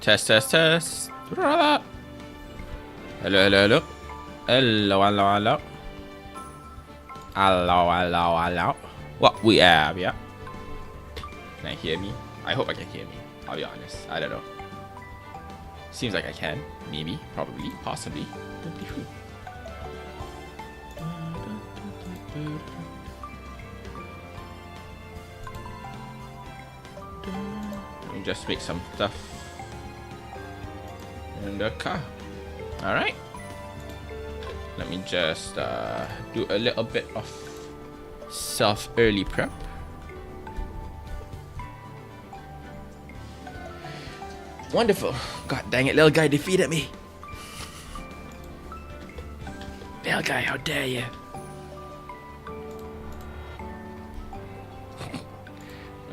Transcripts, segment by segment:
Test, test, test. Hello, hello, hello. Hello, hello, hello. Hello, hello, hello. What we have, yeah? Can I hear me? I hope I can hear me. I'll be honest. I don't know. Seems like I can. Maybe. Probably. Possibly. Don't be who. Let me just make some stuff in the car. Alright. Let me just do a little bit of self-early prep. Wonderful. God dang it, little guy defeated me. Little guy, how dare you?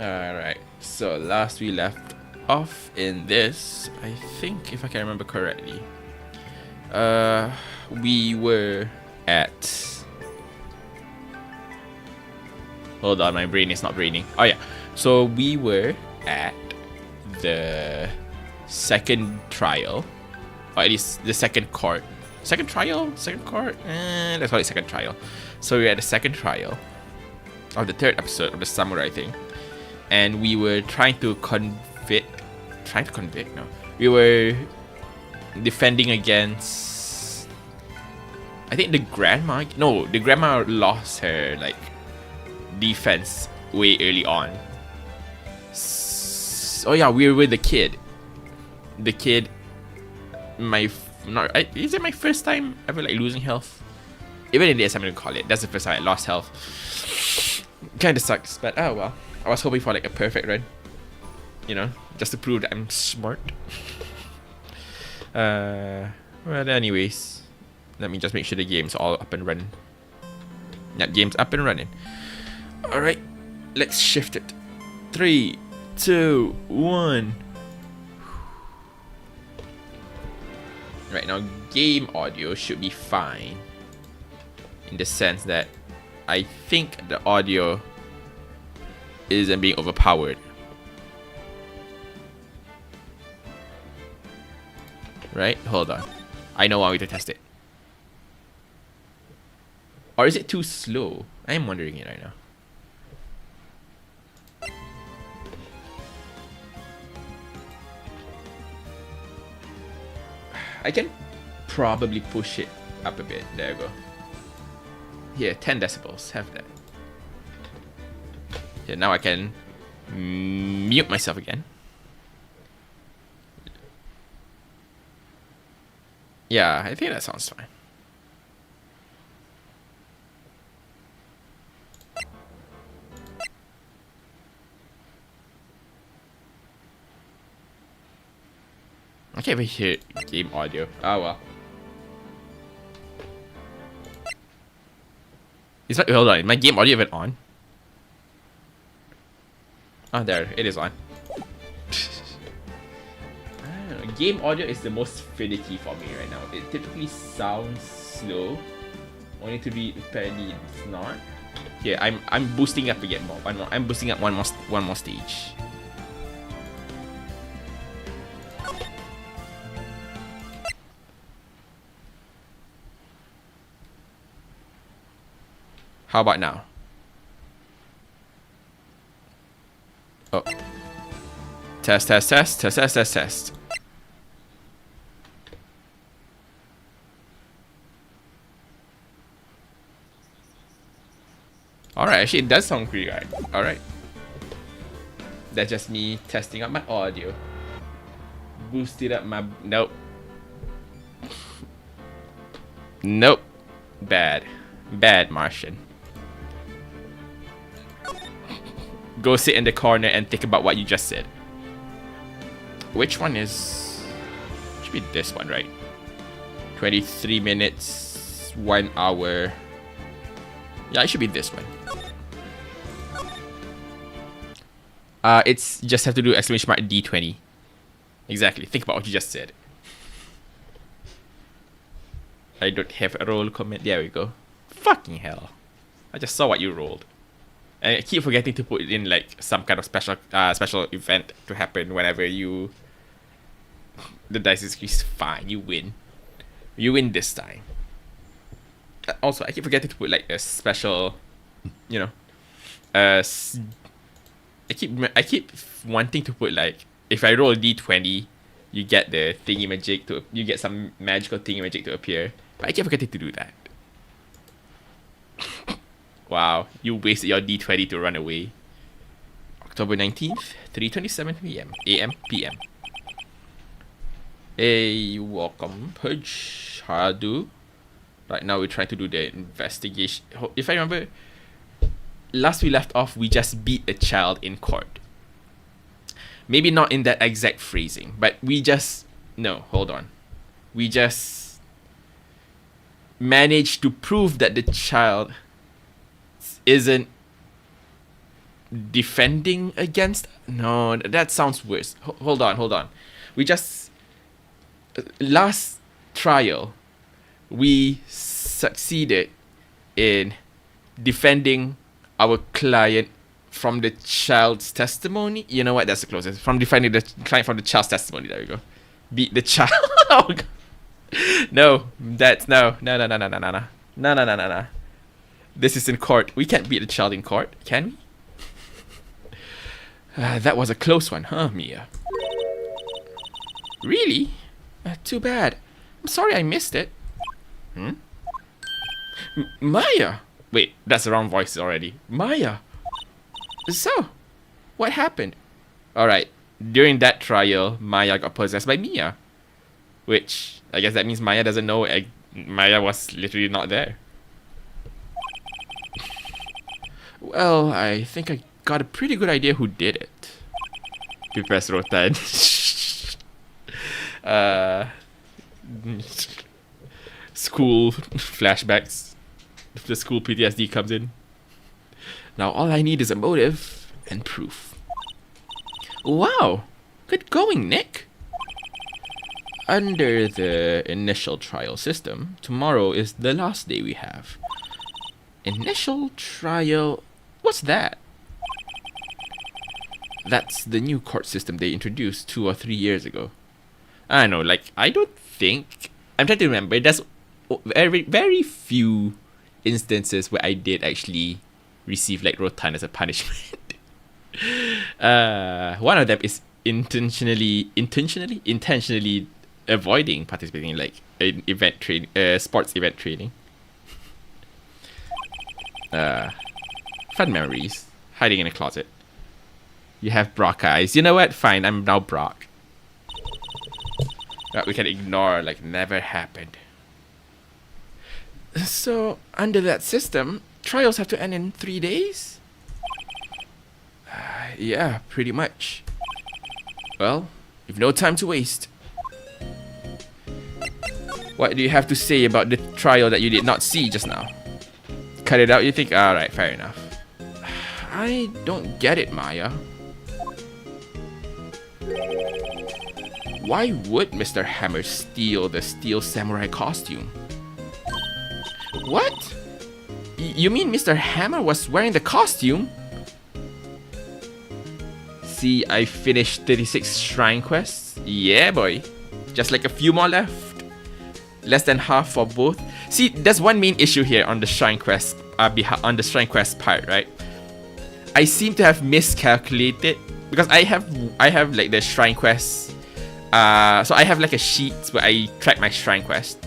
Alright, so last we left off in this, I think, if I can remember correctly, we were at... Hold on, my brain is not braining. Oh yeah, so we were at the second trial, or at least the second court. Second trial? Second court? Let's call it second trial. So we're at the second trial of the third episode of the samurai thing. And we were trying to convict, no. We were defending against, I think the grandma, no, the grandma lost her, like, defense way early on. Oh yeah, we were with the kid. The kid, is it my first time ever like losing health? Even in this, I'm gonna call it. That's the first time I lost health. Kinda sucks, but oh well. I was hoping for like a perfect run. You know, just to prove that I'm smart. Well, anyways, let me just make sure the game's all up and running. That game's up and running. Alright, let's shift it. 3, 2, 1. Right now, game audio should be fine. In the sense that I think the audio isn't being overpowered. Right? Hold on. I know one way to test it. Or is it too slow? I'm wondering it right now. I can probably push it up a bit. There you go. Here, 10 decibels. Have that. Okay, now I can mute myself again. Yeah, I think that sounds fine. I can't even hear game audio. Oh well. Hold on, is my game audio even on? Oh, there, it is on. I don't know, game audio is the most finicky for me right now. It typically sounds slow, only to be apparently it's not. Here, I'm boosting up again more. I'm boosting up one more stage. How about now? Oh. Test, test, test, test, test, test, test. Alright, actually it does sound pretty good. Alright. That's just me testing out my audio. Boosted up my... Nope. Nope. Bad. Bad Martian. Go sit in the corner and think about what you just said. Which one is... Should be this one, right? 23 minutes, 1 hour. Yeah, it should be this one. It's just have to do exclamation mark D20. Exactly. Think about what you just said. I don't have a roll comment. There we go. Fucking hell. I just saw what you rolled. And I keep forgetting to put in like some kind of special event to happen whenever you. The dice is fine. You win. You win this time. Also, I keep forgetting to put like a special, you know, I keep wanting to put like if I roll a d20, you get the you get some magical thingy-magic to appear. But I keep forgetting to do that. Wow, you wasted your d20 to run away. October 19th, 3:27 p.m. a.m. p.m. Hey, welcome, Pudge. How do? Right now we're trying to do the investigation. If I remember, last we left off, we just beat a child in court. Maybe not in that exact phrasing, but we just... No, hold on. We just managed to prove that the child isn't defending against... No, that sounds worse. Hold on. We just... Last trial, we succeeded in defending our client from the child's testimony. You know what? That's the closest. From defending the client from the child's testimony. There we go. Beat the child. Oh, God. No, that's no. This is in court. We can't beat the child in court, can we? That was a close one, huh, Mia? Really? Too bad. I'm sorry I missed it. Maya! Wait, that's the wrong voice already. Maya! So, what happened? Alright, during that trial, Maya got possessed by Mia. Which, I guess that means Maya doesn't know Maya was literally not there. Well, I think I got a pretty good idea who did it. We press Rotan. School flashbacks. If the school PTSD comes in. Now all I need is a motive and proof. Wow! Good going, Nick! Under the initial trial system, tomorrow is the last day we have. Initial trial... What's that? That's the new court system they introduced 2 or 3 years ago. I don't know, like, I don't think... I'm trying to remember, there's very few instances where I did actually receive, like, Rotan as a punishment. One of them is intentionally avoiding participating in, like, an event training, sports event training. Fun memories. Hiding in a closet. You have Brock eyes. You know what? Fine, I'm now Brock. We can ignore like never happened. So, under that system, trials have to end in 3 days? Yeah, pretty much. Well, we've no time to waste. What do you have to say about the trial that you did not see just now? Cut it out, you think? Alright, fair enough. I don't get it, Maya. Why would Mr. Hammer steal the Steel Samurai costume? What? You mean Mr. Hammer was wearing the costume? See, I finished 36 shrine quests. Yeah, boy. Just like a few more left. Less than half for both. See, there's one main issue here on the shrine quest, on the shrine quest part, right? I seem to have miscalculated because I have like the shrine quests. So I have like a sheet where I track my shrine quest,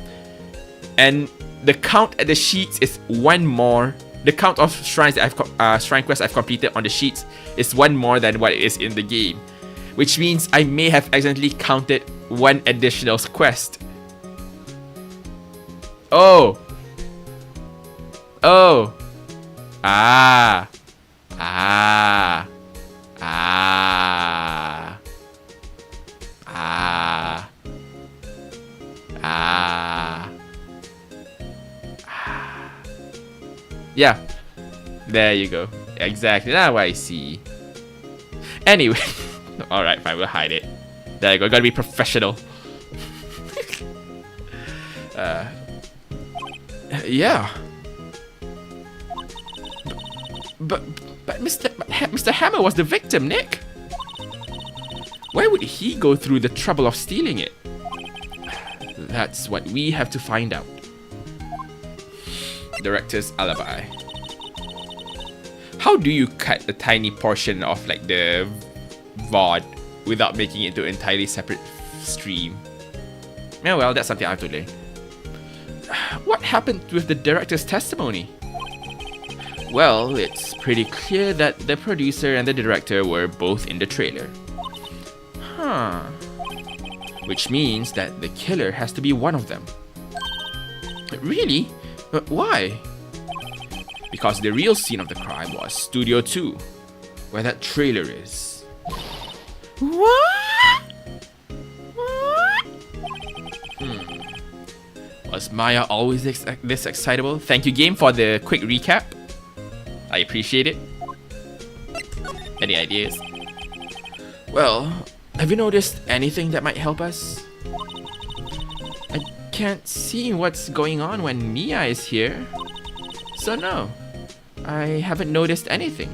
and the count at the sheets is one more. The count of shrines that shrine quests I've completed on the sheets is one more than what it is in the game, which means I may have accidentally counted one additional quest. Oh. Yeah, there you go. Exactly, now I see. Anyway, alright, fine, we'll hide it. There you go, gotta be professional. Yeah. But Mr. Hammer was the victim, Nick. Why would he go through the trouble of stealing it? That's what we have to find out. Director's alibi. How do you cut a tiny portion of like the VOD without making it into an entirely separate stream? Yeah, well, that's something I have to learn. What happened with the director's testimony? Well, it's pretty clear that the producer and the director were both in the trailer. Huh. Which means that the killer has to be one of them. Really? Why? Because the real scene of the crime was Studio 2, where that trailer is. What? Was Maya always this excitable? Thank you, game, for the quick recap. I appreciate it. Any ideas? Well, have you noticed anything that might help us? I can't see what's going on when Mia is here. So no, I haven't noticed anything.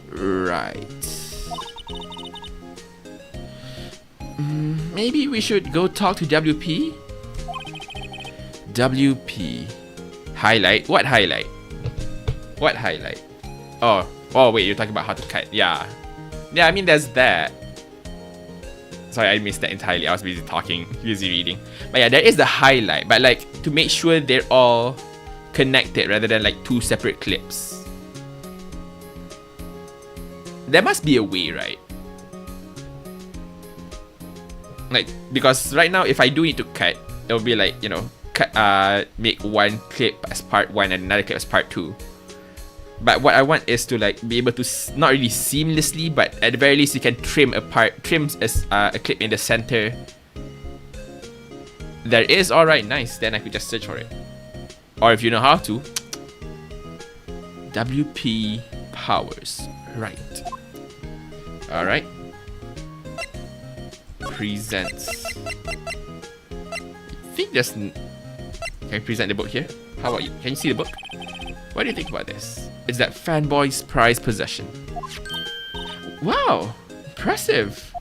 Right. Maybe we should go talk to WP? WP. Highlight? What highlight? What highlight? Oh, wait, you're talking about how to cut. Yeah, I mean, there's that. Sorry, I missed that entirely. I was busy talking, busy reading. But yeah, there is the highlight. But like, to make sure they're all connected rather than like two separate clips. There must be a way, right? Like, because right now, if I do need to cut, it'll be like, you know, cut, make one clip as part 1 and another clip as part 2. But what I want is to like be able to not really seamlessly, but at the very least you can trim a clip in the center. There is, alright, nice. Then I could just search for it. Or if you know how to, WP Powers, right? All right. Presents. I think there's. Can I present the book here? How about you? Can you see the book? What do you think about this? It's that fanboy's prized possession. Wow, impressive.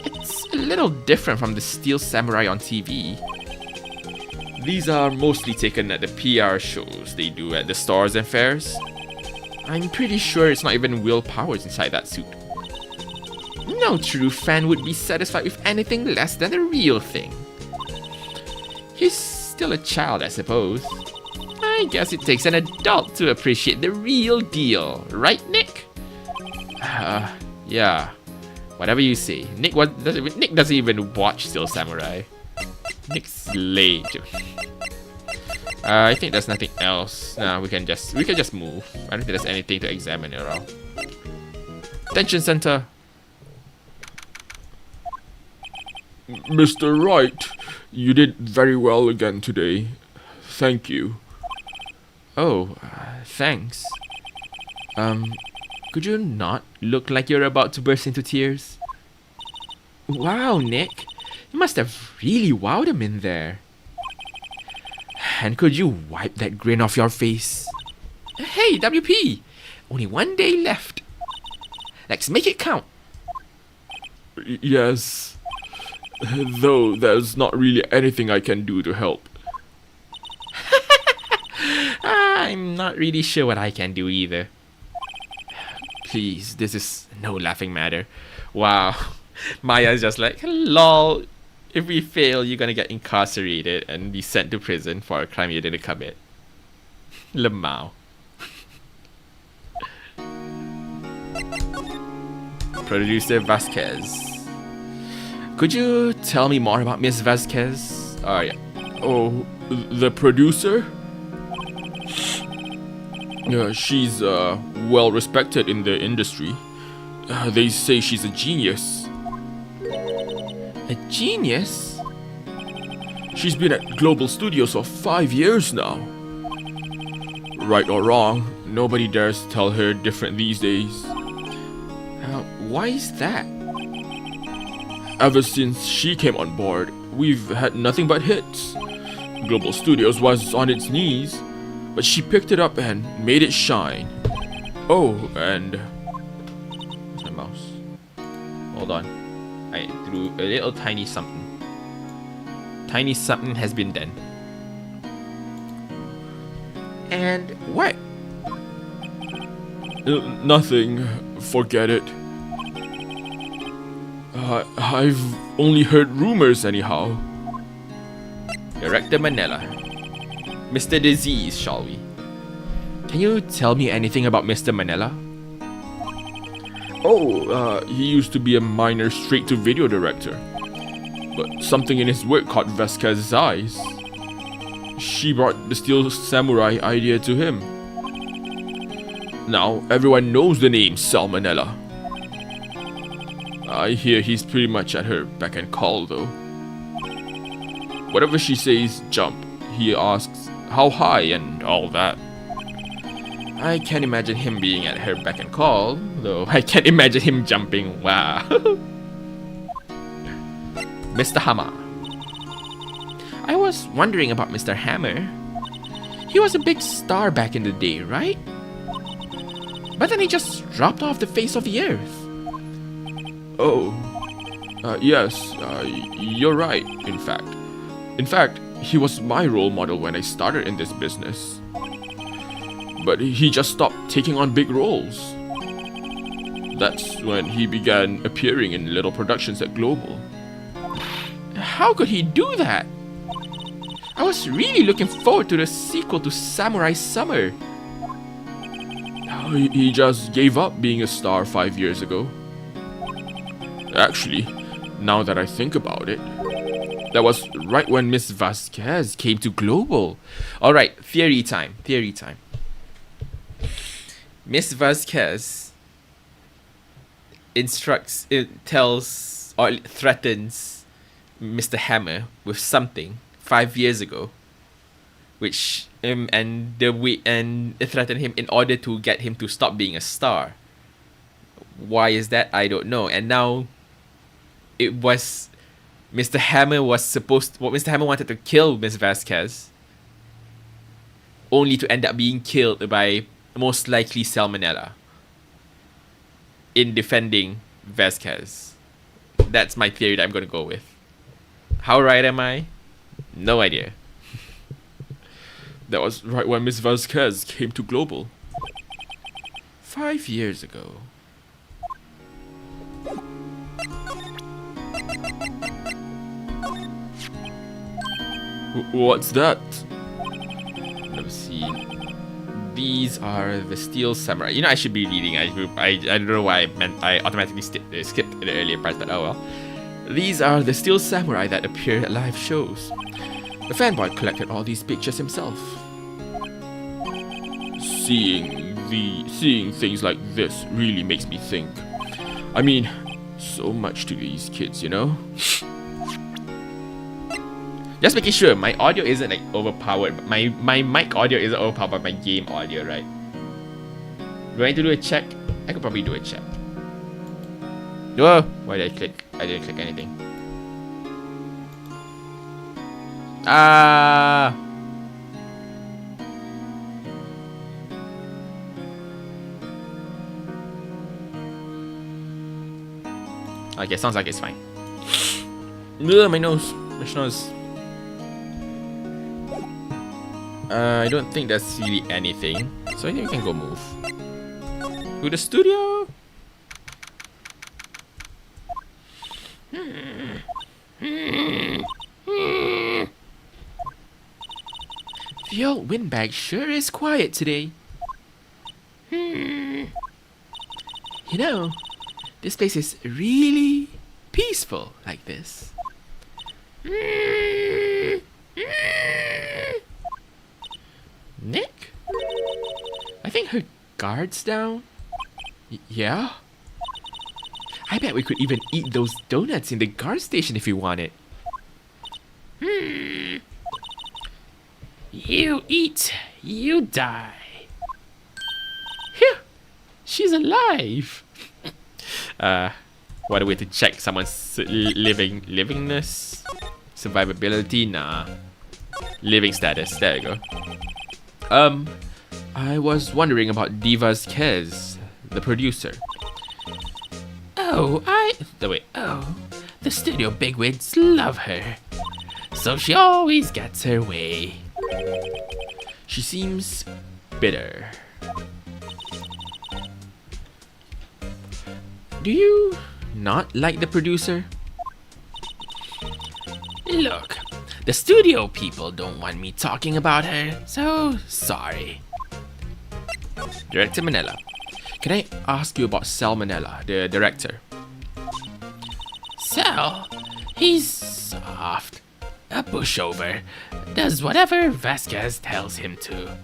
It's a little different from the Steel Samurai on TV. These are mostly taken at the PR shows they do at the stores and fairs. I'm pretty sure it's not even Will Powers inside that suit. No true fan would be satisfied with anything less than the real thing. He's still a child, I suppose. I guess it takes an adult to appreciate the real deal, right, Nick? Yeah. Whatever you say. Nick doesn't even watch Steel Samurai. Nick's late. I think there's nothing else. Nah, we can just move. I don't think there's anything to examine around. Detention center. Mr. Wright, you did very well again today. Thank you. Oh, thanks. Could you not look like you're about to burst into tears? Wow, Nick. You must have really wowed him in there. And could you wipe that grin off your face? Hey, WP! Only one day left. Let's make it count. Yes. Though there's not really anything I can do to help. I'm not really sure what I can do either. Please, this is no laughing matter. Wow. Maya's just like, lol. If we fail, you're gonna get incarcerated and be sent to prison for a crime you didn't commit. Lemao. Producer Vasquez. Could you tell me more about Miss Vasquez? Oh, yeah. Oh, the producer? Yeah, she's well respected in the industry. They say she's a genius. A genius? She's been at Global Studios for 5 years now. Right or wrong, nobody dares tell her different these days. Why is that? Ever since she came on board, we've had nothing but hits. Global Studios was on its knees. but she picked it up and made it shine. Oh, and... Where's my mouse? Hold on. I threw a little tiny something. Tiny something has been done. And what? Nothing. Forget it. I've only heard rumors anyhow. Director Manila. Mr. Disease, shall we? Can you tell me anything about Mr. Manila? Oh, he used to be a minor straight-to-video director. But something in his work caught Vasquez's eyes. She brought the Steel Samurai idea to him. Now, everyone knows the name Salmonella. I hear he's pretty much at her beck and call, though. Whatever she says, jump. He asks, how high and all that. I can't imagine him being at her beck and call, though I can't imagine him jumping. Wow. Mr. Hammer. I was wondering about Mr. Hammer. He was a big star back in the day, right? But then he just dropped off the face of the earth. Oh, yes, you're right, in fact. In fact, he was my role model when I started in this business. But he just stopped taking on big roles. That's when he began appearing in little productions at Global. How could he do that? I was really looking forward to the sequel to Samurai Summer. He just gave up being a star 5 years ago. Actually, now that I think about it, that was right when Miss Vasquez came to Global. Alright, theory time. Miss Vasquez tells or threatens Mr. Hammer with something 5 years ago, which and threatened him in order to get him to stop being a star. Why is that? I don't know. And now it was Mr. Hammer Mr. Hammer wanted to kill Miss Vasquez, only to end up being killed by most likely Salmonella in defending Vasquez. That's my theory that I'm going to go with. How right am I? No idea. That was right when Miss Vasquez came to Global. 5 years ago. What's that? Let me see. These are the Steel Samurai. You know, I should be reading. I don't know why I automatically skipped the earlier part, but oh well. These are the Steel Samurai that appear at live shows. The fanboy collected all these pictures himself. Seeing things like this really makes me think. I mean, so much to these kids, you know? Just making sure my audio isn't like overpowered. My mic audio isn't overpowered by my game audio, right? Do I need to do a check? I could probably do a check. Whoa! Why did I click? I didn't click anything. Ah! Okay, sounds like it's fine. Ugh, my nose. My nose. I don't think that's really anything. So I think we can go move. To the studio! The old windbag sure is quiet today. You know, this place is really peaceful like this. Nick? I think her guard's down. Yeah? I bet we could even eat those donuts in the guard station if we wanted. You eat, you die. Phew! She's alive! What a way to check someone's livingness? Survivability? Nah. Living status. There you go. I was wondering about Divas Kez, the producer. Oh, the studio bigwigs love her. So she always gets her way. She seems bitter. Do you not like the producer? Look, the studio people don't want me talking about her, so sorry. Director Manila, can I ask you about Salmonella, the director? Sal, he's soft. A pushover. Does whatever Vasquez tells him to.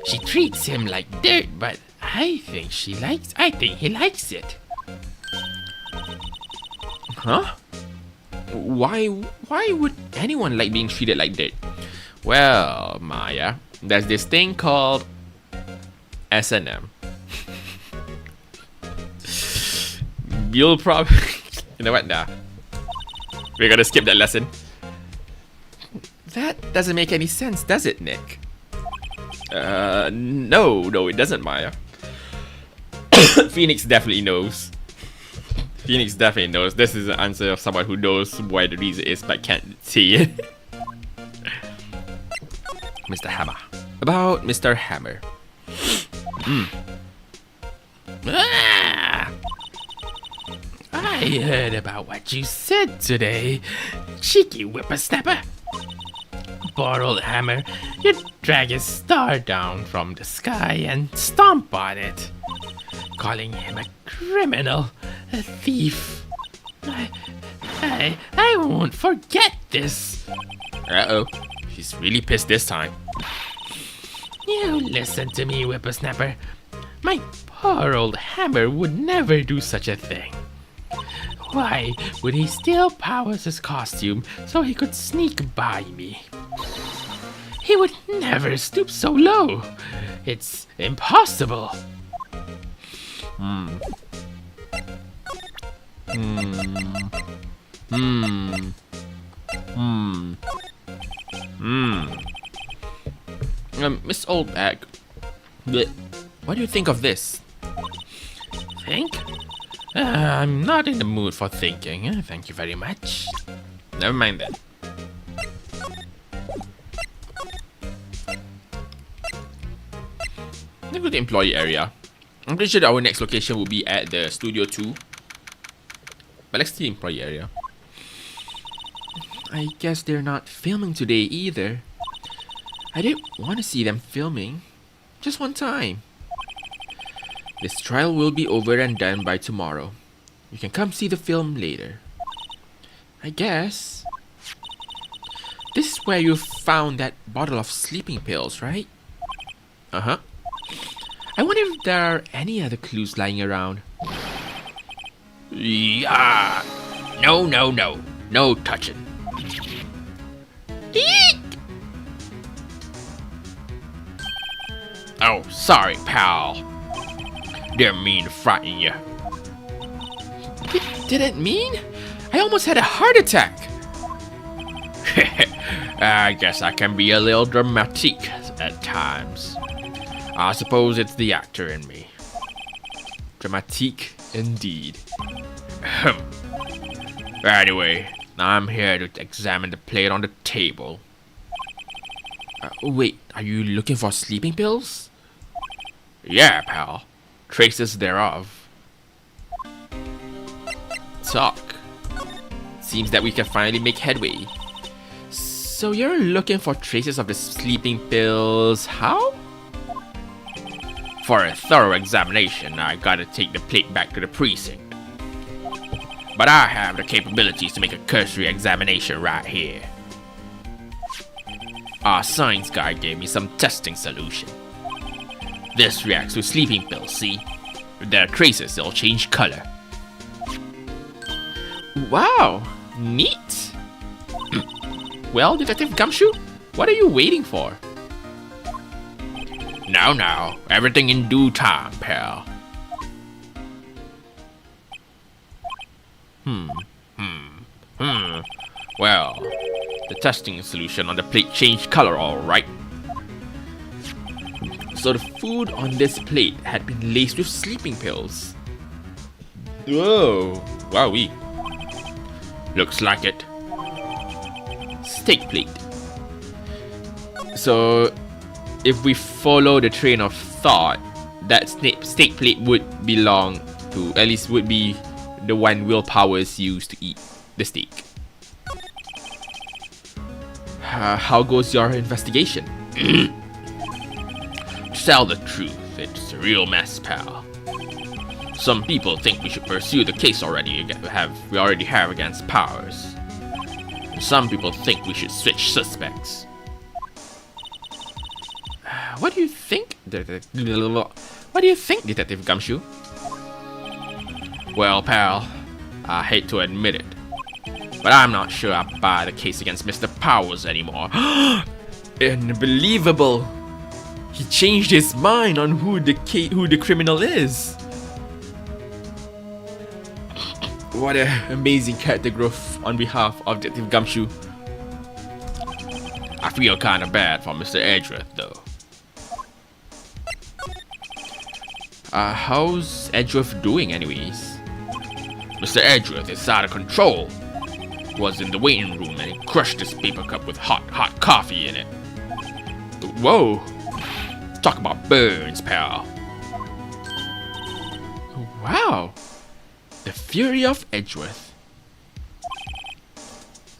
She treats him like dirt, but I think he likes it. Huh? Why would anyone like being treated like dirt? Well, Maya, there's this thing called S&M. You'll probably... You know what? Nah. We're gonna skip that lesson. That doesn't make any sense, does it, Nick? No, it doesn't, Maya. Phoenix definitely knows. Phoenix definitely knows. This is the answer of someone who knows why the reason is but can't see it. Mr. Hammer. About Mr. Hammer. Ah! I heard about what you said today, cheeky whippersnapper. Poor old Hammer, you'd drag his star down from the sky and stomp on it, calling him a criminal, a thief. I won't forget this. Uh-oh, she's really pissed this time. You listen to me, whippersnapper. My poor old Hammer would never do such a thing. Why would he steal Powers' costume so he could sneak by me? He would never stoop so low. It's impossible. Miss Oldbag, what do you think of this? Think? I'm not in the mood for thinking. Thank you very much. Never mind that. Let's go to the employee area. I'm pretty sure that our next location will be at the Studio 2. But let's see the employee area. I guess they're not filming today either. I didn't want to see them filming. Just one time. This trial will be over and done by tomorrow. You can come see the film later. I guess. This is where you found that bottle of sleeping pills, right? Uh-huh. I wonder if there are any other clues lying around. Yeah. No. No touching. Eek! Oh, sorry, pal. Didn't mean to frighten you. Didn't mean? I almost had a heart attack. I guess I can be a little dramatic at times. I suppose it's the actor in me. Dramatique indeed. Anyway, I'm here to examine the plate on the table. Wait, are you looking for sleeping pills? Yeah, pal. Traces thereof. Talk. Seems that we can finally make headway. So you're looking for traces of the sleeping pills, how? For a thorough examination, I gotta take the plate back to the precinct. But I have the capabilities to make a cursory examination right here. Our science guy gave me some testing solution. This reacts with sleeping pills, see? If there are traces, they'll change color. Wow, neat. Well, Detective Gumshoe, what are you waiting for? Now, everything in due time, pal. Well, the testing solution on the plate changed color, all right. So the food on this plate had been laced with sleeping pills. Whoa, wowee. Looks like it. Steak plate. So if we follow the train of thought, that steak plate would belong to, at least would be the one willpowers used to eat the steak. How goes your investigation? To tell the truth, it's a real mess, pal. Some people think we should pursue the case we already have against Powers. And some people think we should switch suspects. What do you think, Detective Gumshoe? Well, pal, I hate to admit it, but I'm not sure I buy the case against Mr. Powers anymore. Unbelievable! He changed his mind on who the criminal is. What an amazing character growth on behalf of Detective Gumshoe. I feel kinda bad for Mr. Edgeworth, though. How's Edgeworth doing anyways? Mr. Edgeworth is out of control. He was in the waiting room and he crushed his paper cup with hot coffee in it. Whoa! Talk about burns, pal. Wow! The fury of Edgeworth.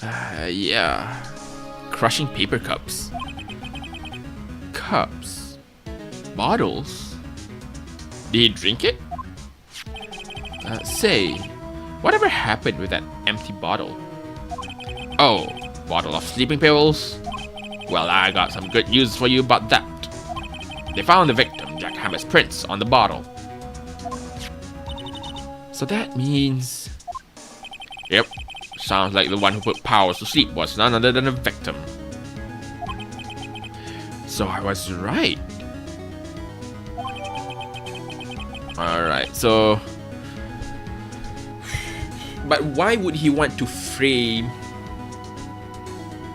Yeah. Crushing paper cups. Cups. Bottles. Did he drink it? Say, whatever happened with that empty bottle? Oh, bottle of sleeping pills? Well, I got some good news for you about that. They found the victim, Jack Hammer's prints, on the bottle. So that means... Yep, sounds like the one who put Powers to sleep was none other than the victim. So I was right. Alright, so... But why would he want to frame...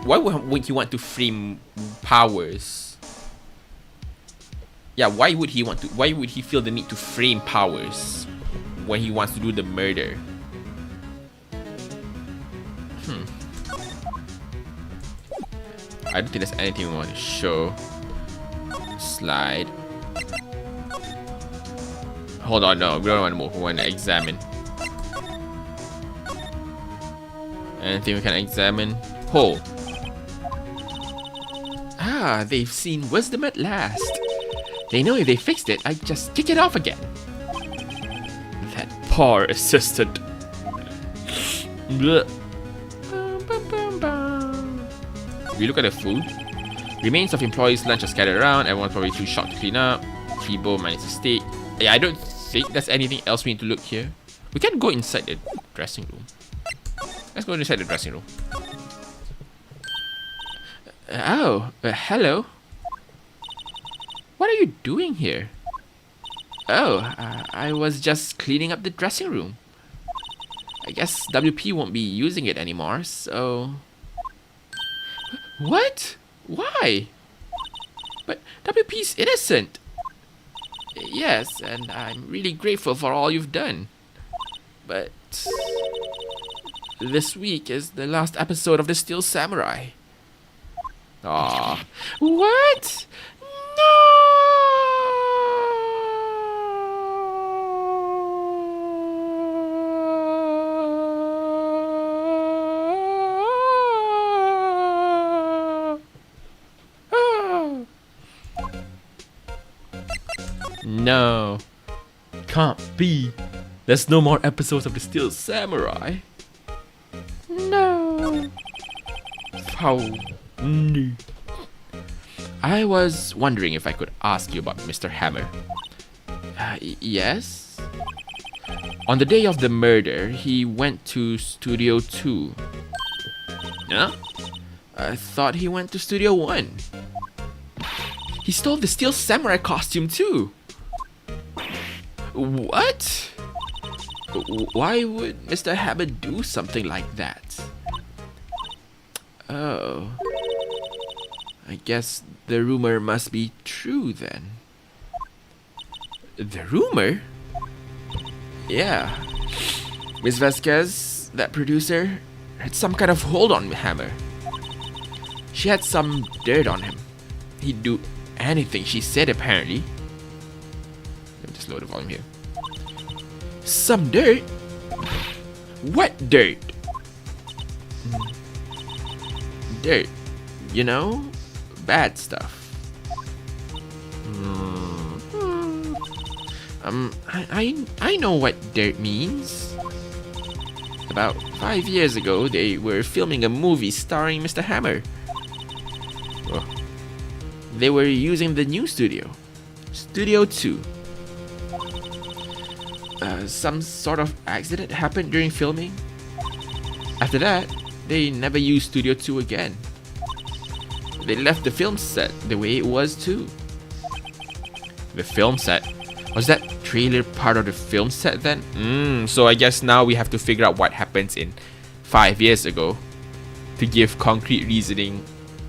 Why would he want to frame Powers? Yeah, why would he feel the need to frame Powers when he wants to do the murder? I don't think there's anything we want to show. Slide. Hold on, no, we don't want to move. We want to examine. Anything we can examine? Hole. Ah, they've seen wisdom at last. They know if they fixed it, I'd just kick it off again. That poor assistant. Blech. We look at the food. Remains of employees' lunch are scattered around. Everyone's probably too shocked to clean up. Feeble minus a steak. Yeah, I don't think there's anything else we need to look here. We can go inside the dressing room. Let's go inside the dressing room. Hello. What are you doing here? I was just cleaning up the dressing room. I guess WP won't be using it anymore, so... What? Why? But WP's innocent. Yes, and I'm really grateful for all you've done. But... this week is the last episode of The Steel Samurai. Aww. What? No. Can't be. There's no more episodes of The Steel Samurai. No. How? No. I was wondering if I could ask you about Mr. Hammer. Yes? On the day of the murder, he went to Studio 2. Yeah? I thought he went to Studio 1. He stole the Steel Samurai costume too. What? Why would Mr. Hammer do something like that? Oh. I guess the rumor must be true then. The rumor? Yeah. Miss Vasquez, that producer, had some kind of hold on Hammer. She had some dirt on him. He'd do anything she said, apparently. Let me just load the volume here. Some dirt? What dirt? Dirt. You know? Bad stuff. I know what dirt means. About 5 years ago, they were filming a movie starring Mr. Hammer. Oh. They were using the new studio. Studio 2. Some sort of accident happened during filming. After that, they never used Studio 2 again. They left the film set the way it was too. The film set? Was that trailer part of the film set then? So I guess now we have to figure out what happens in 5 years ago to give concrete reasoning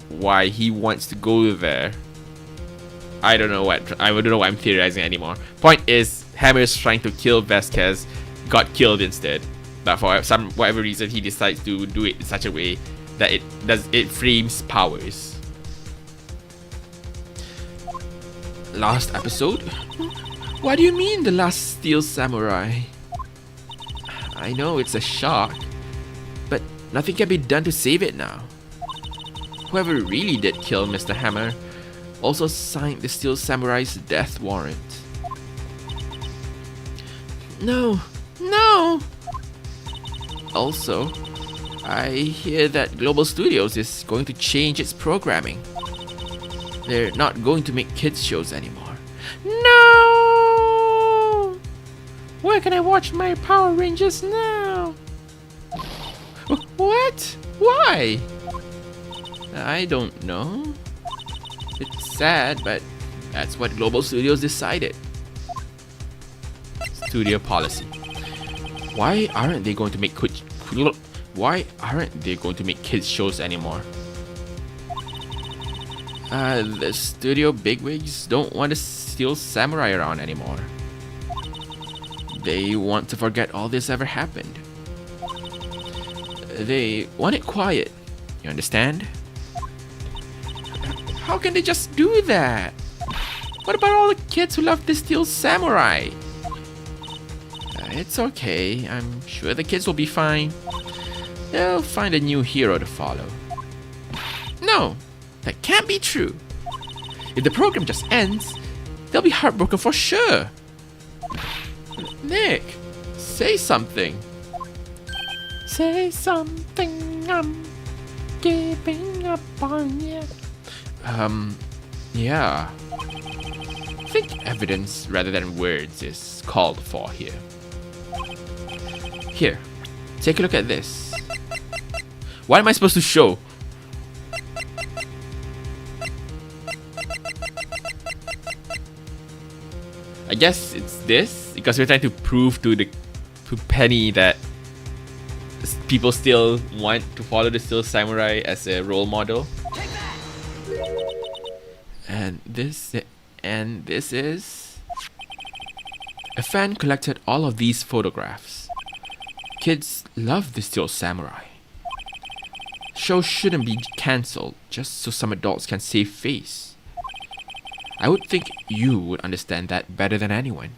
why he wants to go there. I don't know what I'm theorizing anymore. Point is, Hammer's trying to kill Vasquez, got killed instead. But for whatever reason, he decides to do it in such a way that it frames powers. Last episode? What do you mean the last Steel Samurai? I know it's a shock, but nothing can be done to save it now. Whoever really did kill Mr. Hammer also signed the Steel Samurai's death warrant. No! Also, I hear that Global Studios is going to change its programming. They're not going to make kids shows anymore. No! Where can I watch my Power Rangers now? What? Why? I don't know. It's sad, but that's what Global Studios decided. Studio policy. Why aren't they going to make kids shows anymore? The studio bigwigs don't want to Steel Samurai around anymore. They want to forget all this ever happened. They want it quiet. You understand? How can they just do that? What about all the kids who love the Steel Samurai? It's okay. I'm sure the kids will be fine. They'll find a new hero to follow. No, that can't be true. If the program just ends, they'll be heartbroken for sure. Nick, say something. Say something, I'm giving up on you. Yeah. I think evidence rather than words is called for here. Here, take a look at this. What am I supposed to show? I guess it's this, because we're trying to prove to Penny that people still want to follow the Steel Samurai as a role model. And this is... A fan collected all of these photographs. Kids love the Steel Samurai. Show shouldn't be cancelled just so some adults can save face. I would think you would understand that better than anyone.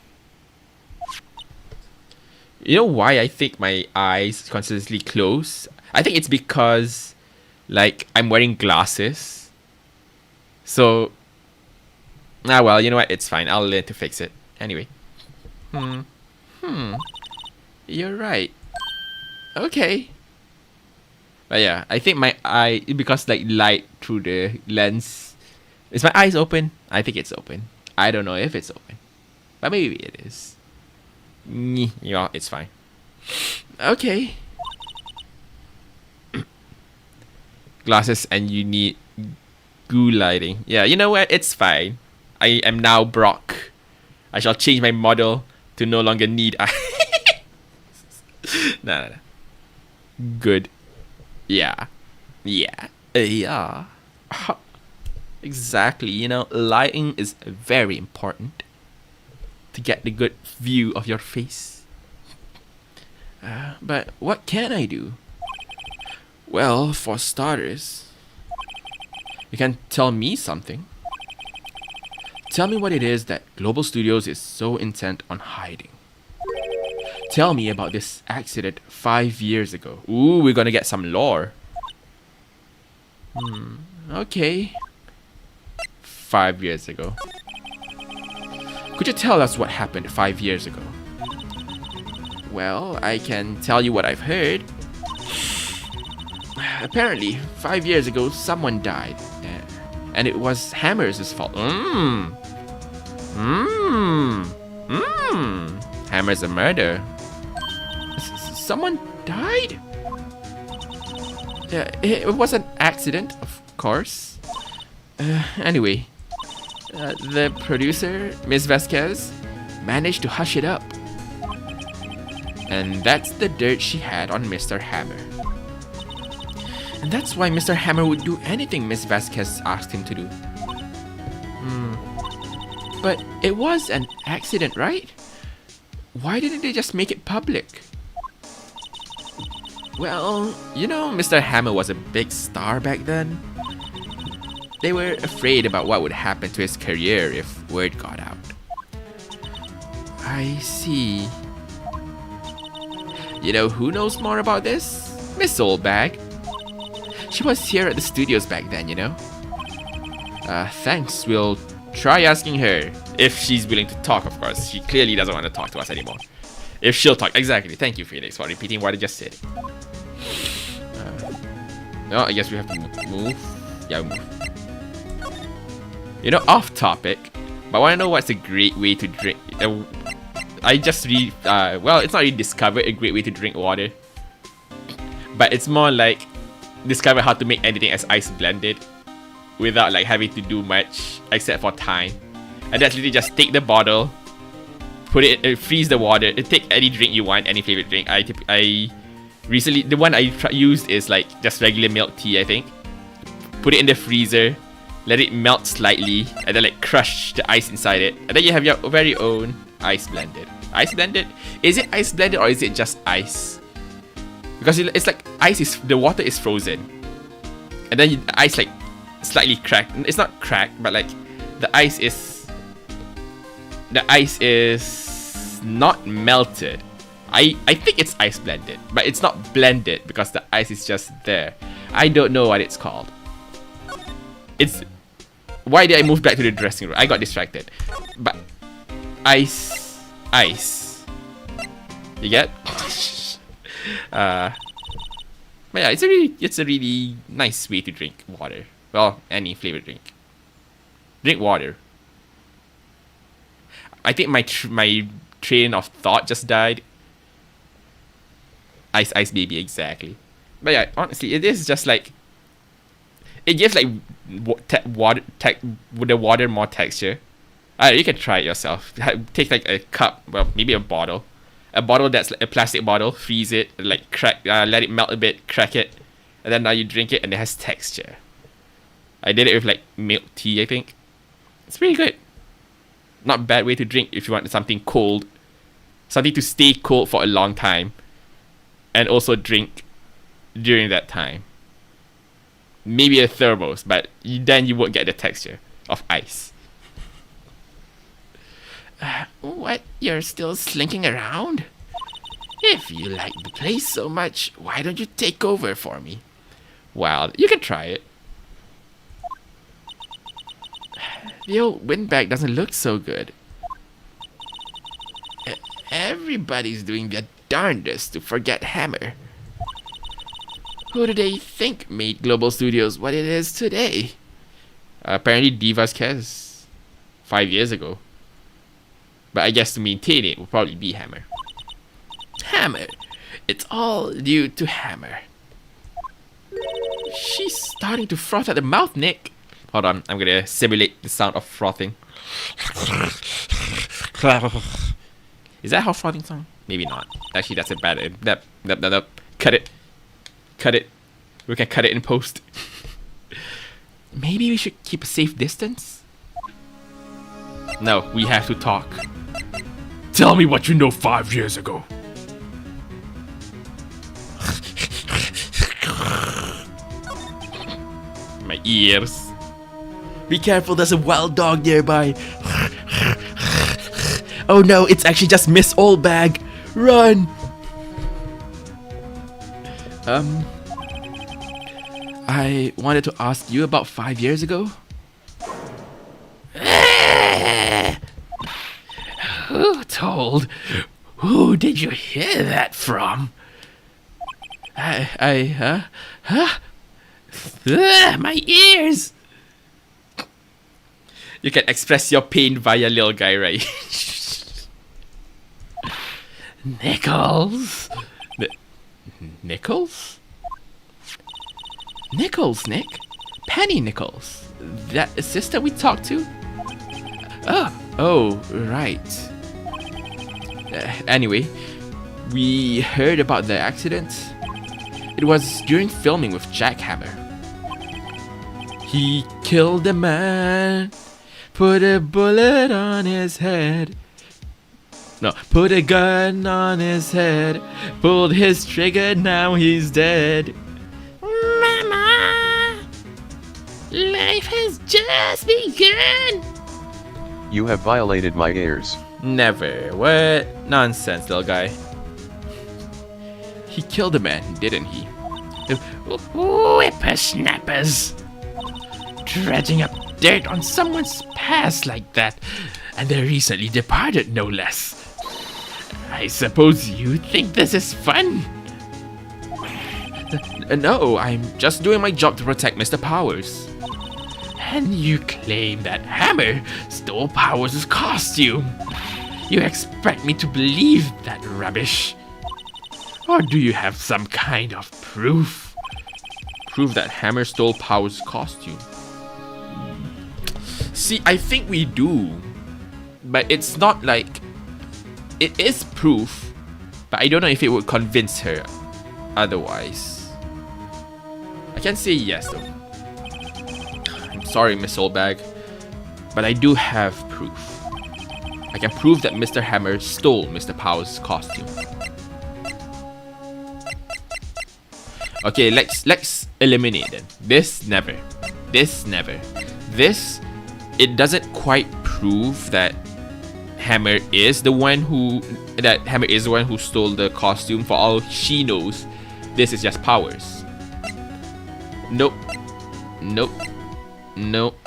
You know why I think my eyes constantly close? I think it's because, like, I'm wearing glasses. So, well, you know what? It's fine. I'll learn to fix it. Anyway. You're right. Okay. But yeah, I think my eye, because like light through the lens. Is my eyes open? I think it's open. I don't know if it's open. But maybe it is. Yeah, it's fine. Okay. Glasses and you need goo lighting. Yeah, you know what? It's fine. I am now Brock. I shall change my model to no longer need eyes. No. Good. Yeah. Exactly. You know, lighting is very important. to get the good view of your face. But what can I do? Well, for starters, you can tell me something. Tell me what it is that Global Studios is so intent on hiding. Tell me about this accident 5 years ago. Ooh, we're gonna get some lore. Okay. 5 years ago. Could you tell us what happened 5 years ago? Well, I can tell you what I've heard. Apparently, 5 years ago, someone died. And it was Hammer's fault. Hammer's a murder. Someone died? It was an accident, of course. Anyway, the producer, Ms. Vasquez, managed to hush it up. And that's the dirt she had on Mr. Hammer. And that's why Mr. Hammer would do anything Ms. Vasquez asked him to do. But it was an accident, right? Why didn't they just make it public? Well, you know, Mr. Hammer was a big star back then. They were afraid about what would happen to his career if word got out. I see. You know who knows more about this? Miss Oldbag. She was here at the studios back then, you know? Thanks. We'll try asking her. If she's willing to talk, of course. She clearly doesn't want to talk to us anymore. If she'll talk. Exactly. Thank you, Felix, for repeating what I just said. I guess we have to move. Yeah, we move. You know, off topic, but I want to know what's a great way to drink. I just well, it's not really discovered a great way to drink water, but it's more like discover how to make anything as ice blended without like having to do much except for time. And that's literally just take the bottle, put it, freeze the water, take any drink you want, any favorite drink. I recently, the one I used is like just regular milk tea, I think. Put it in the freezer, let it melt slightly, and then like crush the ice inside it, and then you have your very own ice blended. Ice blended? Is it ice blended or is it just ice? Because it's like ice is, the water is frozen, and then the ice like slightly cracked. It's not cracked, but like the ice is not melted. I think it's ice blended, but it's not blended because the ice is just there. I don't know what it's called. Why did I move back to the dressing room? I got distracted. But ice. You get? But yeah, it's a really nice way to drink water. Well, any flavored drink. Drink water. I think my train of thought just died. Ice baby, exactly. But yeah, honestly, it is just like, it gives like the water more texture. You can try it yourself. Take like a cup, well, maybe a bottle that's like a plastic bottle, freeze it, like crack, let it melt a bit, crack it, and then now you drink it and it has texture. I did it with like milk tea, I think. It's pretty good. Not a bad way to drink if you want something cold, something to stay cold for a long time, and also drink during that time. Maybe a thermos, but then you won't get the texture of ice. What? You're still slinking around? If you like the place so much, why don't you take over for me? Well, you can try it. The old windbag doesn't look so good. Everybody's doing their darndest to forget Hammer. Who do they think made Global Studios what it is today? Apparently Vasquez 5 years ago. But I guess to maintain it will probably be Hammer. Hammer. It's all due to Hammer. She's starting to froth at the mouth, Nick. Hold on, I'm gonna simulate the sound of frothing. Is that how frothing sounds? Maybe not. Actually, that's a bad. Cut it. Cut it. We can cut it in post. Maybe we should keep a safe distance? No, we have to talk. Tell me what you know 5 years ago. My ears. Be careful, there's a wild dog nearby. Oh no, it's actually just Miss Oldbag. Run! I wanted to ask you about 5 years ago. Who told? Who did you hear that from? Huh? My ears! You can express your pain via little guy, right? Nichols? Nichols? Nichols, Nick? Penny Nichols. That assistant we talked to? Oh, right. Anyway, we heard about the accident. It was during filming with Jackhammer. He killed a man, put a bullet on his head. No, put a gun on his head, pulled his trigger, now he's dead. Mama! Life has just begun! You have violated my ears. Never. What? Nonsense, little guy. He killed a man, didn't he? Whippersnappers! Dredging up dirt on someone's past like that, and they're recently departed, no less. I suppose you think this is fun? No, I'm just doing my job to protect Mr. Powers. And you claim that Hammer stole Powers' costume. You expect me to believe that rubbish? Or do you have some kind of proof? Prove that Hammer stole Powers' costume. See, I think we do. But it's not like... It is proof, but I don't know if it would convince her otherwise. I can say yes though. I'm sorry, Miss Oldbag, but I do have proof. I can prove that Mr. Hammer stole Mr. Powers' costume. Okay, let's eliminate then. This never. This never. This, it doesn't quite prove that Hammer is the one who stole the costume. For all she knows, this is just Powers. Nope. Nope. Nope.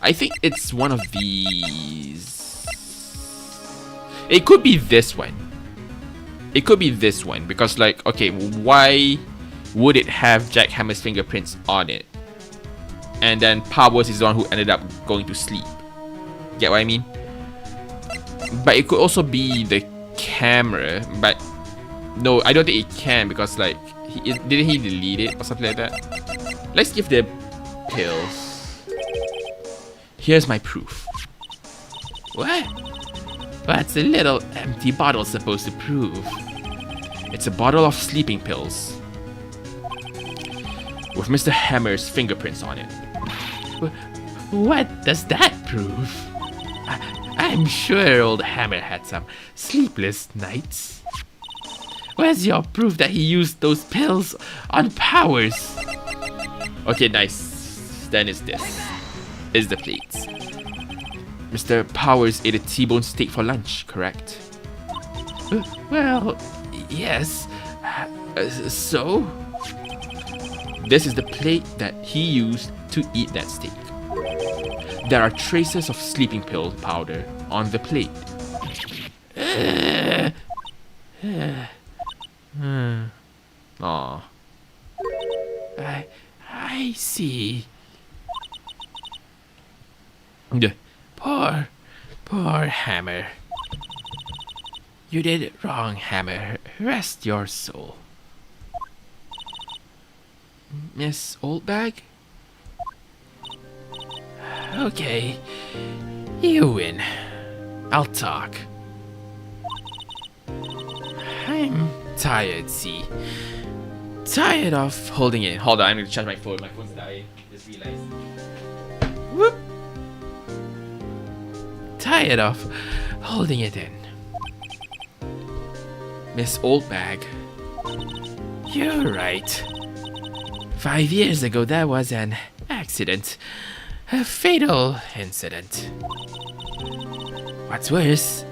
I think it's one of these. It could be this one. It could be this one because, like, okay, why would it have Jack Hammer's fingerprints on it? And then Powers is the one who ended up going to sleep. Get what I mean? But it could also be the camera. But no, I don't think it can because, like, didn't he delete it or something like that? Let's give the pills. Here's my proof. What? What's a little empty bottle supposed to prove? It's a bottle of sleeping pills with Mr. Hammer's fingerprints on it. What does that prove? I'm sure old Hammer had some sleepless nights. Where's your proof that he used those pills on Powers? Okay, nice. Then it's this. Is the plates. Mr. Powers ate a T-bone steak for lunch, correct? Well, yes. So? This is the plate that he used to eat that steak. There are traces of sleeping pill powder on the plate. Aw. I see. Poor Hammer. You did it wrong, Hammer. Rest your soul. Miss Oldbag? Okay, you win. I'll talk. I'm tired, see. Tired of holding it. Hold on, I'm gonna charge my phone. My phone's dying. Just realized. Whoop! tired of holding it in. Miss Oldbag, you're right. 5 years ago, there was an accident. A fatal incident. What's worse,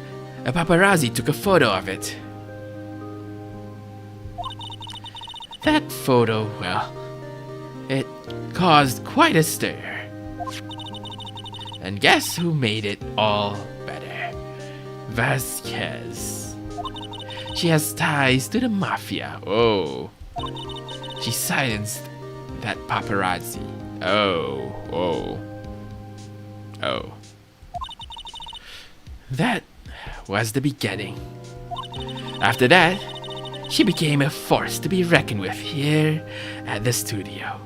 a paparazzi took a photo of it. That photo, well, it caused quite a stir. And guess who made it all better? Vasquez. She has ties to the mafia. Oh. She silenced that paparazzi. Oh. That was the beginning. After that, she became a force to be reckoned with here at the studio.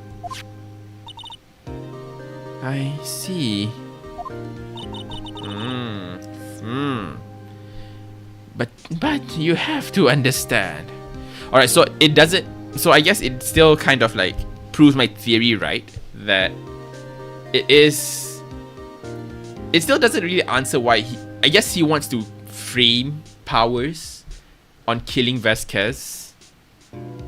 I see. But you have to understand. Alright, so it doesn't. So I guess it still kind of like proves my theory, right? That it is. It still doesn't really answer why he. I guess he wants to frame Powers on killing Vasquez.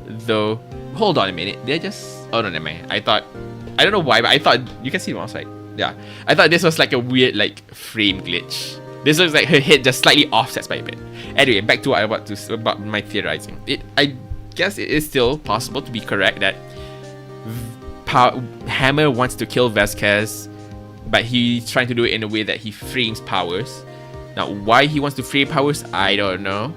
Though, hold on a minute. They're just. Oh no, never mind. I don't know why, but I thought you can see them outside. Yeah, I thought this was like a weird like frame glitch. This looks like her head just slightly offsets by a bit. Anyway, back to what I want to about my theorizing. I guess it is still possible to be correct that Hammer wants to kill Vasquez, but he's trying to do it in a way that he frames Powers. Now, why he wants to frame Powers, I don't know.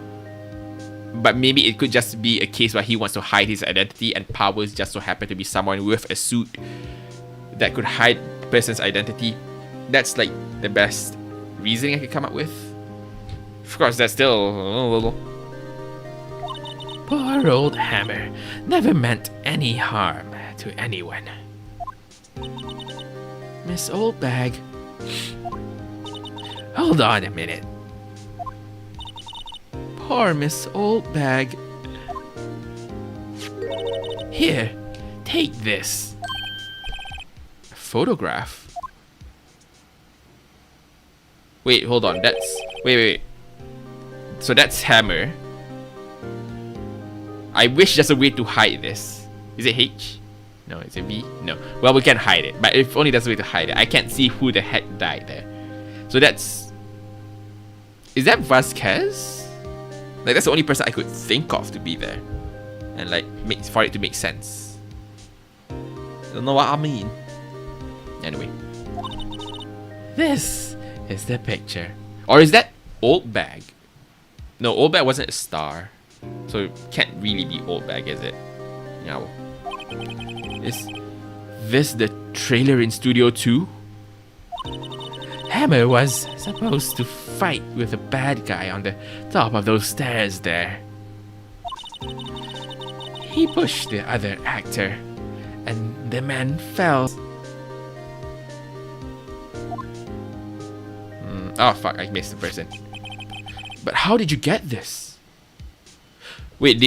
But maybe it could just be a case where he wants to hide his identity, and Powers just so happen to be someone with a suit that could hide the person's identity. That's like the best reasoning I could come up with. Of course, that's still a little. Poor old Hammer never meant any harm to anyone. Miss Oldbag, hold on a minute. Poor Miss Oldbag. Here, take this. A photograph? Wait, hold on. That's... Wait. So that's Hammer. I wish there's a way to hide this. Is it H? No, is it B? No. Well, we can hide it. But if only there's a way to hide it. I can't see who the heck died there. So that's... Is that Vasquez? Like, that's the only person I could think of to be there. And like, for it to make sense. I don't know what I mean. Anyway. This is the picture. Or is that Oldbag? No, Oldbag wasn't a star. So it can't really be Oldbag, is it? No. Is this the trailer in Studio 2? Hammer was supposed to fight with a bad guy on the top of those stairs there. He pushed the other actor, and the man fell. Oh fuck, I missed the person. But how did you get this? Wait,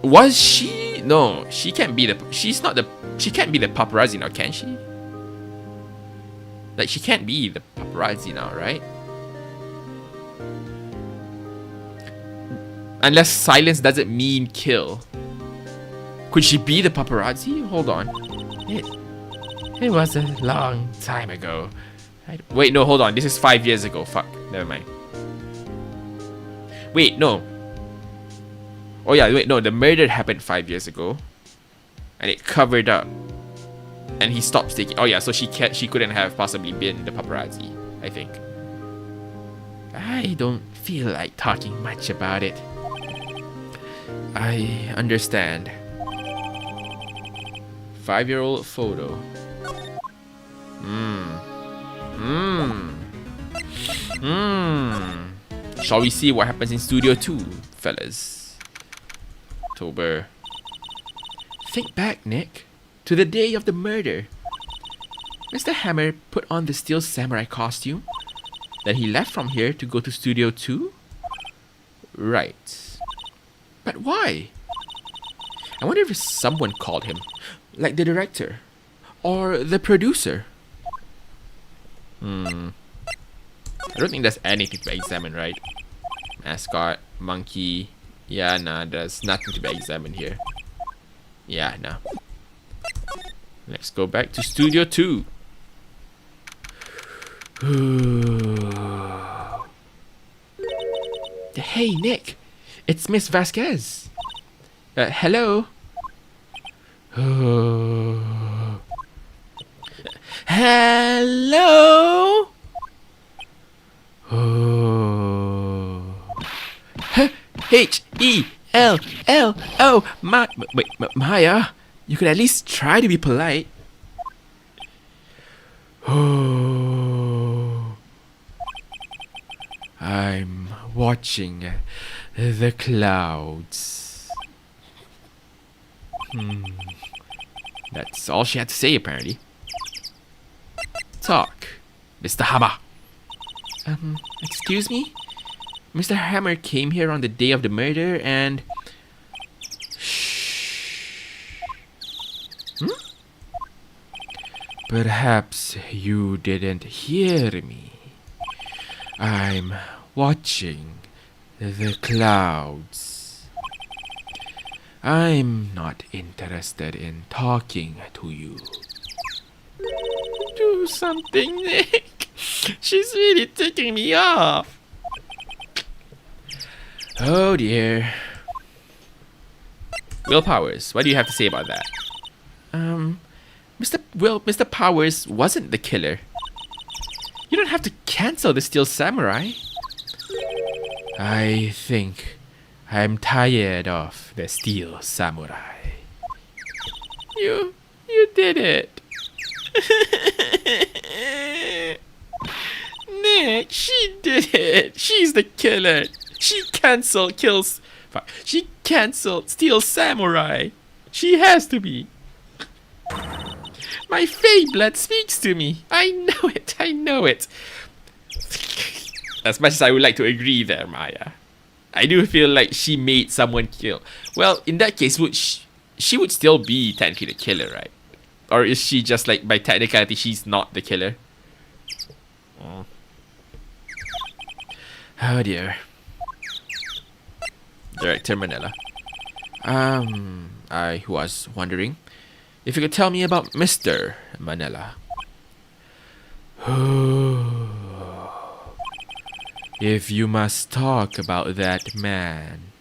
was she? No, she can't be the. She's not the. She can't be the paparazzi now, can she? Like, she can't be the paparazzi now, right? Unless silence doesn't mean kill. Could she be the paparazzi? Hold on. It was a long time ago. Wait, no, hold on. This is 5 years ago. Fuck. Never mind. Wait, no. Oh yeah, wait, no. The murder happened 5 years ago. And it covered up. And he stopped taking... Oh yeah, so she couldn't have possibly been the paparazzi, I think. I don't feel like talking much about it. I understand. 5-year-old photo. Shall we see what happens in Studio 2, fellas? October. Think back, Nick, to the day of the murder. Mr. Hammer put on the Steel Samurai costume. Then he left from here to go to Studio 2? Right. But why? I wonder if someone called him. Like the director. Or the producer. I don't think there's anything to examine, right? Mascot, monkey. Yeah, nah, there's nothing to be examined here. Yeah, no. Let's go back to Studio 2. Hey, Nick. It's Miss Vasquez. Hello? Hello? Hello? Maya, you could at least try to be polite. I'm watching the clouds. That's all she had to say, apparently. Talk, Mr. Hammer. Excuse me? Mr. Hammer came here on the day of the murder and... Perhaps you didn't hear me. I'm watching the clouds. I'm not interested in talking to you. Do something, Nick. She's really ticking me off. Oh dear. Will Powers, what do you have to say about that? Mr. Powers wasn't the killer. You don't have to cancel the Steel Samurai. I think I'm tired of the Steel Samurai. You did it. Nick, she did it. She's the killer. She canceled Steel Samurai. She has to be. My Fey blood speaks to me. I know it. As much as I would like to agree there, Maya, I do feel like she made someone kill. Well, in that case, she would still be technically the killer, right? Or is she just like, by technicality, she's not the killer? Oh dear. Director Manila. I was wondering if you could tell me about Mr. Manila. If you must talk about that man,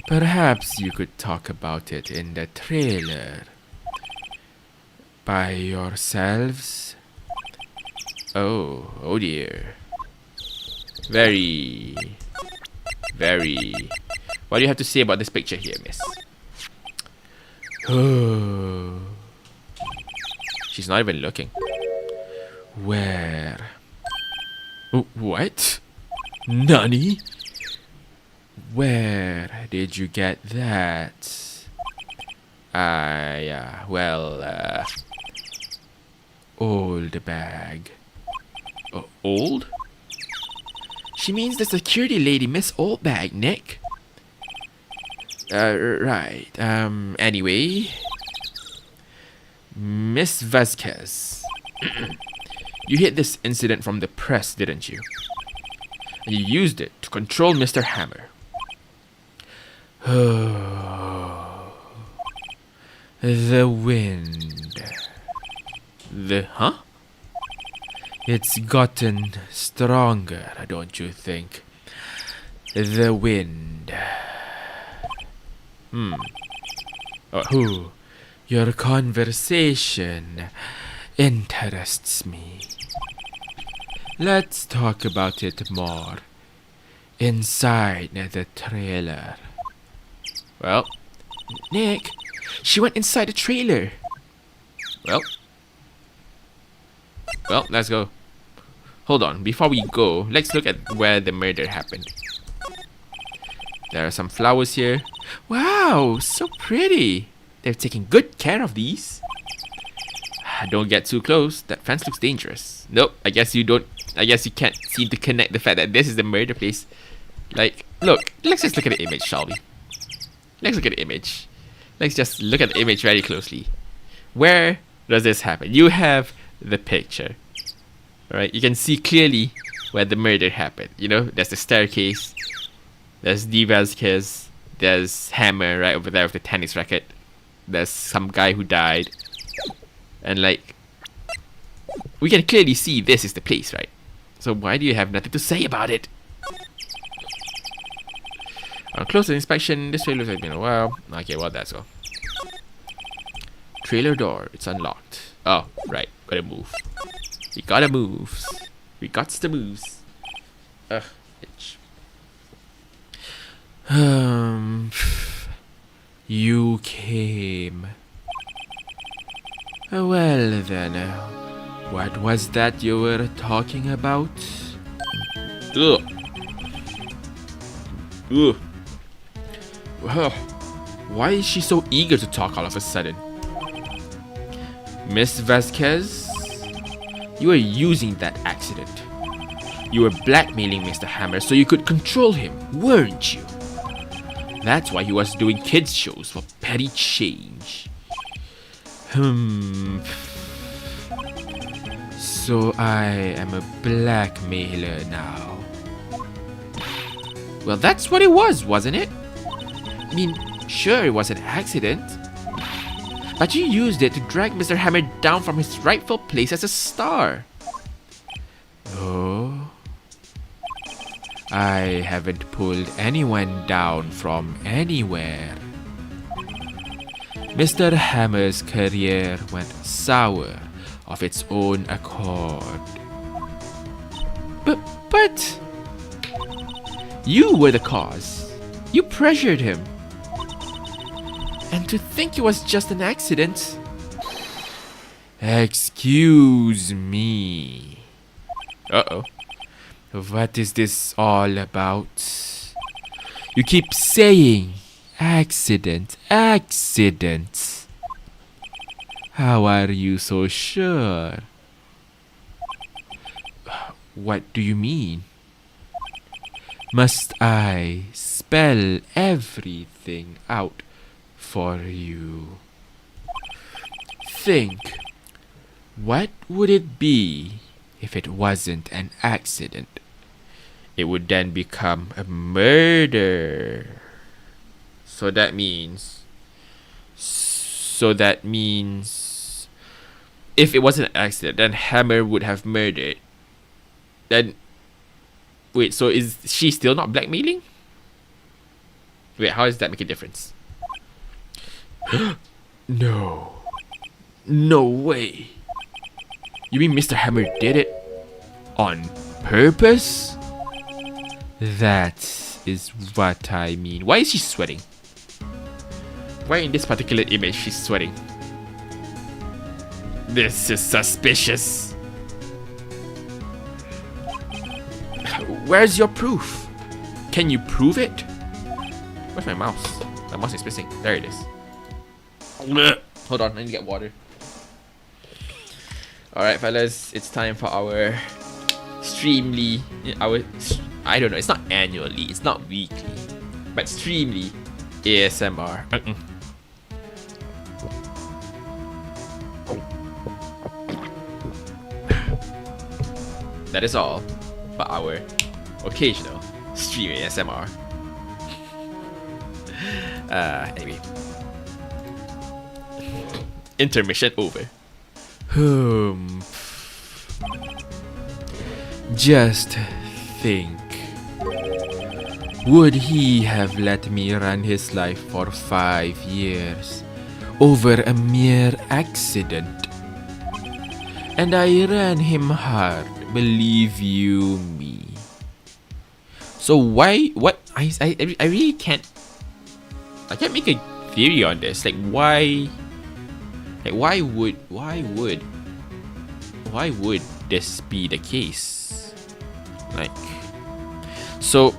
perhaps you could talk about it in the trailer. By yourselves? Oh dear. Very. What do you have to say about this picture here, miss? She's not even looking. Where? What? Nani? Where did you get that? Yeah, well, old bag. Old? She means the security lady, Miss Oldbag, Nick. Right. Anyway. Miss Vasquez. You hid this incident from the press, didn't you? And you used it to control Mr. Hammer. The wind. Huh? It's gotten stronger, don't you think? The wind. Your conversation interests me. Let's talk about it more inside the trailer. Well, Nick, she went inside the trailer. Well, let's go. Hold on, before we go, let's look at where the murder happened. There are some flowers here. Wow, so pretty. They're taking good care of these. Don't get too close. That fence looks dangerous. Nope, I guess you can't seem to connect the fact that this is the murder place. Like, look, let's just look at the image, shall we? Let's look at the image. Let's just look at the image very closely. Where does this happen? You have the picture. Alright, you can see clearly where the murder happened. You know, there's the staircase, there's D. Vasquez, there's Hammer right over there with the tennis racket, there's some guy who died, and like, we can clearly see this is the place, right? So why do you have nothing to say about it? On closer inspection, this way looks like it's been a while. Okay, well, that's all. Trailer door, it's unlocked. Oh, right, gotta move. We gotta move. We got the moves. Ugh, itch. You came. Well then, what was that you were talking about? Ugh. Ugh. Why is she so eager to talk all of a sudden? Miss Vasquez, you were using that accident. You were blackmailing Mr. Hammer so you could control him, weren't you? That's why he was doing kids shows for petty change. So I am a blackmailer now. Well, that's what it was, wasn't it? I mean, sure, it was an accident. But you used it to drag Mr. Hammer down from his rightful place as a star. Oh. I haven't pulled anyone down from anywhere. Mr. Hammer's career went sour of its own accord. But you were the cause. You pressured him. And to think it was just an accident. Excuse me. Uh-oh. What is this all about? You keep saying accident, accident. How are you so sure? What do you mean? Must I spell everything out for you? Think. What would it be if it wasn't an accident? It would then become a murder. So that means if it wasn't an accident, then Hammer would have murdered. Then wait, so is she still not blackmailing? Wait, how does that make a difference? No. No way. You mean Mr. Hammer did it on purpose? That is what I mean. Why is she sweating? Why in this particular image she's sweating? This is suspicious. Where's your proof? Can you prove it? Where's my mouse? My mouse is missing. There it is. Hold on, I need to get water. Alright fellas, it's time for our streamly, I don't know, it's not annually, it's not weekly, but streamly ASMR. That is all for our occasional stream ASMR. Anyway. Intermission over. Just think. Would he have let me run his life for 5 years over a mere accident? And I ran him hard, believe you me. So why, what, I really can't make a theory on this. Like why would this be the case? Like, so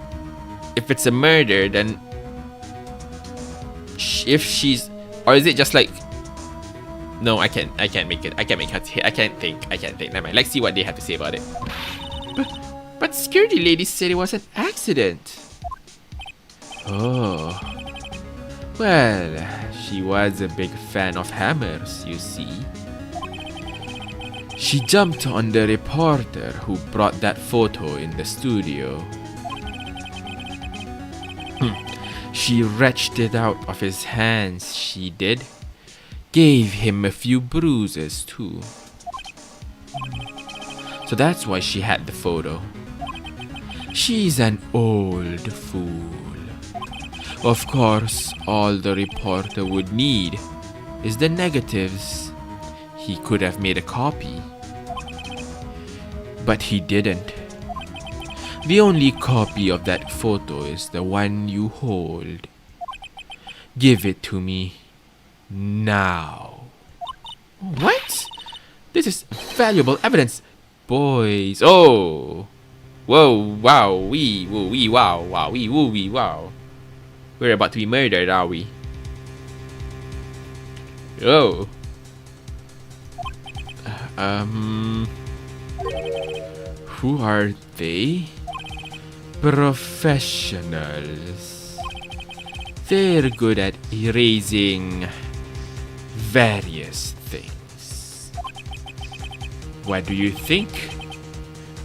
if it's a murder, then if she's, or is it just like, no, I can't think. Never mind. Let's see what they have to say about it. But security lady said it was an accident. Oh. Well, she was a big fan of hammers, you see. She jumped on the reporter who brought that photo in the studio. She wrenched it out of his hands, she did. Gave him a few bruises too. So that's why she had the photo. She's an old fool. Of course, all the reporter would need is the negatives. He could have made a copy. But he didn't. The only copy of that photo is the one you hold. Give it to me now. What? This is valuable evidence. Boys. Oh. Whoa, wow, wee, woo, wee, wow, wow, wee, woo, wee, wow. We're about to be murdered, are we? Oh. Who are they? Professionals. They're good at erasing various things. What do you think?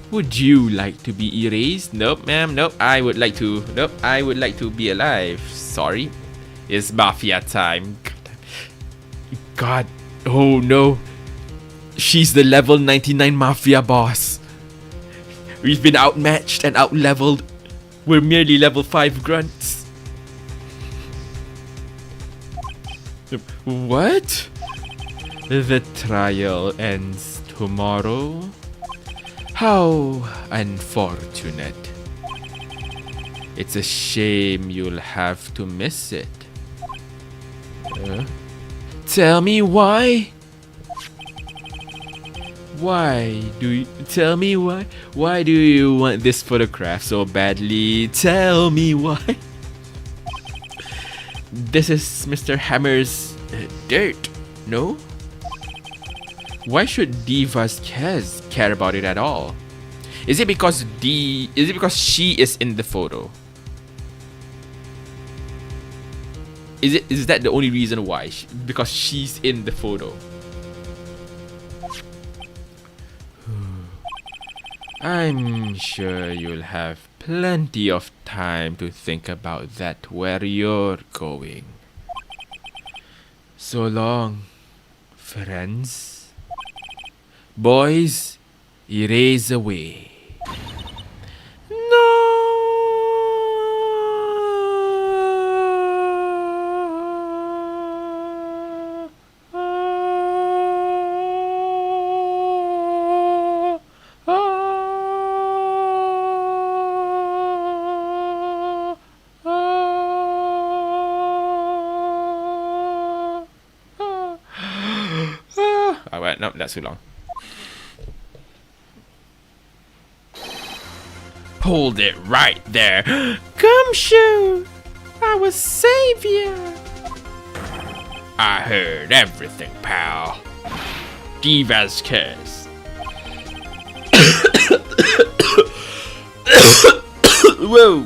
Would you like to be erased? Nope, ma'am. Nope. I would like to. Nope. I would like to be alive. Sorry. It's mafia time. God. Oh no. She's the level 99 mafia boss. We've been outmatched and outleveled. We're merely level 5 grunts. What? The trial ends tomorrow? How unfortunate. It's a shame you'll have to miss it. Tell me why? Tell me why? Why do you want this photograph so badly? Tell me why? This is Mr. Hammer's dirt, no? Why should Divas care about it at all? Is it because she is in the photo? Is that the only reason why? Because she's in the photo. I'm sure you'll have plenty of time to think about that where you're going. So long, friends. Boys, erase away. Alright, no, that's too long. Hold it right there. Gumshoe! Our savior! I heard everything, pal. Divas cares. Whoa!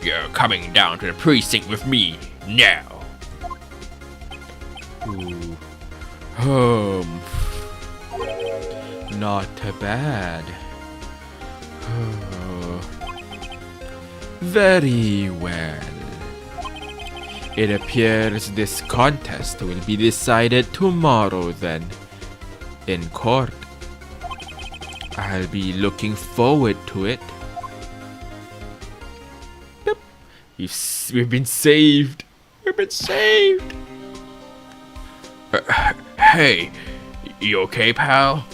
You're coming down to the precinct with me now. Ooh. Not bad. Very well. It appears this contest will be decided tomorrow then, in court. I'll be looking forward to it. Yep. We've been saved. We've been saved. Hey, you okay, pal?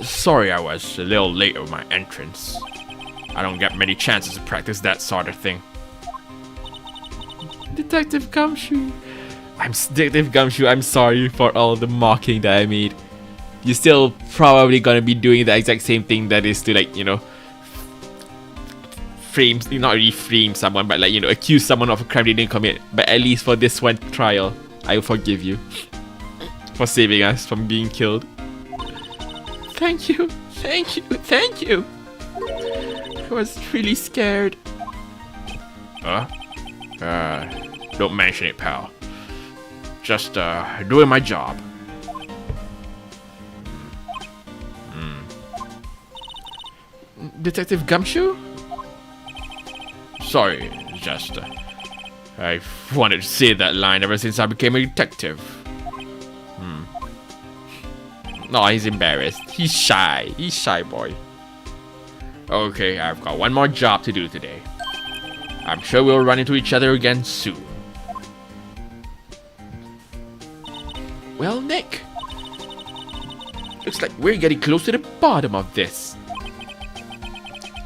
Sorry I was a little late with my entrance. I don't get many chances to practice that sort of thing. Detective Gumshoe. Detective Gumshoe, I'm sorry for all the mocking that I made. You're still probably gonna be doing the exact same thing, that is to, like, you know, not really frame someone, but, like, you know, accuse someone of a crime they didn't commit. But at least for this one trial, I will forgive you for saving us from being killed. Thank you, thank you, thank you. I was really scared. Don't mention it, pal. Just doing my job. Detective Gumshoe? Sorry, Jester. I've wanted to say that line ever since I became a detective. No, he's embarrassed. He's shy. He's shy boy. Okay, I've got one more job to do today. I'm sure we'll run into each other again soon. Well, Nick, looks like we're getting close to the bottom of this.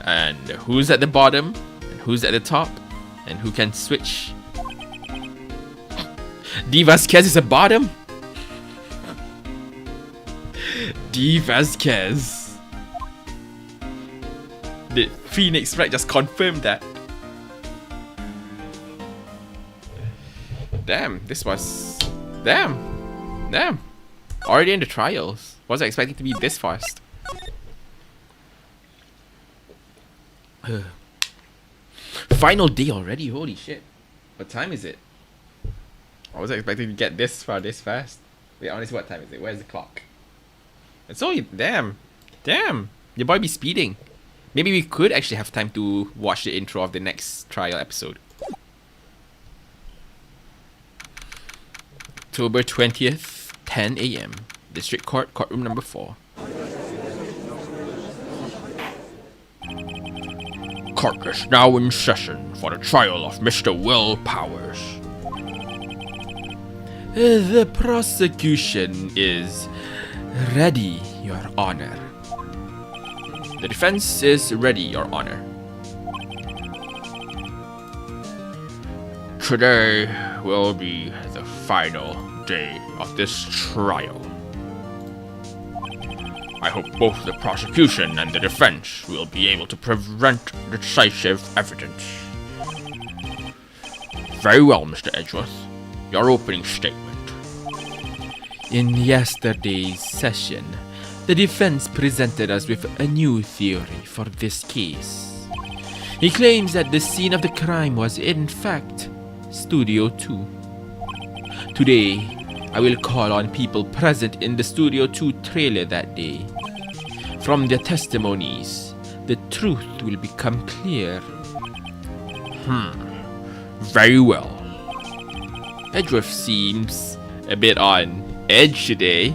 And who's at the bottom? And who's at the top? And who can switch? D. Vasquez is a bottom? D. Vasquez. Did Phoenix Wright just confirm that? Damn, this was... Damn. Already in the trials. Wasn't expecting to be this fast. Final day already, holy shit. What time is it? I wasn't expecting to get this far this fast. Wait, honestly, what time is it? Where's the clock? It's only... Damn. Your boy be speeding. Maybe we could actually have time to watch the intro of the next trial episode. October 20th, 10 a.m. District Court, courtroom number 4. Court is now in session for the trial of Mr. Will Powers. The prosecution is ready, Your Honor. The defense is ready, Your Honor. Today will be the final day of this trial. I hope both the prosecution and the defense will be able to present decisive evidence. Very well, Mr. Edgeworth. Your opening statement. In yesterday's session, the defense presented us with a new theory for this case. He claims that the scene of the crime was, in fact, Studio 2. Today, I will call on people present in the Studio 2 trailer that day. From their testimonies, the truth will become clear. Very well. Edgeworth seems a bit on edge today.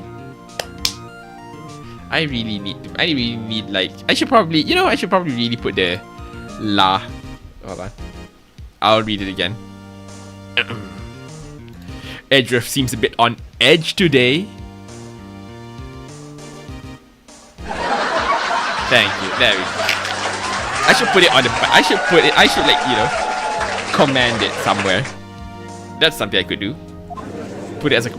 I really need like, I should probably really put the la. Hold on. I'll read it again. Edgeworth seems a bit on edge today. Thank you. There we go. I should put it on the back. I should like, command it somewhere. That's something I could do. Put it as a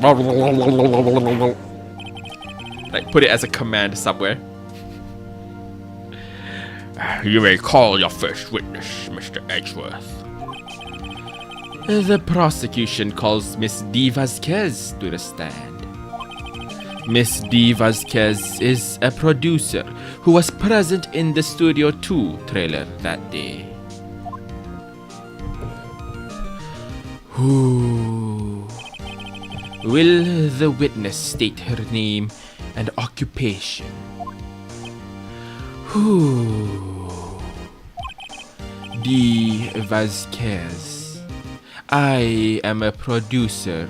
like put it as a command somewhere. You may call your first witness, Mr. Edgeworth. The prosecution calls Miss D. Vasquez to the stand. Miss D. Vasquez is a producer who was present in the Studio 2 trailer that day. Who will the witness state her name and occupation? Who? D. Vasquez. I am a producer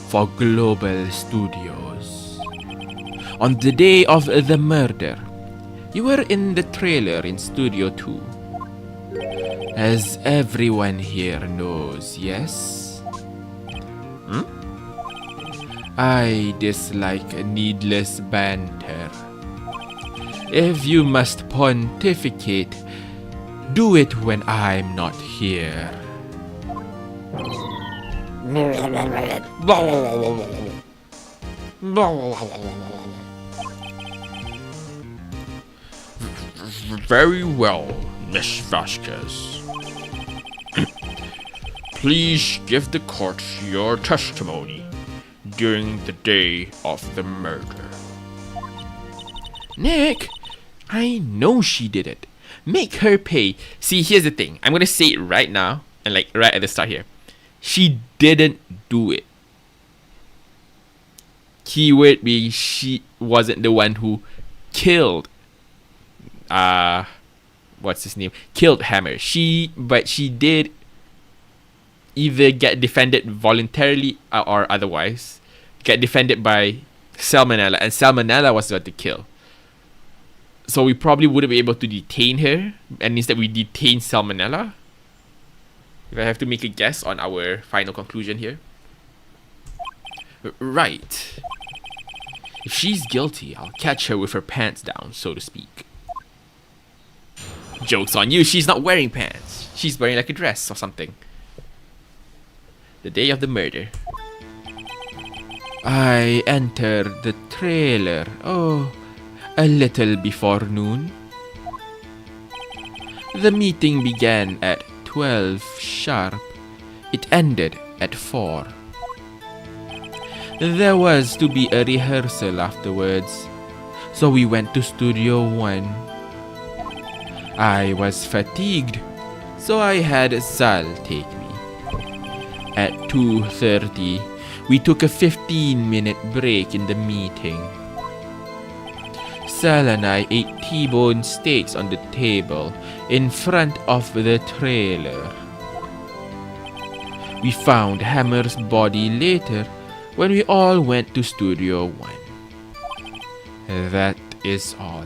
for Global Studios. On the day of the murder, you were in the trailer in Studio 2. As everyone here knows, yes? I dislike needless banter. If you must pontificate, do it when I'm not here. Very well, Miss Vasquez. Please give the court your testimony during the day of the murder. Nick, I know she did it. Make her pay. See, here's the thing. I'm gonna say it right now, and like right at the start here. She didn't do it. Keyword being she wasn't the one who killed what's his name, killed Hammer. But she did either get defended voluntarily or otherwise, get defended by Salmonella, and Salmonella was about to kill. So we probably wouldn't be able to detain her, and instead we detain Salmonella. If I have to make a guess on our final conclusion here. Right. If she's guilty, I'll catch her with her pants down, so to speak. Joke's on you, she's not wearing pants. She's wearing like a dress or something. The day of the murder. I entered the trailer, a little before noon. The meeting began at 12 sharp. It ended at 4. There was to be a rehearsal afterwards, so we went to Studio 1. I was fatigued, so I had Sal take me. At 2:30, we took a 15-minute break in the meeting. Sal and I ate T-bone steaks on the table in front of the trailer. We found Hammer's body later when we all went to Studio 1. That is all.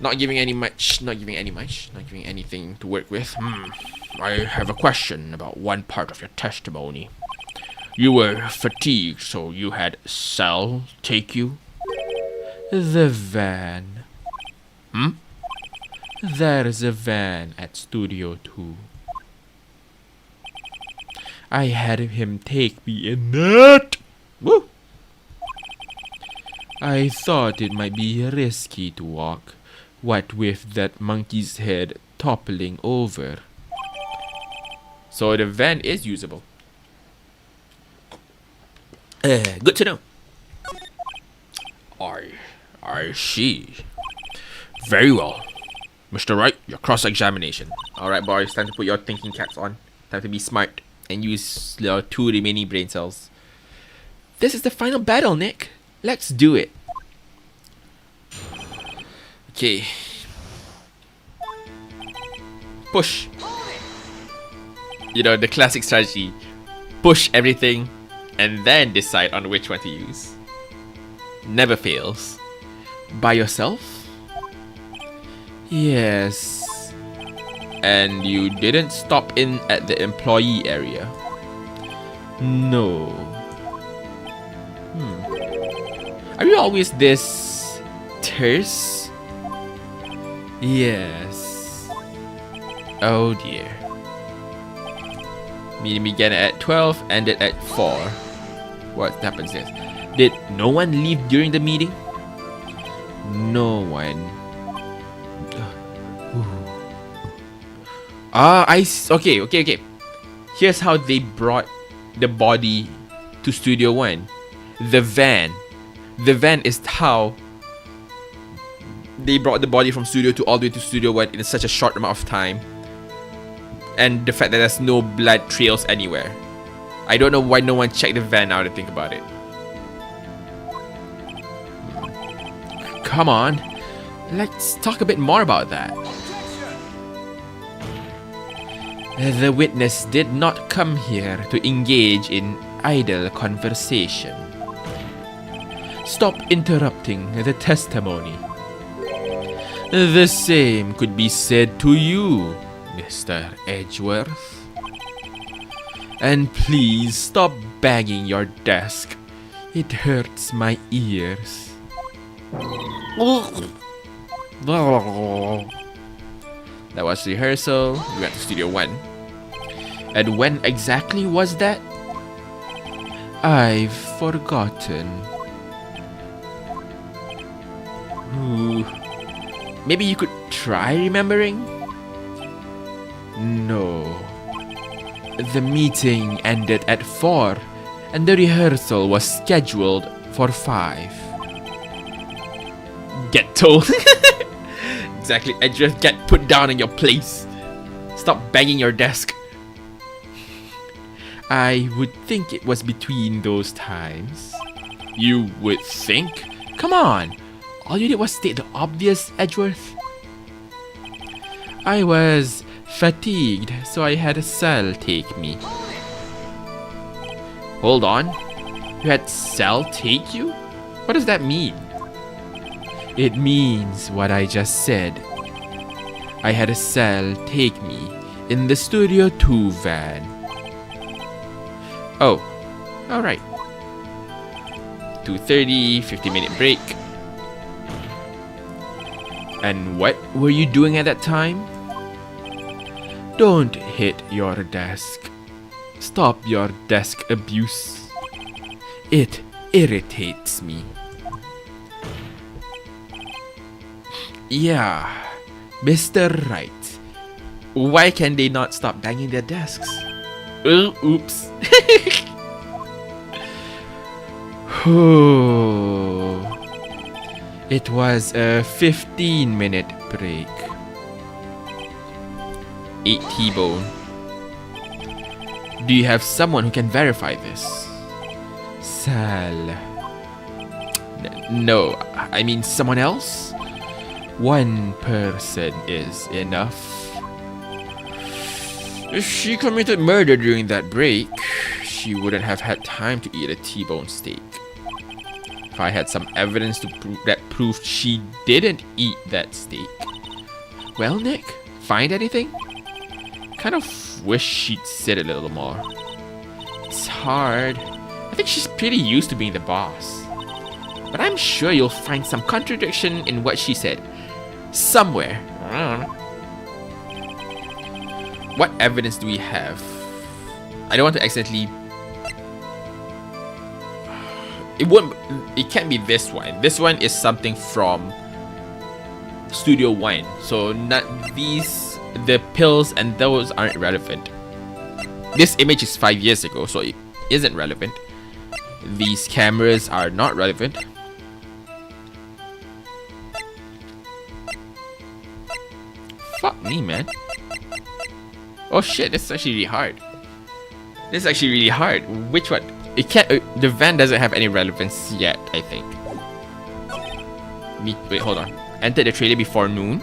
Not giving anything to work with. I have a question about one part of your testimony. You were fatigued, so you had Sal take you? The van. There's a van at Studio 2. I had him take me in that. Woo! I thought it might be risky to walk, what with that monkey's head toppling over. So the van is usable. Good to know. I see. Very well. Mr. Wright, your cross-examination. Alright boys, time to put your thinking caps on. Time to be smart and use your 2 remaining brain cells. This is the final battle, Nick. Let's do it. Okay. Push. You know, the classic strategy. Push everything and then decide on which one to use. Never fails. By yourself? Yes. And you didn't stop in at the employee area? No. Are you always this terse? Yes. Oh dear. Meeting began at 12, ended at 4. What happens next? Did no one leave during the meeting? No one. Okay. Here's how they brought the body to Studio 1. The van. The van is how they brought the body from Studio 2 all the way to Studio 1 in such a short amount of time. And the fact that there's no blood trails anywhere. I don't know why no one checked the van now to think about it. Come on. Let's talk a bit more about that. The witness did not come here to engage in idle conversation. Stop interrupting the testimony. The same could be said to you, Mr. Edgeworth. And please stop banging your desk. It hurts my ears. That was rehearsal. We went to Studio 1. And when exactly was that? I've forgotten. Ooh. Maybe you could try remembering? No. The meeting ended at 4 and the rehearsal was scheduled for 5. Get told. Exactly, Edgeworth, get put down in your place. Stop banging your desk. I would think it was between those times. You would think? Come on. All you did was state the obvious, Edgeworth. I was fatigued, so I had Sal take me. Hold on. You had Sal take you? What does that mean? It means what I just said. I had Sal take me in the Studio 2 van. Oh, alright. 2:30, 50-minute break. And what were you doing at that time? Don't hit your desk. Stop your desk abuse. It irritates me. Yeah, Mr. Wright. Why can they not stop banging their desks? Oops. It was a 15-minute break. 8 T-bone. Do you have someone who can verify this? Sal. No, I mean someone else? One person is enough. If she committed murder during that break, she wouldn't have had time to eat a T-bone steak. If I had some evidence that proved she didn't eat that steak. Well, Nick, find anything? Kind of wish she'd said a little more. It's hard. I think she's pretty used to being the boss. But I'm sure you'll find some contradiction in what she said. Somewhere. I don't know. What evidence do we have? I don't want to accidentally... It can't be this one. This one is something from Studio 1. So not these, the pills and those aren't relevant. This image is 5 years ago, so it isn't relevant. These cameras are not relevant. Fuck me, man. Oh shit, this is actually really hard. This is actually really hard. Which one? It can't. The van doesn't have any relevance yet, I think. Wait, hold on. Entered the trailer before noon.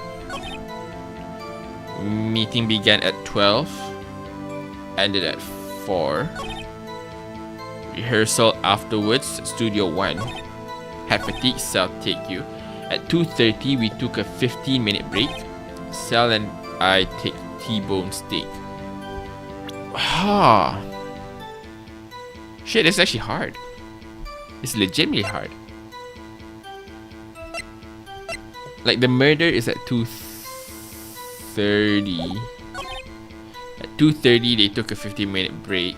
Meeting began at 12. Ended at 4. Rehearsal afterwards, Studio 1. Had fatigue, Sal take you. At 2:30, we took a 15-minute break. Sal and I take T-bone steak. Ah. Shit, this is actually hard. It's legitimately hard. Like, the murder is at 2:30. At 2:30, they took a 15-minute break.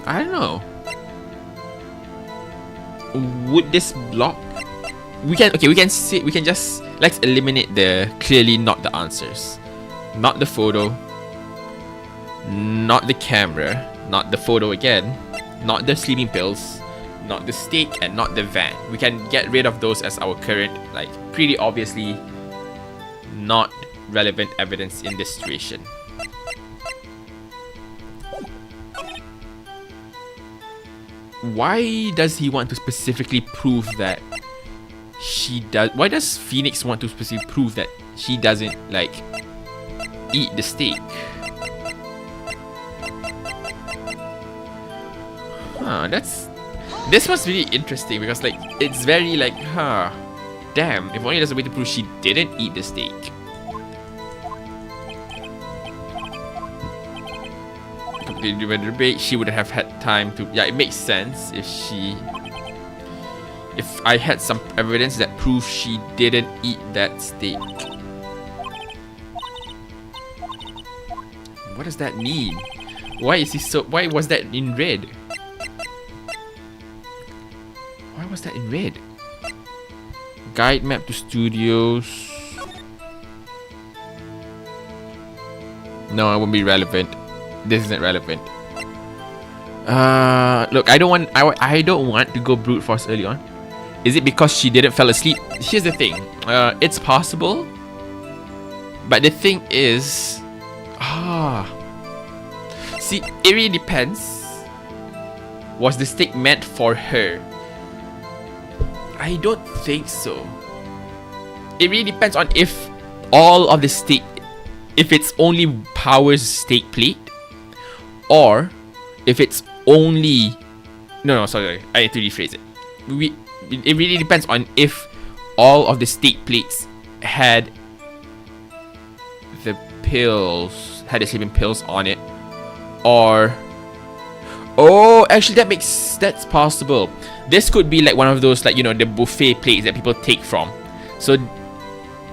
I don't know. Would this block? We can just let's eliminate the clearly not the answers. Not the photo. Not the camera. Not the photo again. Not the sleeping pills. Not the steak and not the van. We can get rid of those as our current, like, pretty obviously not relevant evidence in this situation. Why does he want to specifically prove that she does? Why does Phoenix want to specifically prove that she doesn't, like, eat the steak? This was really interesting because, like, it's very like, damn, if only there's a way to prove she didn't eat the steak. She would have had time to. Yeah, it makes sense if I had some evidence that proves she didn't eat that steak. What does that mean? Why was that in red? Why was that in red? Guide map to studios. No, it won't be relevant. This isn't relevant. Look, I don't want to go brute force early on. Is it because she didn't fall asleep? Here's the thing. It's possible. But the thing is, see, it really depends. Was the steak meant for her? I don't think so. It really depends on if all of the state, if it's only Power's stake plate, or if it's only sorry, I need to rephrase it. It really depends on if all of the stake plates had the sleeping pills on it, or actually that's possible. This could be like one of those, like, the buffet plates that people take from. So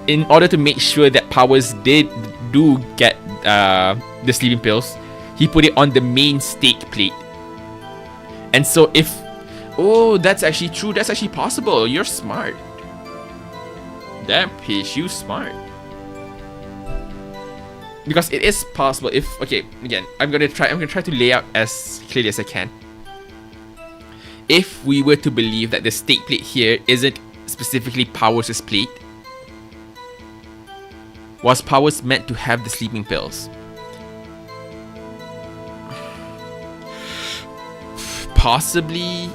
in order to make sure that Powers do get the sleeping pills, he put it on the main steak plate. And so that's actually true. That's actually possible. You're smart. Damn, Fish, you smart. Because it is possible if, okay, again, I'm gonna try to lay out as clearly as I can. If we were to believe that the steak plate here isn't specifically Powers' plate, was Powers meant to have the sleeping pills? Possibly.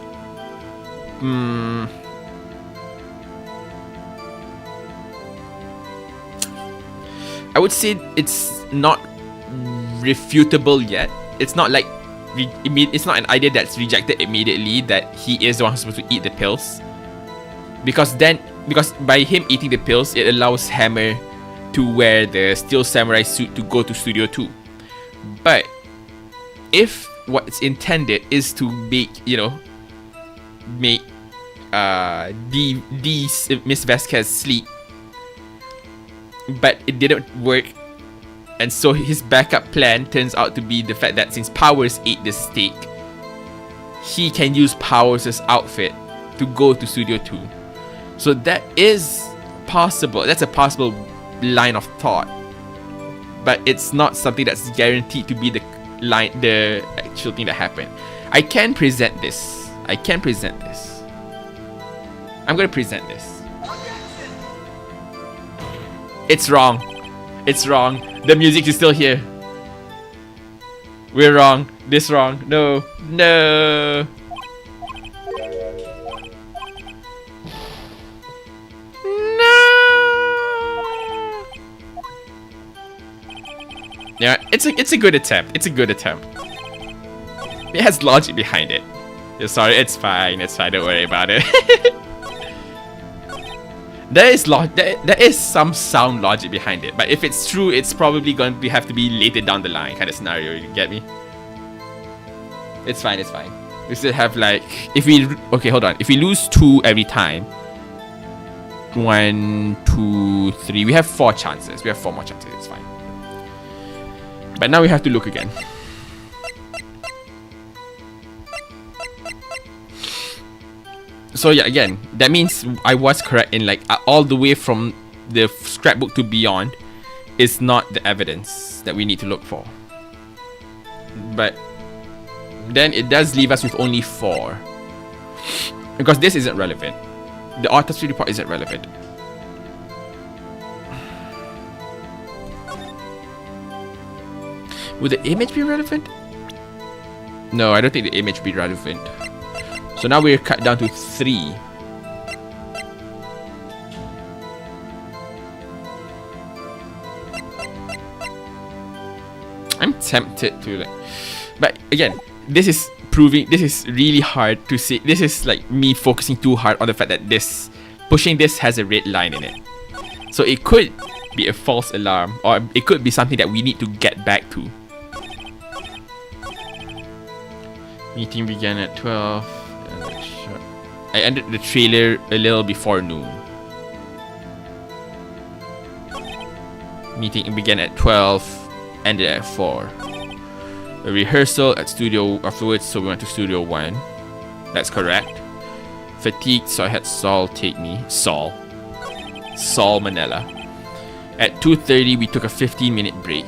I would say it's not refutable yet. It's not like it's not an idea that's rejected immediately that he is the one who's supposed to eat the pills. Because by him eating the pills, it allows Hammer to wear the Steel Samurai suit to go to Studio 2. But if what's intended is to make Miss Vasquez sleep, but it didn't work, and so his backup plan turns out to be the fact that since Powers ate this steak, he can use Powers' outfit to go to Studio 2. So that is possible. That's a possible line of thought, but it's not something that's guaranteed to be the actual thing that happened. I can present this. I'm gonna present this. It's wrong. The music is still here. We're wrong. This wrong. No. Yeah, it's a good attempt. It has logic behind it. Yeah, sorry, it's fine. Don't worry about it. There is some sound logic behind it, but if it's true, it's probably going to have to be later down the line kind of scenario. You get me? It's fine. We still have if we lose 2 every time. 1, 2, 3. We have 4 chances. We have 4 more chances. It's fine. But now we have to look again. So yeah, again, that means I was correct in all the way from the scrapbook to beyond is not the evidence that we need to look for. But then it does leave us with only 4. Because this isn't relevant. The autopsy report isn't relevant. Would the image be relevant? No, I don't think the image would be relevant. So now we're cut down to 3. I'm tempted to but again, this is really hard to see. This is me focusing too hard on the fact that pushing this has a red line in it. So it could be a false alarm, or it could be something that we need to get back to. Meeting began at 12. I ended the trailer a little before noon. Meeting began at 12, ended at 4. A rehearsal at studio afterwards, so we went to Studio 1. That's correct. Fatigued, so I had Saul take me. Saul Manella. At 2:30, we took a 15-minute break.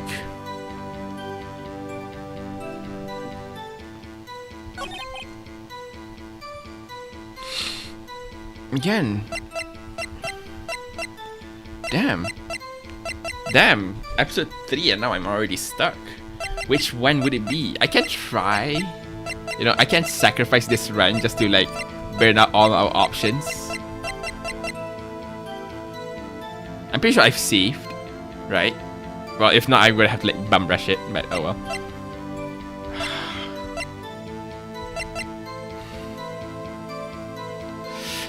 Again. Damn. Episode 3 and now I'm already stuck. Which one would it be? I can try. I can't sacrifice this run just to burn out all our options. I'm pretty sure I've saved, right? Well, if not, I'm gonna have to like bum rush it, but oh well.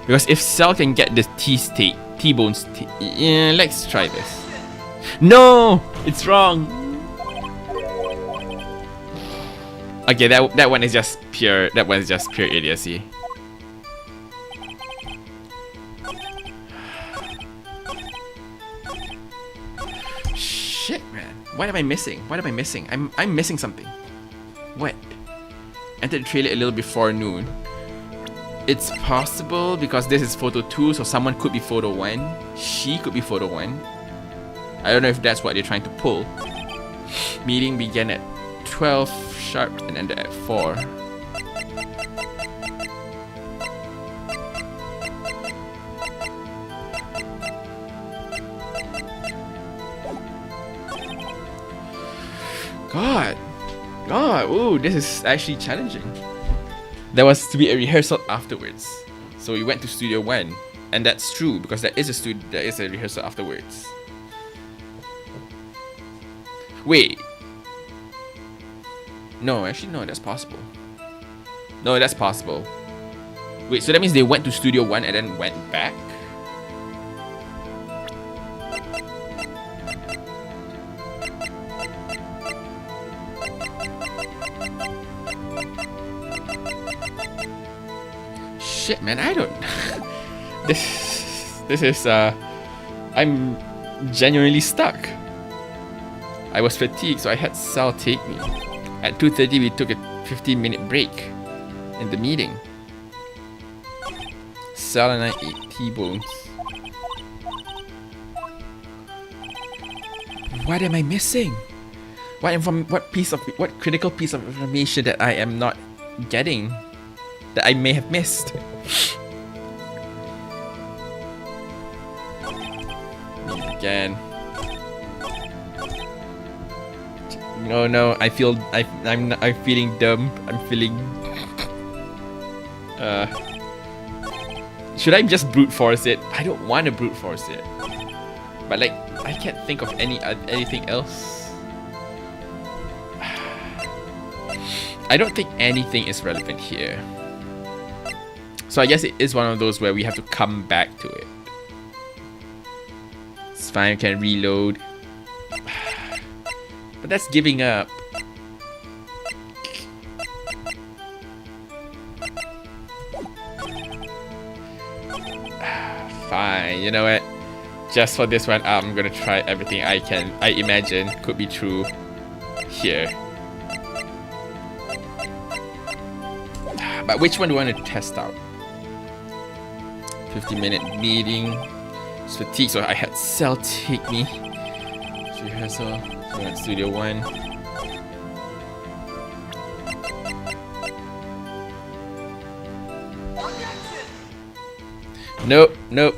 Because if Cell can get the T-Bones, yeah, let's try this. No, it's wrong. Okay, that one is just pure. That one is just pure idiocy. Shit, man. What am I missing? What am I missing? I'm missing something. What? Entered the trailer a little before noon. It's possible because this is photo 2, so someone could be photo 1. She could be photo 1. I don't know if that's what they're trying to pull. Meeting began at 12 sharp and ended at 4. God, ooh, this is actually challenging. There was to be a rehearsal afterwards, so we went to Studio 1, and that's true because there is a rehearsal afterwards. Wait. No, actually no, that's possible. No, that's possible. Wait, so that means they went to Studio 1 and then went back? Shit, man, I don't... This is, I'm genuinely stuck. I was fatigued, so I had Sal take me. At 2:30, we took a 15-minute break in the meeting. Sal and I ate T-bones. What am I missing? What critical piece of information that I am not getting that I may have missed? Again. No, I'm feeling dumb. I'm feeling should I just brute force it? I don't want to brute force it. But like I can't think of anything else. I don't think anything is relevant here. So I guess it is one of those where we have to come back to it. It's fine, we can reload. But that's giving up. Fine, you know what? Just for this one, I'm gonna try everything I imagine could be true here. But which one do I want to test out? 15-minute meeting. It's fatigue, so I had Cell take me. Rehearsal. So at Studio 1. Nope. No.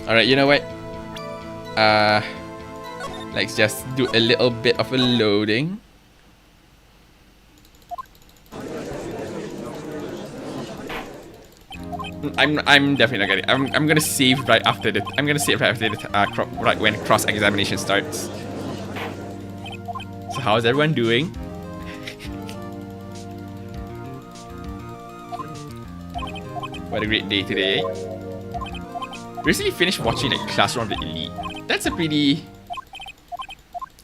Alright, you know what? Let's just do a little bit of a loading. I'm definitely not getting it. I'm gonna save right after the right when cross examination starts. So how's everyone doing? What a great day today. Recently finished watching like Classroom of the Elite. That's a pretty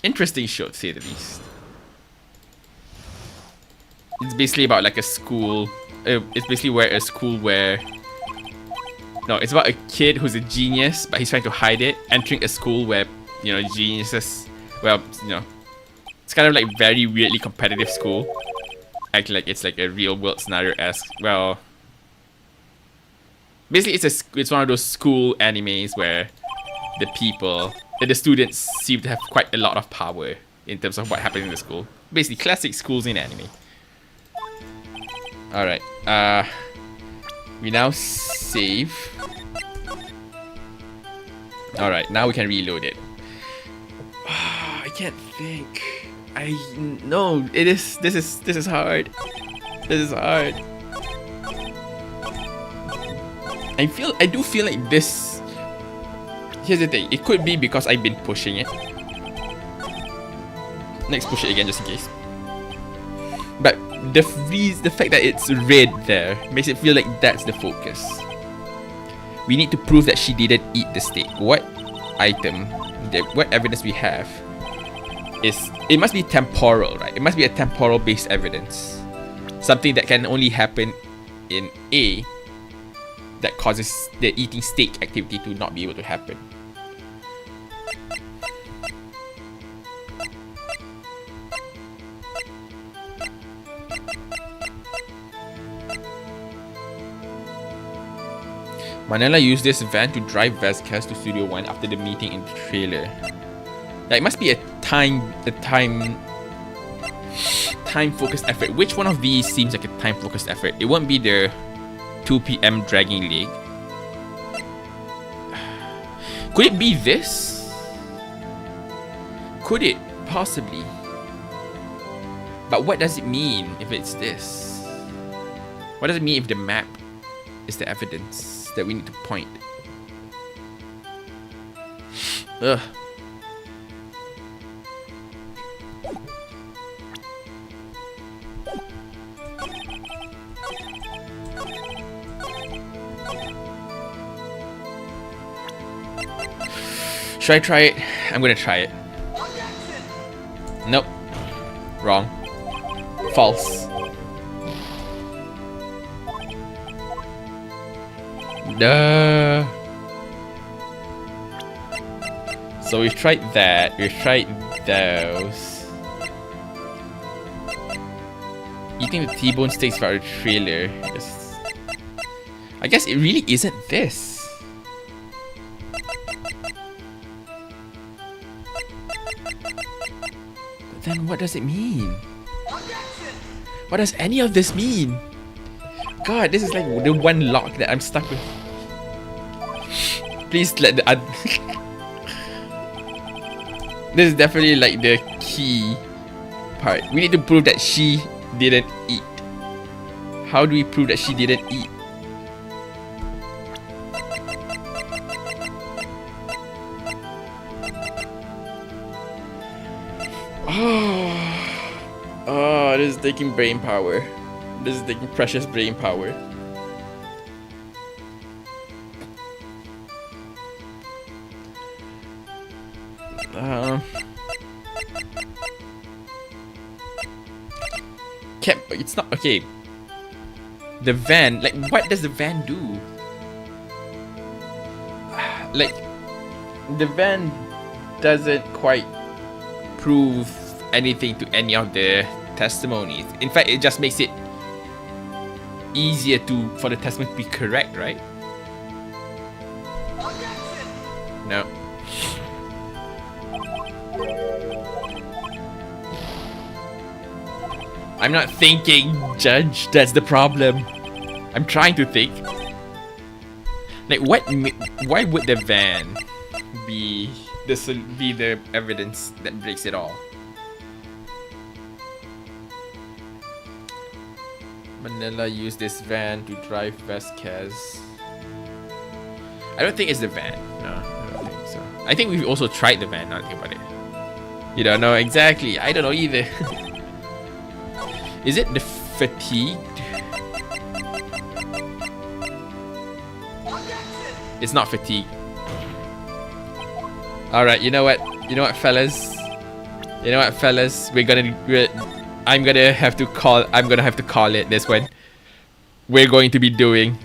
interesting show to say the least. It's basically about like a school. It's basically no, it's about a kid who's a genius, but he's trying to hide it, entering a school where, you know, geniuses, well, you know, it's kind of like very weirdly competitive school. Actually, like it's like a real world scenario-esque. Well, basically it's one of those school animes where the students seem to have quite a lot of power in terms of what happens in the school. Basically, classic schools in anime. Alright, we now save. Alright, now we can reload it. can't think. No. It is. This is hard. This is hard. I do feel like this. Here's the thing. It could be because I've been pushing it. Let's push it again just in case. But the fact that it's red there makes it feel like that's the focus. We need to prove that she didn't eat the steak. What item, what evidence we have is, it must be temporal, right? It must be a temporal based evidence. Something that can only happen in A that causes the eating steak activity to not be able to happen. Manila used this van to drive Vasquez to Studio One after the meeting in the trailer. Yeah, it must be a time focused effort. Which one of these seems like a time focused effort? It won't be the 2 p.m. dragging leg. Could it be this? Could it possibly? But what does it mean if it's this? What does it mean if the map is the evidence that we need to point? Ugh. Should I try it? I'm gonna try it. Nope. Wrong. False. Duh. So we've tried that. We've tried those. Eating the T-bone steaks for our trailer. I guess it really isn't this. But then what does it mean? What does any of this mean? God, this is like the one lock that I'm stuck with. Please let the this is definitely like the key part. We need to prove that she didn't eat. How do we prove that she didn't eat? Oh, this is taking brain power. This is taking precious brain power. It's not okay. The van, like, what does the van do? Like, the van doesn't quite prove anything to any of the testimonies. In fact, it just makes it easier for the testimony to be correct, right? No. I'm not thinking, Judge. That's the problem. I'm trying to think. Like, why would the van be the evidence that breaks it all? Manila used this van to drive Vasquez. I don't think it's the van. No, I don't think so. I think we've also tried the van, now that I think about it. You don't know exactly. I don't know either. Is it the fatigued? It's not fatigued. Alright, you know what? You know what, fellas? You know what, fellas? I'm gonna have to call it this one. We're going to be doing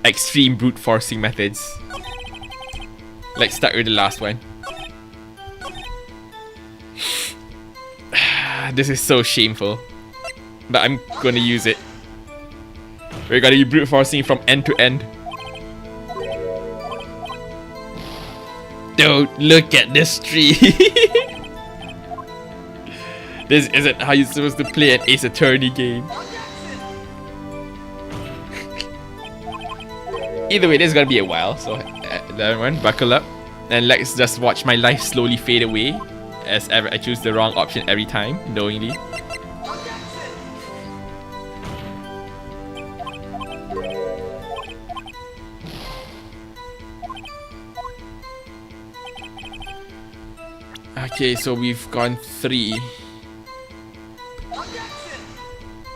extreme brute forcing methods. Let's start with the last one. This is so shameful. But I'm gonna use it. We're gonna be brute forcing from end to end. Dude, look at this tree. This isn't how you're supposed to play an Ace Attorney game. Either way, this is gonna be a while. So, everyone, buckle up. And let's just watch my life slowly fade away as ever. I choose the wrong option every time, knowingly. Okay, so we've gone 3.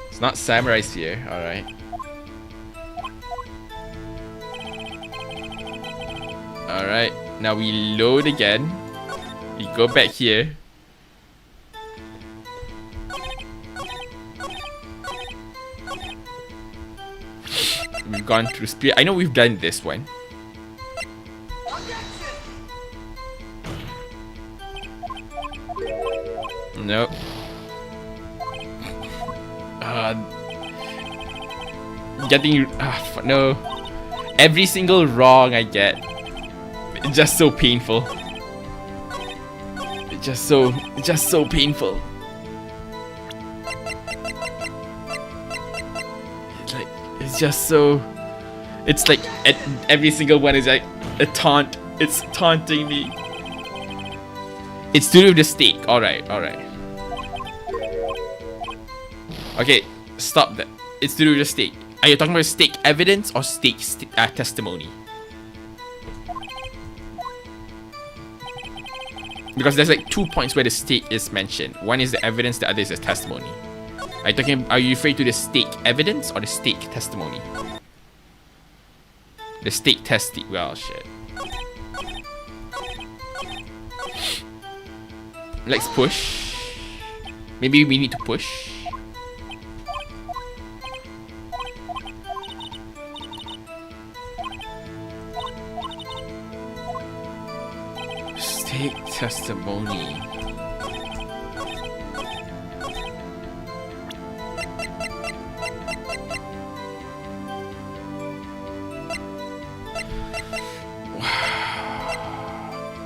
It's not samurai here, alright. Alright, now we load again. We go back here. We've gone through spear. I know we've done this one. Nope. Getting no. Every single wrong I get, it's just so painful. It's just so painful. It's just so. It's like every single one is like a taunt. It's taunting me. It's to do with the steak. Alright. Okay, stop that. It's to do with the steak. Are you talking about steak evidence or steak testimony? Because there's like 2 points where the steak is mentioned. One is the evidence, the other is the testimony. Are you referring to the steak evidence or the steak testimony? The steak testy. Well, shit. Let's push. Maybe we need to push. Steak testimony.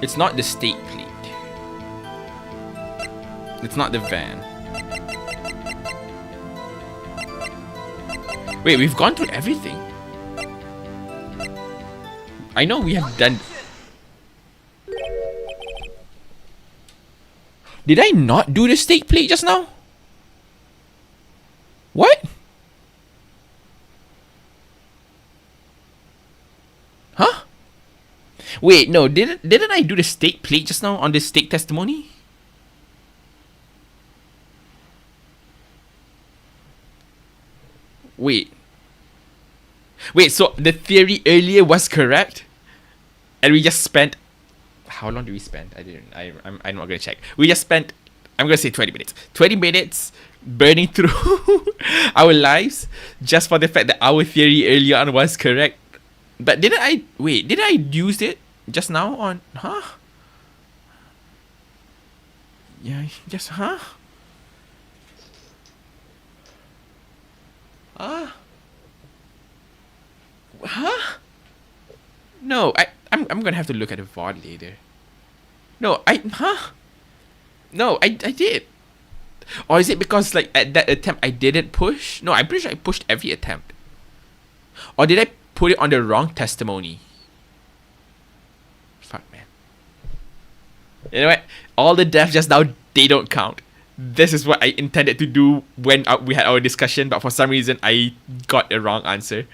It's not the steak plate. It's not the van. Wait, we've gone through everything. I know we have done. Did I not do the steak plate just now? What? Huh? Wait, no, didn't I do the steak plate just now on the steak testimony? Wait, so the theory earlier was correct? And we just spent... How long did we spend? I'm not gonna check. We just spent... I'm gonna say 20 minutes. 20 minutes burning through our lives just for the fact that our theory earlier on was correct. But did I use it just now on... Huh? Yeah, just... Huh? Huh? No, I'm gonna have to look at the VOD later. No, No, I did. Or is it because like at that attempt I didn't push? No, I'm pretty sure I pushed every attempt. Or did I put it on the wrong testimony? Fuck, man. You know what? All the deaths just now, they don't count. This is what I intended to do when we had our discussion, but for some reason I got a wrong answer.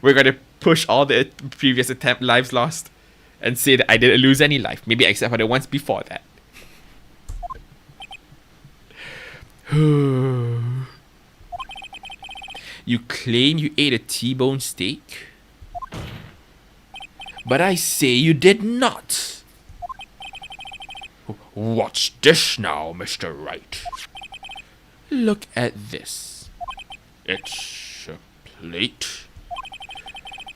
We're gonna push all the previous attempt lives lost and say that I didn't lose any life, maybe except for the ones before that. You claim you ate a T-bone steak, but I say you did not. What's this now, Mr. Wright? Look at this. It's a plate.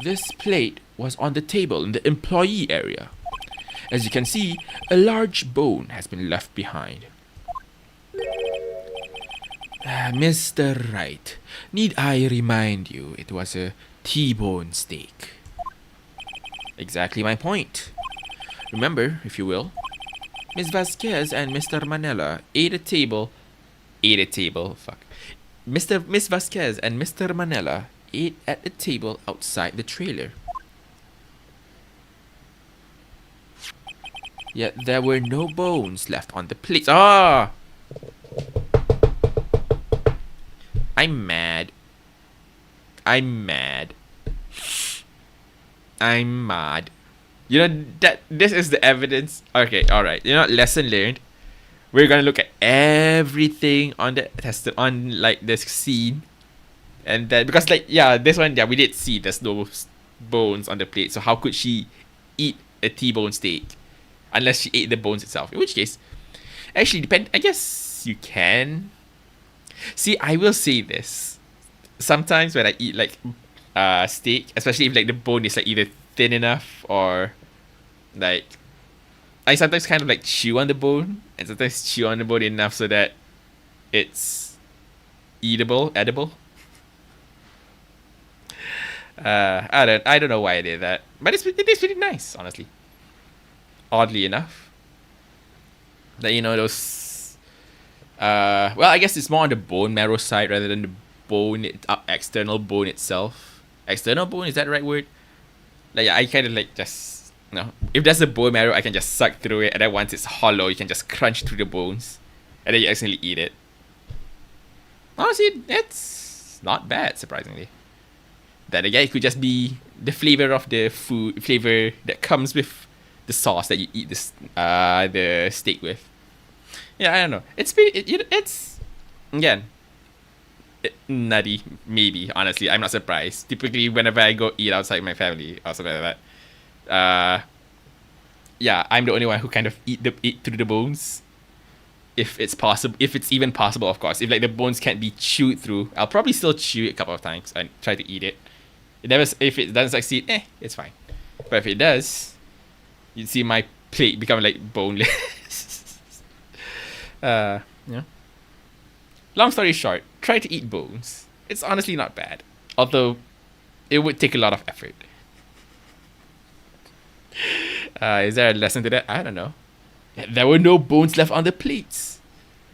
This plate was on the table in the employee area. As you can see, a large bone has been left behind. Mr. Wright, need I remind you it was a T-bone steak? Exactly my point. Remember, if you will, Miss Vasquez and Mr. Manila ate a table, fuck. Miss Vasquez and Mr. Manila ate at a table outside the trailer. Yet there were no bones left on the plates. Ah! I'm mad. I'm mad. I'm mad. You know, that this is the evidence. Okay, alright. You know, lesson learned. We're gonna look at everything on the test on like this scene. And then because like yeah, this one, yeah, we did see there's no bones on the plate. So how could she eat a T-bone steak? Unless she ate the bones itself. In which case, actually I guess you can. See, I will say this. Sometimes when I eat like steak, especially if like the bone is like either thin enough or like I sometimes kind of like chew on the bone and sometimes chew on the bone enough so that it's edible. I don't know why I did that, but it is pretty nice, honestly. Oddly enough, that you know those. Well, I guess it's more on the bone marrow side rather than the bone, external bone itself. External bone, is that the right word? Like yeah, I kind of like just if there's a bone marrow, I can just suck through it, and then once it's hollow, you can just crunch through the bones, and then you accidentally eat it. Honestly, it's not bad, surprisingly. Then again, it could just be the flavor of the flavor that comes with the sauce that you eat the steak with. Yeah, I don't know. It's again nutty, maybe. Honestly, I'm not surprised. Typically, whenever I go eat outside my family or something like that, yeah, I'm the only one who kind of eat through the bones. If it's possible, if it's even possible, of course. If like the bones can't be chewed through, I'll probably still chew it a couple of times and try to eat it. If it doesn't succeed, it's fine. But if it does, you'd see my plate become like boneless. Yeah. Long story short, try to eat bones. It's honestly not bad. Although, it would take a lot of effort. Is there a lesson to that? I don't know. There were no bones left on the plates.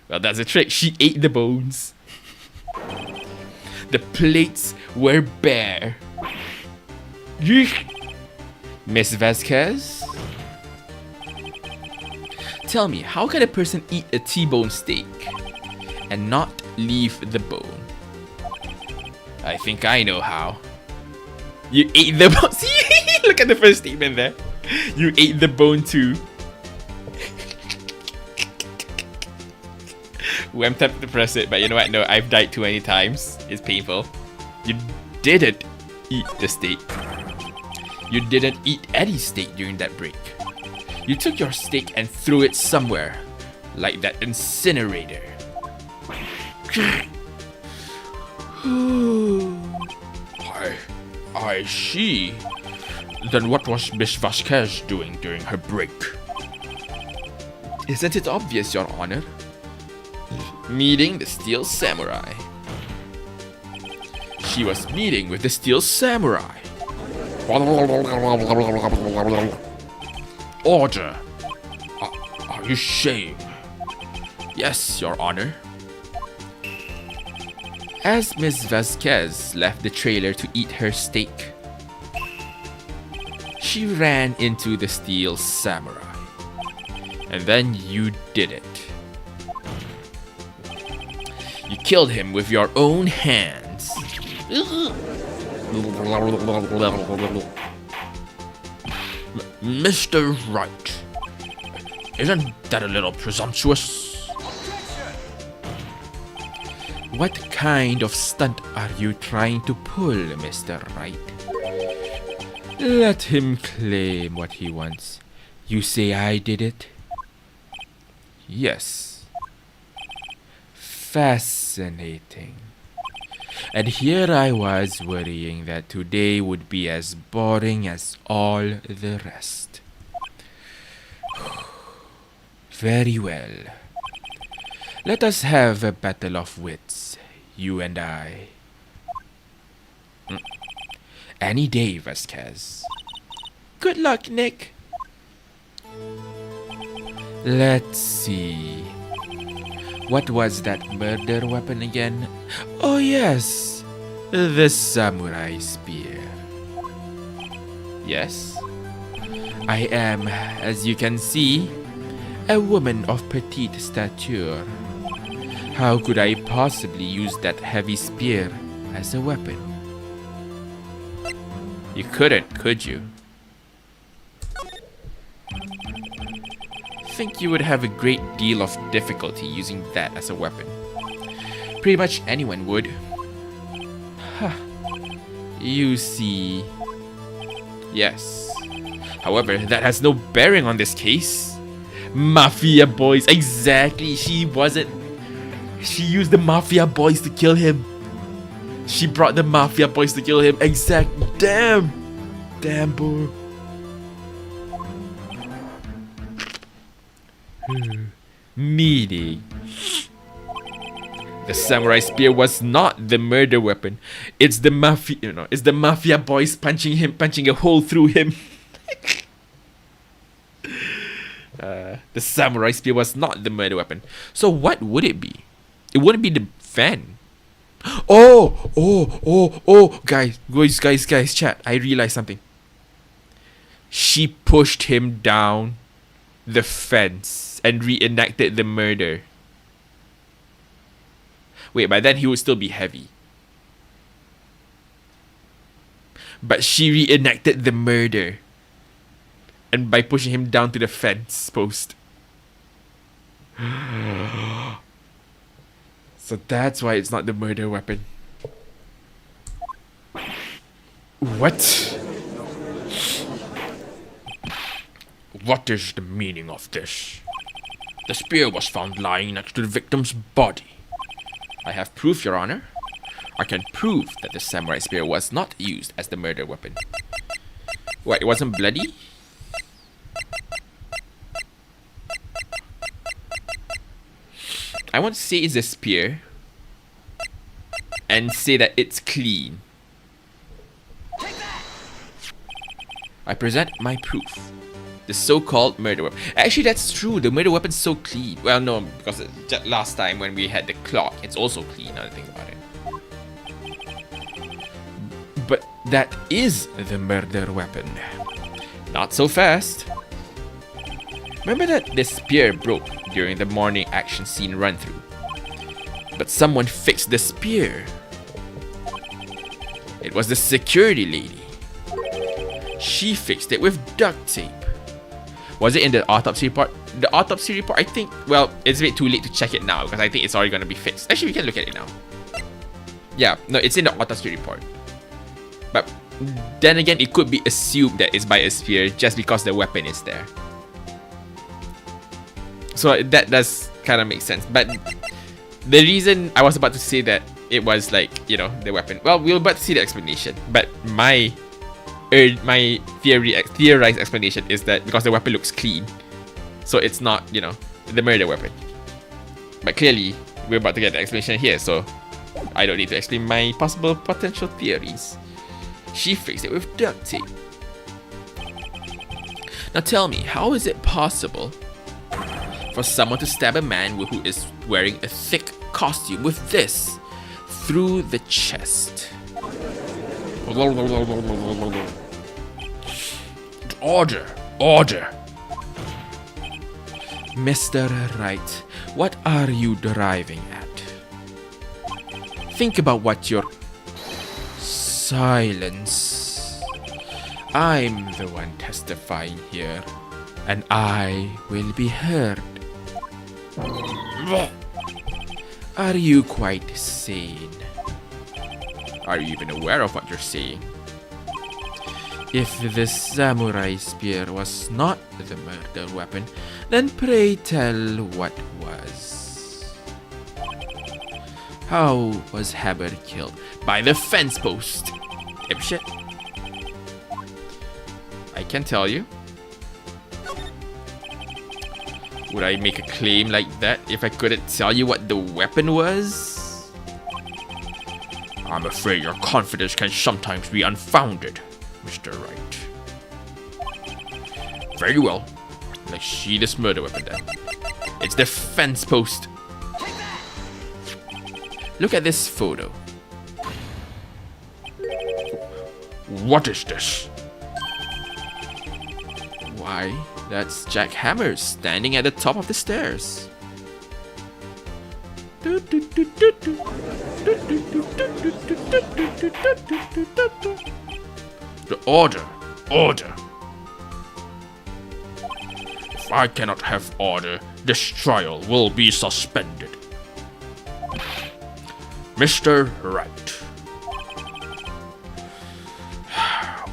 Well, that's a trick. She ate the bones. The plates were bare. Yeesh. Miss Vasquez? Tell me, how can a person eat a T-bone steak and not leave the bone? I think I know how. You ate the bone. See? Look at the first statement there. You ate the bone too. I'm tempted to press it, but you know what? No, I've died too many times. It's painful. You didn't eat the steak. You didn't eat any steak during that break. You took your steak and threw it somewhere, like that incinerator. I see. Then what was Miss Vasquez doing during her break? Isn't it obvious, Your Honor? Meeting the Steel Samurai. She was meeting with the Steel Samurai. Order. Are you saying? Yes, Your Honor. As Miss Vasquez left the trailer to eat her steak, she ran into the Steel Samurai. And then you did it. You killed him with your own hands. Mr. Wright, isn't that a little presumptuous? What kind of stunt are you trying to pull, Mr. Wright? Let him claim what he wants. You say I did it? Yes. Fascinating. And here I was worrying that today would be as boring as all the rest. Very well. Let us have a battle of wits, you and I. Any day, Vasquez. Good luck, Nick. Let's see. What was that murder weapon again? Oh yes, the samurai spear. Yes? I am, as you can see, a woman of petite stature. How could I possibly use that heavy spear as a weapon? You couldn't, could you? Think you would have a great deal of difficulty using that as a weapon. Pretty much anyone would. Huh. You see. Yes. However, that has no bearing on this case. Mafia boys, exactly. She used the mafia boys to kill him. She brought the mafia boys to kill him. Damn, boy. Meaning, the samurai spear was not the murder weapon. It's the mafia boys punching a hole through him. The samurai spear was not the murder weapon. So what would it be? It wouldn't be the fan. Guys, chat. I realized something. She pushed him down the fence and reenacted the murder. Wait, by then he would still be heavy. But she reenacted the murder. And by pushing him down to the fence post. So that's why it's not the murder weapon. What? What is the meaning of this? The spear was found lying next to the victim's body. I have proof, Your Honor. I can prove that the samurai spear was not used as the murder weapon. What, it wasn't bloody? I want to say it's a spear and say that it's clean. I present my proof. The so-called murder weapon. Actually, that's true. The murder weapon's so clean. Well, no, because last time when we had the clock, it's also clean. Now that I think about it. But that is the murder weapon. Not so fast. Remember that the spear broke during the morning action scene run-through. But someone fixed the spear. It was the security lady. She fixed it with duct tape. Was it in the autopsy report? The autopsy report, I think, well, it's a bit too late to check it now because I think it's already going to be fixed. Actually, we can look at it now. Yeah, no, it's in the autopsy report. But then again, it could be assumed that it's by a spear just because the weapon is there. So that does kind of make sense. But the reason I was about to say that it was like, you know, the weapon. Well, we're about to see the explanation. But my theorized explanation is that because the weapon looks clean, so it's not, you know, the murder weapon. But clearly, we're about to get the explanation here, so I don't need to explain my possible potential theories. She fixed it with duct tape. Now tell me, how is it possible for someone to stab a man who is wearing a thick costume with this through the chest? Order! Mr. Wright, what are you driving at? Think about what you're... Silence. I'm the one testifying here, and I will be heard. Are you quite sane? Are you even aware of what you're saying? If the samurai spear was not the murder weapon, then pray tell what was. How was Haber killed? By the fence post. Dipshit. I can tell you. Would I make a claim like that if I couldn't tell you what the weapon was? I'm afraid your confidence can sometimes be unfounded, Mr. Wright. Very well. Let's see this murder weapon then. It's the fence post. Look at this photo. What is this? Why, that's Jack Hammer standing at the top of the stairs. The order! Order! If I cannot have order, this trial will be suspended. Mr. Wright.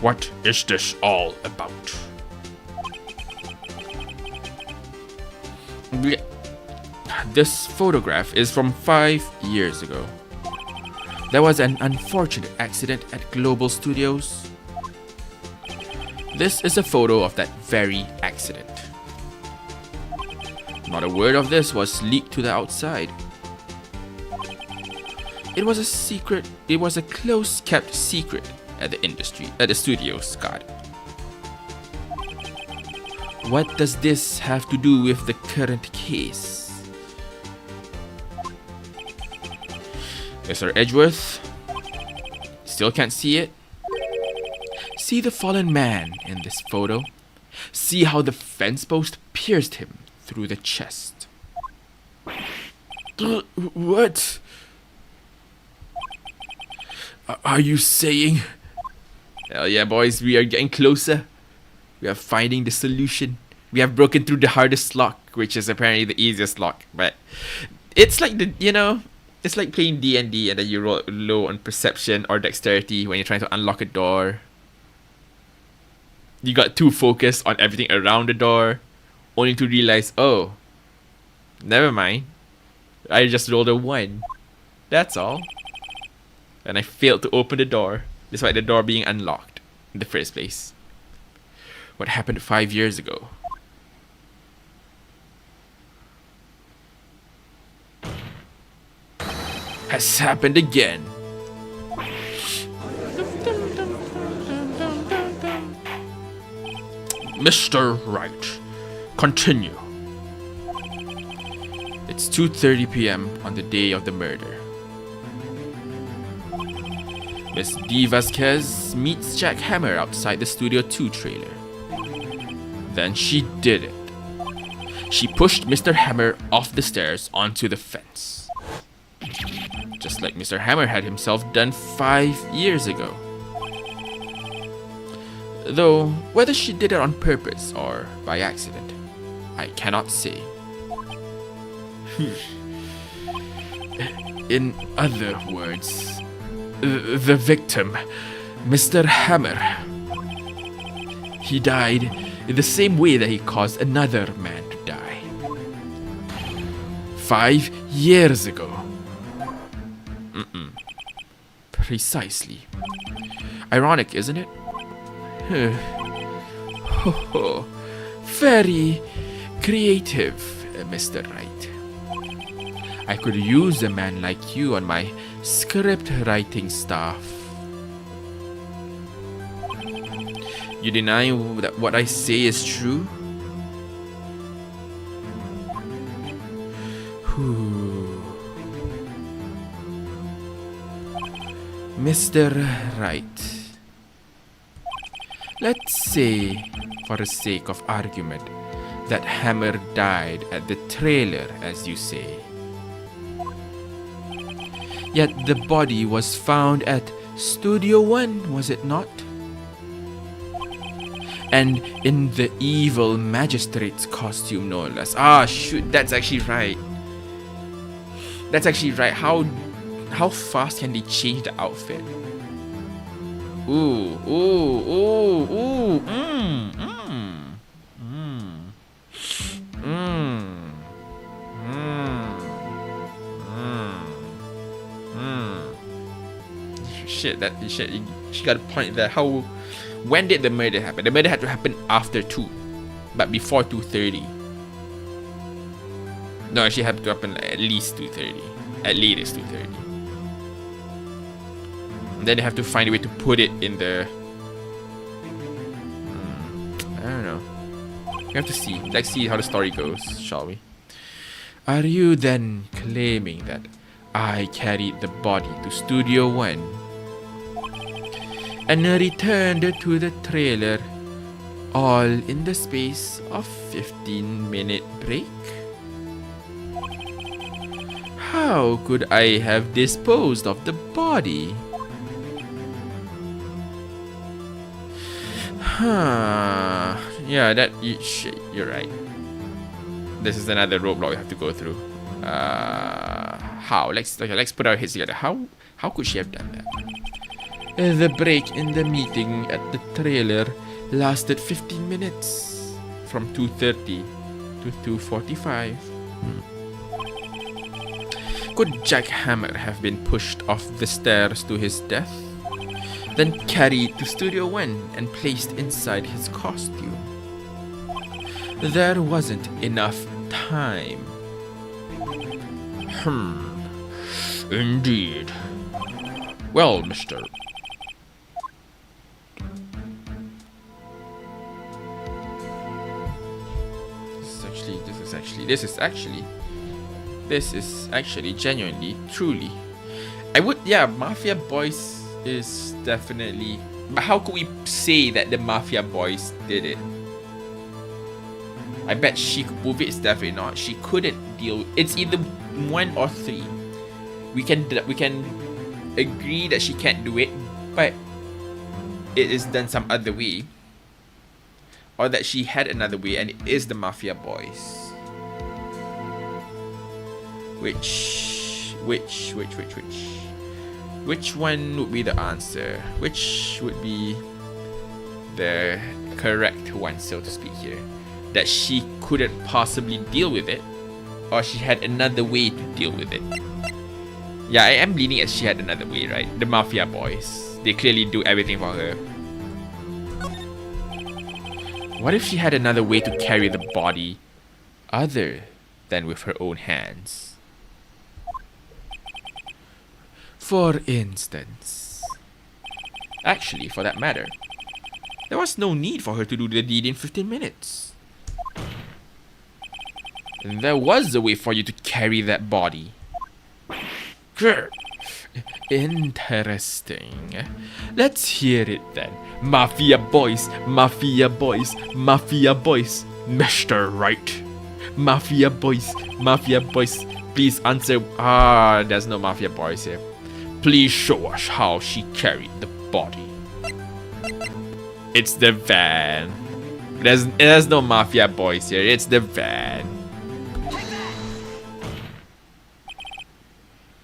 What is this all about? This photograph is from 5 years ago. There was an unfortunate accident at Global Studios. This is a photo of that very accident. Not a word of this was leaked to the outside. It was a secret, it was a close kept secret at the studios, God. What does this have to do with the current case? Mr. Edgeworth, still can't see it? See the fallen man in this photo? See how the fence post pierced him through the chest? What? Are you saying? Hell yeah, boys, we are getting closer. We are finding the solution. We have broken through the hardest lock, which is apparently the easiest lock. But it's like it's like playing D&D and then you roll low on perception or dexterity when you're trying to unlock a door. You got too focused on everything around the door, only to realize, oh, never mind. I just rolled a 1. That's all. And I failed to open the door, despite the door being unlocked in the first place. What happened 5 years ago? Has happened again. Mr. Wright, continue. It's 2:30 p.m. on the day of the murder. Miss D. Vasquez meets Jack Hammer outside the Studio 2 trailer. Then she did it. She pushed Mr. Hammer off the stairs onto the fence. Just like Mr. Hammer had himself done 5 years ago. Though, whether she did it on purpose or by accident, I cannot say. In other words, the victim, Mr. Hammer, he died in the same way that he caused another man to die. 5 years ago. Precisely. Ironic, isn't it? Very creative, Mr. Wright. I could use a man like you on my script writing staff. You deny that what I say is true? Mr. Wright, let's say, for the sake of argument, that Hammer died at the trailer, as you say. Yet the body was found at Studio 1, was it not? And in the evil magistrate's costume, no less. Ah, shoot, that's actually right. That's actually right. How fast can they change the outfit? Ooh, ooh, ooh, ooh, Shit, she got a point there. When did the murder happen? The murder had to happen after 2, but before 2:30. No, she had to happen at least 2:30. At latest 2:30. And then they have to find a way to put it in the... I don't know. We have to see. Let's see how the story goes, shall we? Are you then claiming that I carried the body to Studio 1 and returned to the trailer all in the space of 15-minute break? How could I have disposed of the body? Huh. Yeah, you're right. This is another roadblock we have to go through. How? Let's put our heads together. How could she have done that? The break in the meeting at the trailer lasted 15 minutes, from 2:30 to 2:45. Could Jack Hammer have been pushed off the stairs to his death, then carried to Studio One and placed inside his costume? There wasn't enough time. Indeed. Well, Mr. This is actually genuinely, truly. Mafia Boys is definitely. But how could we say that the Mafia Boys did it? I bet she could prove it. It's definitely not. She couldn't deal. It's either 1 or 3. We can agree that she can't do it, but it is done some other way, or that she had another way, and it is the Mafia Boys. Which one would be the answer? Which would be the correct one, so to speak here? That she couldn't possibly deal with it, or she had another way to deal with it? Yeah, I am leaning as she had another way, right? The Mafia Boys, they clearly do everything for her. What if she had another way to carry the body other than with her own hands? For instance, actually, for that matter, there was no need for her to do the deed in 15 minutes. And there was a way for you to carry that body. Interesting. Let's hear it then. Mafia Boys, Mafia Boys, Mafia Boys. Mr. Wright. Mafia Boys, Mafia Boys. Please answer. There's no Mafia Boys here. Please show us how she carried the body. It's the van. There's no Mafia Boys here. It's the van.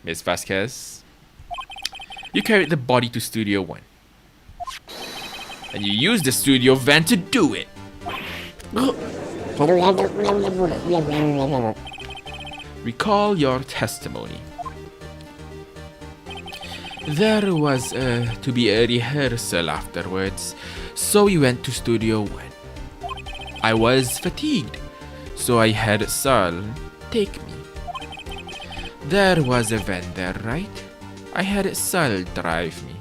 Miss Vasquez, you carried the body to Studio One, and you used the studio van to do it. Recall your testimony. There was to be a rehearsal afterwards, so we went to Studio One. I was fatigued, so I had Sal take me. There was a van there, right? I had Sal drive me.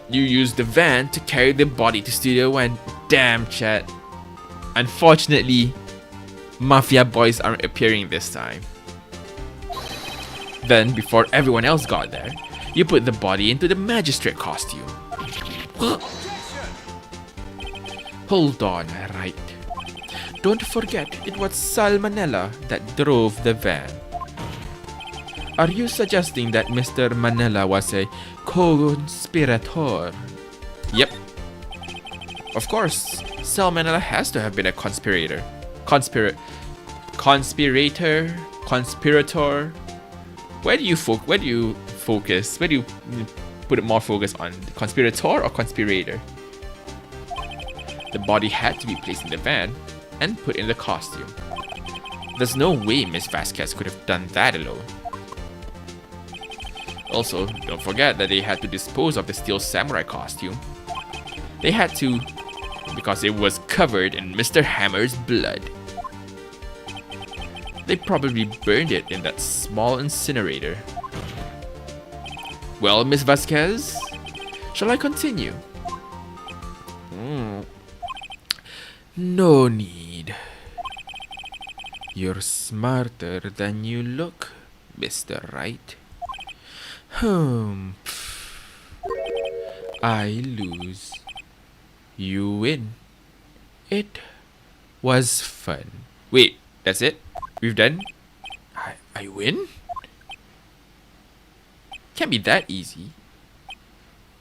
You used the van to carry the body to Studio One. Damn, chat. Unfortunately, Mafia Boys aren't appearing this time. Then, before everyone else got there, you put the body into the magistrate costume. Hold on, right? Don't forget, it was Salmonella that drove the van. Are you suggesting that Mr. Manella was a co-conspirator? Yep. Of course, Salmonella has to have been a conspirator. Conspirator? Where do you focus? Where do you put more focus on? Conspirator or conspirator? The body had to be placed in the van and put in the costume. There's no way Miss Vasquez could have done that alone. Also, don't forget that they had to dispose of the Steel Samurai costume. They had to because it was covered in Mr. Hammer's blood. They probably burned it in that small incinerator. Well, Miss Vasquez, shall I continue? No need. You're smarter than you look, Mr. Wright. I lose. You win. It was fun. Wait, that's it? We've done? I win? Can't be that easy.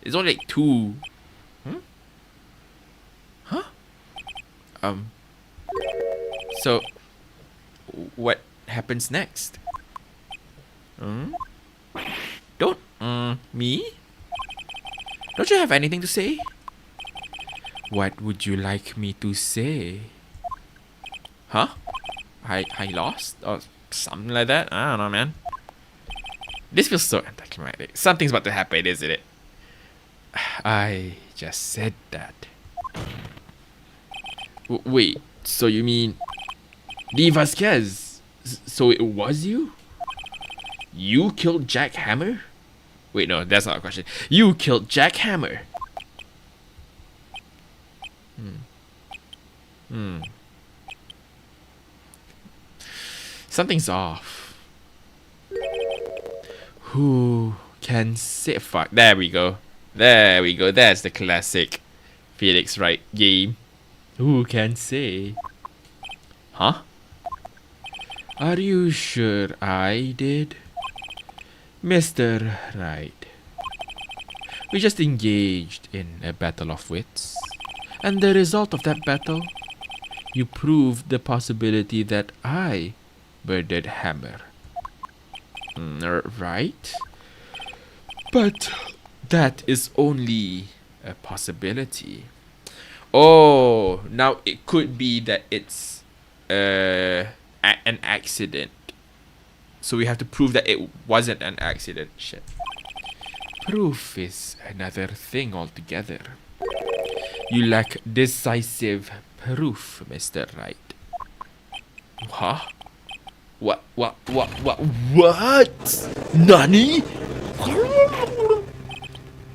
It's only like 2. Huh? So, what happens next? Don't, me? Don't you have anything to say? What would you like me to say? Huh? I lost? Or something like that? I don't know, man. This feels so anticlimactic. Something's about to happen, isn't it? I just said that. Wait, so you mean... Lee Vasquez? So it was you? You killed Jack Hammer? Wait, no, that's not a question. You killed Jack Hammer. Something's off. Who can say... Fuck, there we go. There we go. That's the classic Felix Wright game. Who can say? Huh? Are you sure I did? Mr. Wright. We just engaged in a battle of wits. And the result of that battle, you proved the possibility that I murdered Hammer. Right? But that is only a possibility. Oh, now it could be that it's an accident. So we have to prove that it wasn't an accident. Shit. Proof is another thing altogether. You lack decisive proof, Mr. Wright. Huh? What? Nani?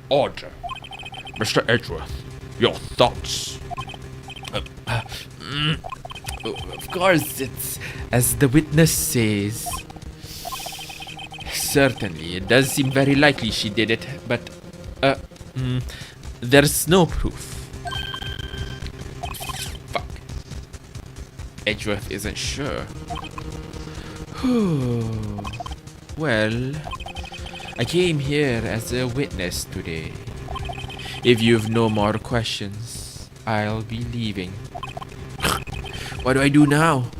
Order. Mr. Edgeworth, your thoughts? Of course, it's as the witness says. Certainly, it does seem very likely she did it, but there's no proof. Fuck. Edgeworth isn't sure. Well, I came here as a witness today. If you've no more questions, I'll be leaving. What do I do now?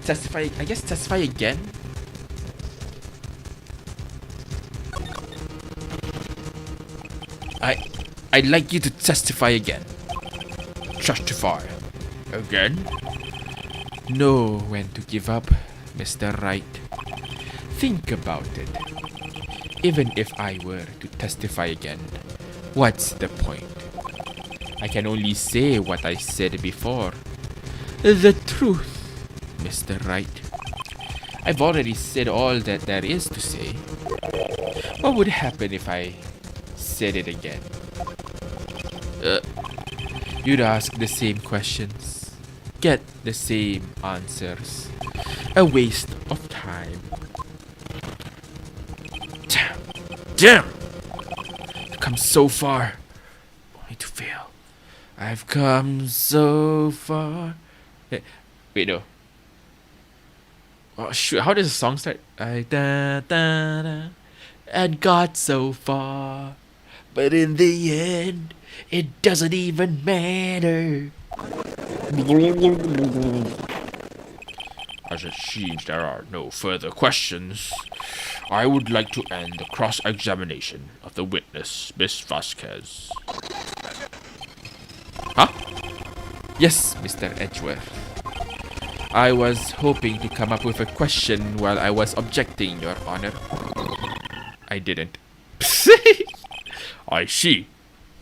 Testify, I guess testify again? I'd like you to testify again. Testify. Again? Know when to give up, Mr. Wright. Think about it. Even if I were to testify again, what's the point? I can only say what I said before. The truth, Mr. Wright. I've already said all that there is to say. What would happen if I said it again? You'd ask the same questions, get the same answers. A waste of time. Damn! I've come so far, only to fail. I've come so far. Wait, no. Oh shoot! How does the song start? And got so far, but in the end, it doesn't even matter. As it seems there are no further questions, I would like to end the cross-examination of the witness, Miss Vasquez. Huh? Yes, Mr. Edgeworth. I was hoping to come up with a question while I was objecting, Your Honor. I didn't. I see.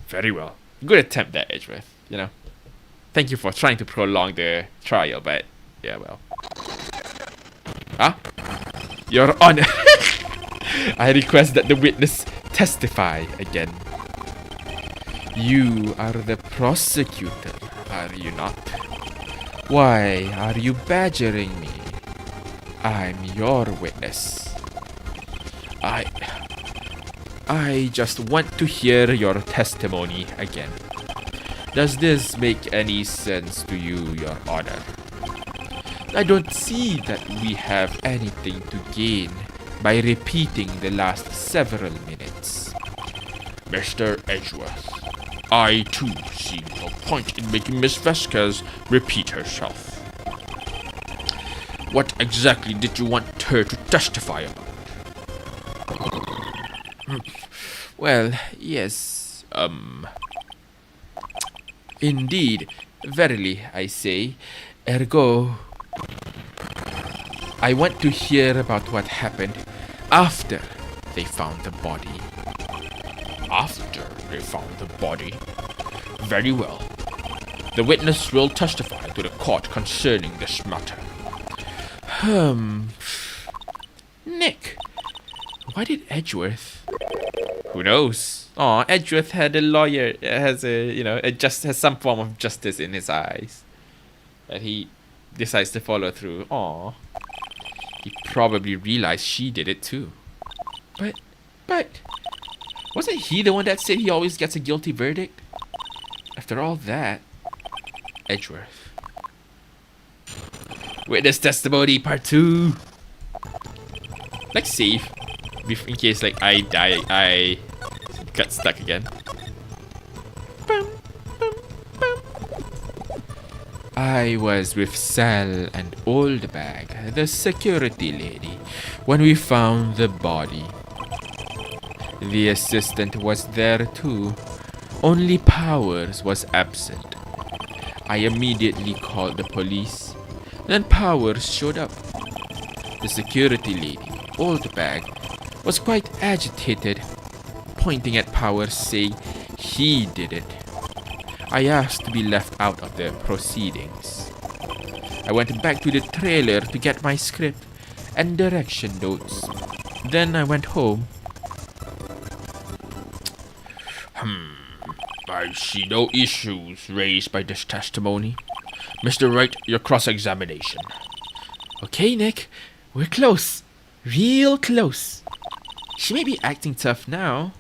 Very well. Good attempt there, Edgeworth, you know. Thank you for trying to prolong the trial, but yeah, well. Huh? Your Honor. I request that the witness testify again. You are the prosecutor, are you not? Why are you badgering me? I'm your witness. I just want to hear your testimony again. Does this make any sense to you, Your Honor? I don't see that we have anything to gain by repeating the last several minutes. Mr. Edgeworth, I too see no point in making Miss Vasquez repeat herself. What exactly did you want her to testify about? Well, yes, indeed, verily, I say, ergo, I want to hear about what happened after they found the body. After they found the body? Very well. The witness will testify to the court concerning this matter. Nick, why did Edgeworth? Who knows? Aw, Edgeworth had a lawyer, has some form of justice in his eyes. But he decides to follow through. Aw. He probably realized she did it too. But, wasn't he the one that said he always gets a guilty verdict? After all that, Edgeworth. Witness testimony part 2. Let's save. In case I die, I got stuck again. I was with Sal and Oldbag, the security lady, when we found the body. The assistant was there too, only Powers was absent. I immediately called the police, then Powers showed up. The security lady, Oldbag, was quite agitated, pointing at Powers saying he did it. I asked to be left out of the proceedings. I went back to the trailer to get my script and direction notes. Then I went home. I see no issues raised by this testimony. Mr. Wright, your cross-examination. Okay, Nick, we're close. Real close. She may be acting tough now,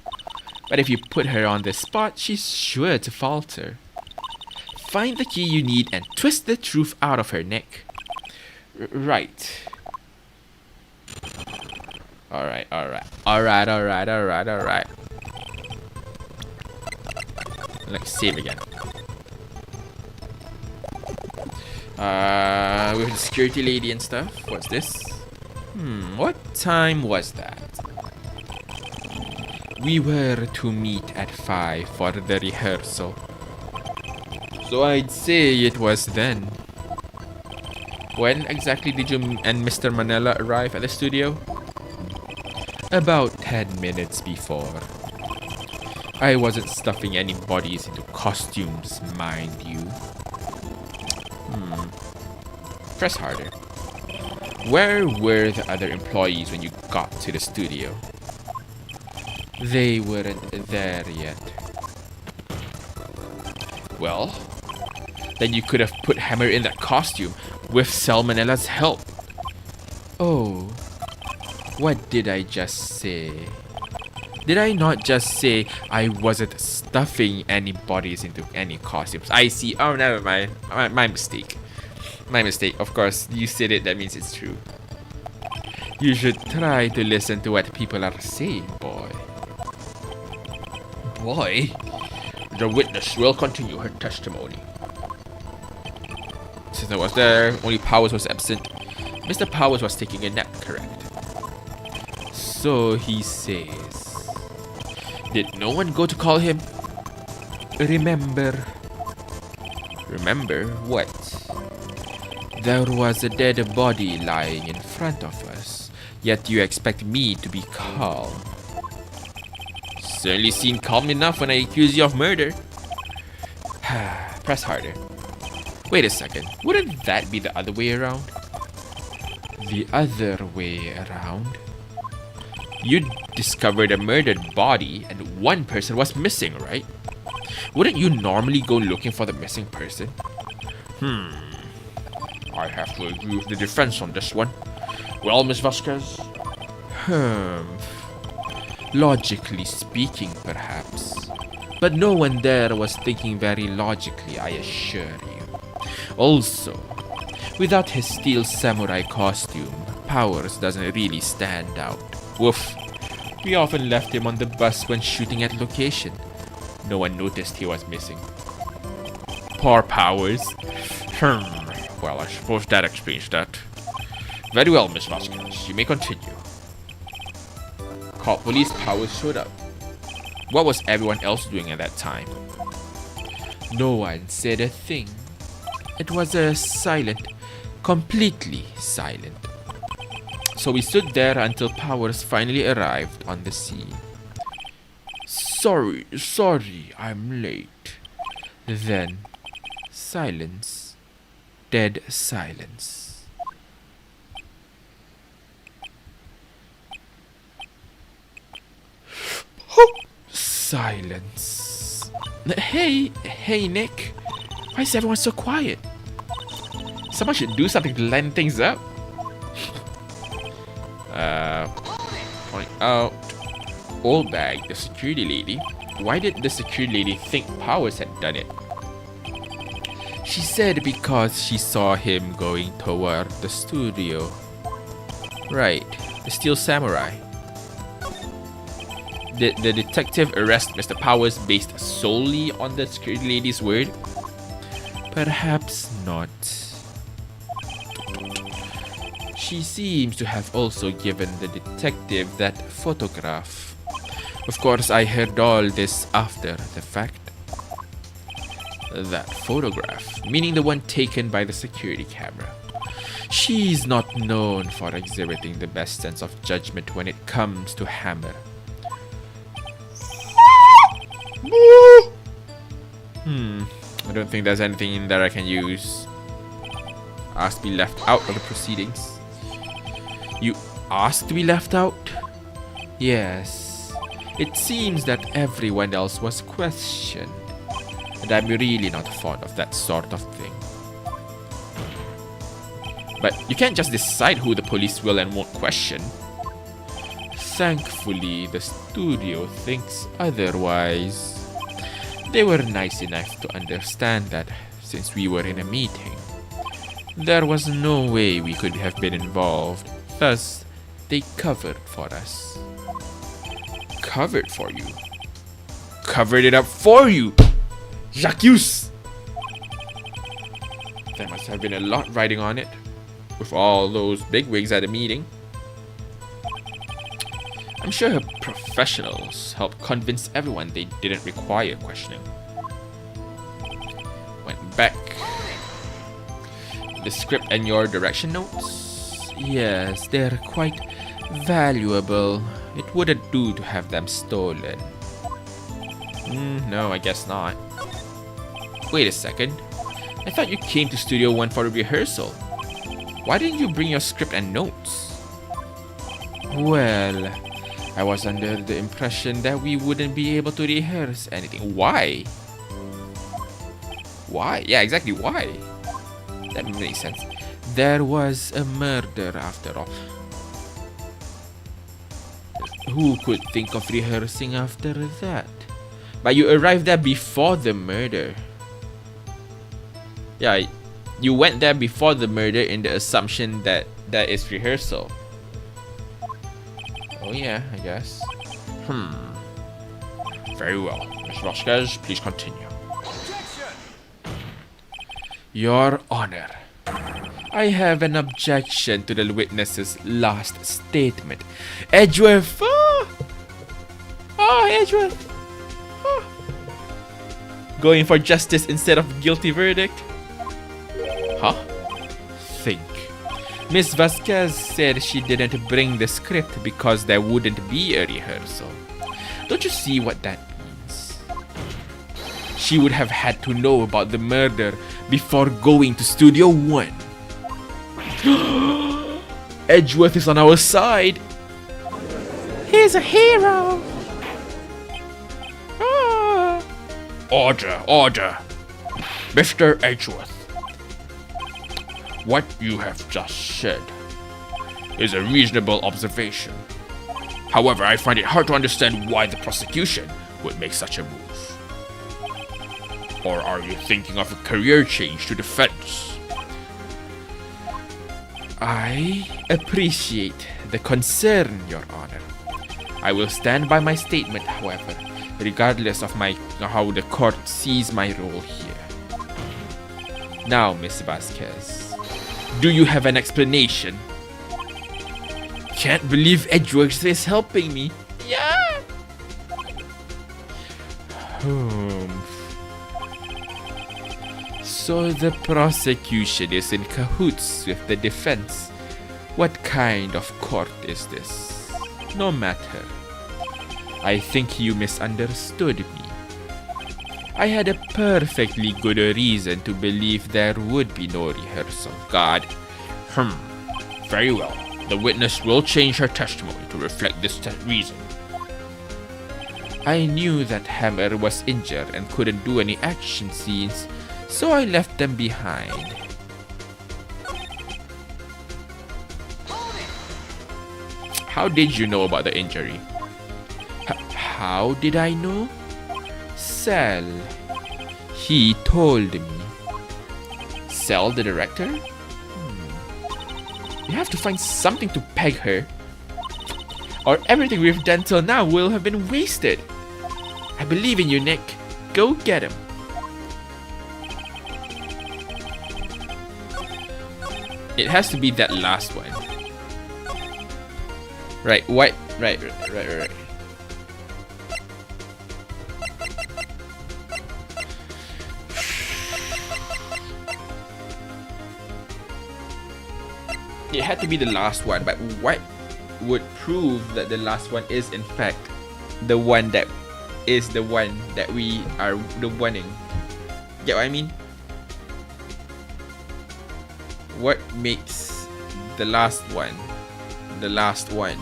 but if you put her on the spot, she's sure to falter. Find the key you need and twist the truth out of her, Nick. Right. Alright. Let's save again. With the security lady and stuff. What's this? What time was that? We were to meet at 5 for the rehearsal. So I'd say it was then. When exactly did you and Mr. Manila arrive at the studio? About 10 minutes before. I wasn't stuffing any bodies into costumes, mind you. Press harder. Where were the other employees when you got to the studio? They weren't there yet. Well, then you could have put Hammer in that costume with Salmonella's help. Oh, what did I just say? Did I not just say I wasn't stuffing any bodies into any costumes? I see. Oh, never mind. My mistake. My mistake. Of course, you said it. That means it's true. You should try to listen to what people are saying, boy. Boy? The witness will continue her testimony. Since I was there, only Powers was absent. Mr. Powers was taking a nap, correct? So he says. Did no one go to call him? Remember what? There was a dead body lying in front of us, yet you expect me to be calm. Certainly seem calm enough when I accuse you of murder. Press harder. Wait a second, wouldn't that be the other way around? The other way around? You discovered a murdered body and one person was missing, right? Wouldn't you normally go looking for the missing person? I have to agree with the defense on this one. Well, Miss Vasquez? Logically speaking, perhaps. But no one there was thinking very logically, I assure you. Also, without his steel samurai costume, Powers doesn't really stand out. Woof. We often left him on the bus when shooting at location. No one noticed he was missing. Poor Powers. Well, I suppose that explains that. Very well, Miss Vasquez. You may continue. Called police, Powers showed up. What was everyone else doing at that time? No one said a thing. It was a silent, completely silent. So we stood there until Powers finally arrived on the scene. Sorry, I'm late. Then, silence. Dead silence. Silence. Hey, Nick. Why is everyone so quiet? Someone should do something to lighten things up. Point out. Old Bag, the security lady. Why did the security lady think Powers had done it? She said because she saw him going toward the studio. Right, the Steel Samurai. Did the detective arrest Mr. Powers based solely on the security lady's word? Perhaps not. She seems to have also given the detective that photograph. Of course, I heard all this after the fact. That photograph, meaning the one taken by the security camera. She's not known for exhibiting the best sense of judgment when it comes to Hammer. I don't think there's anything in there I can use. Asked to be left out of the proceedings. You asked to be left out? Yes. It seems that everyone else was questioned. And I'm really not fond of that sort of thing. But you can't just decide who the police will and won't question. Thankfully, the studio thinks otherwise. They were nice enough to understand that since we were in a meeting, there was no way we could have been involved. Thus, they covered for us. Covered for you? Covered it up for you! Jacques! There must have been a lot riding on it, with all those bigwigs at the meeting. I'm sure her professionals helped convince everyone they didn't require questioning. Went back. The script and your direction notes? Yes, they're quite valuable. It wouldn't do to have them stolen. No, I guess not. Wait a second. I thought you came to Studio 1 for a rehearsal. Why didn't you bring your script and notes? Well, I was under the impression that we wouldn't be able to rehearse anything. Why? Why? Yeah, exactly, why? That makes sense. There was a murder after all. Who could think of rehearsing after that? But you arrived there before the murder. Yeah, you went there before the murder in the assumption that that is rehearsal. Oh yeah, I guess. Very well. Miss Vasquez, please continue. Your Honor, I have an objection to the witness's last statement. Edgeworth! Edgeworth! Going for justice instead of guilty verdict? Huh? Think. Miss Vasquez said she didn't bring the script because there wouldn't be a rehearsal. Don't you see what that means? She would have had to know about the murder before going to Studio 1. Edgeworth is on our side. He's a hero. Order. Mr. Edgeworth. What you have just said is a reasonable observation. However, I find it hard to understand why the prosecution would make such a move. Or are you thinking of a career change to defense? I appreciate the concern, Your Honor. I will stand by my statement, however, regardless of how the court sees my role here. Now, Miss Vasquez, do you have an explanation? Can't believe Edgeworks is helping me. Yeah. So the prosecution is in cahoots with the defense. What kind of court is this? No matter. I think you misunderstood me. I had a perfectly good reason to believe there would be no rehearsal. God. Very well. The witness will change her testimony to reflect this reason. I knew that Hammer was injured and couldn't do any action scenes, so I left them behind. How did you know about the injury? How did I know? Sal. He told me. Sal, the director? We have to find something to peg her, or everything we've done till now will have been wasted. I believe in you, Nick. Go get him. It has to be that last one. Right, what? Right. It had to be the last one, but what would prove that the last one is in fact the one that is the one that we are the wanting? Get what I mean? What makes the last one the last one?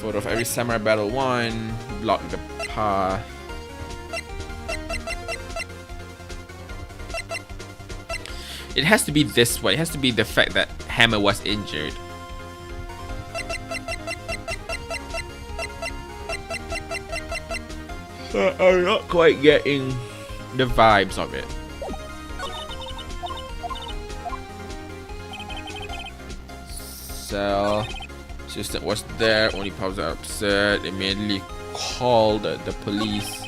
Photo of every samurai battle won. Block the path. It has to be this one. It has to be the fact that Hammer was injured. I'm not quite getting the vibes of it. So, assistant was there. Only pops are upset. Immediately called the police.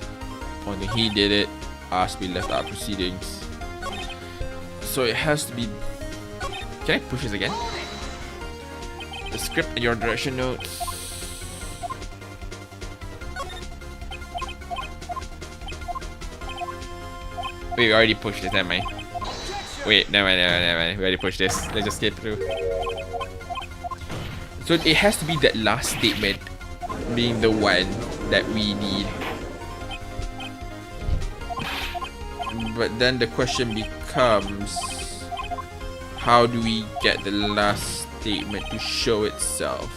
When he did it, asked to be left out of proceedings. So it has to be. Can I push this again? The script and your direction notes. Wait, we already pushed this, never mind. Wait, never mind. We already pushed this. Let's just skip through. So it has to be that last statement being the one that we need. But then the question becomes, how do we get the last statement to show itself?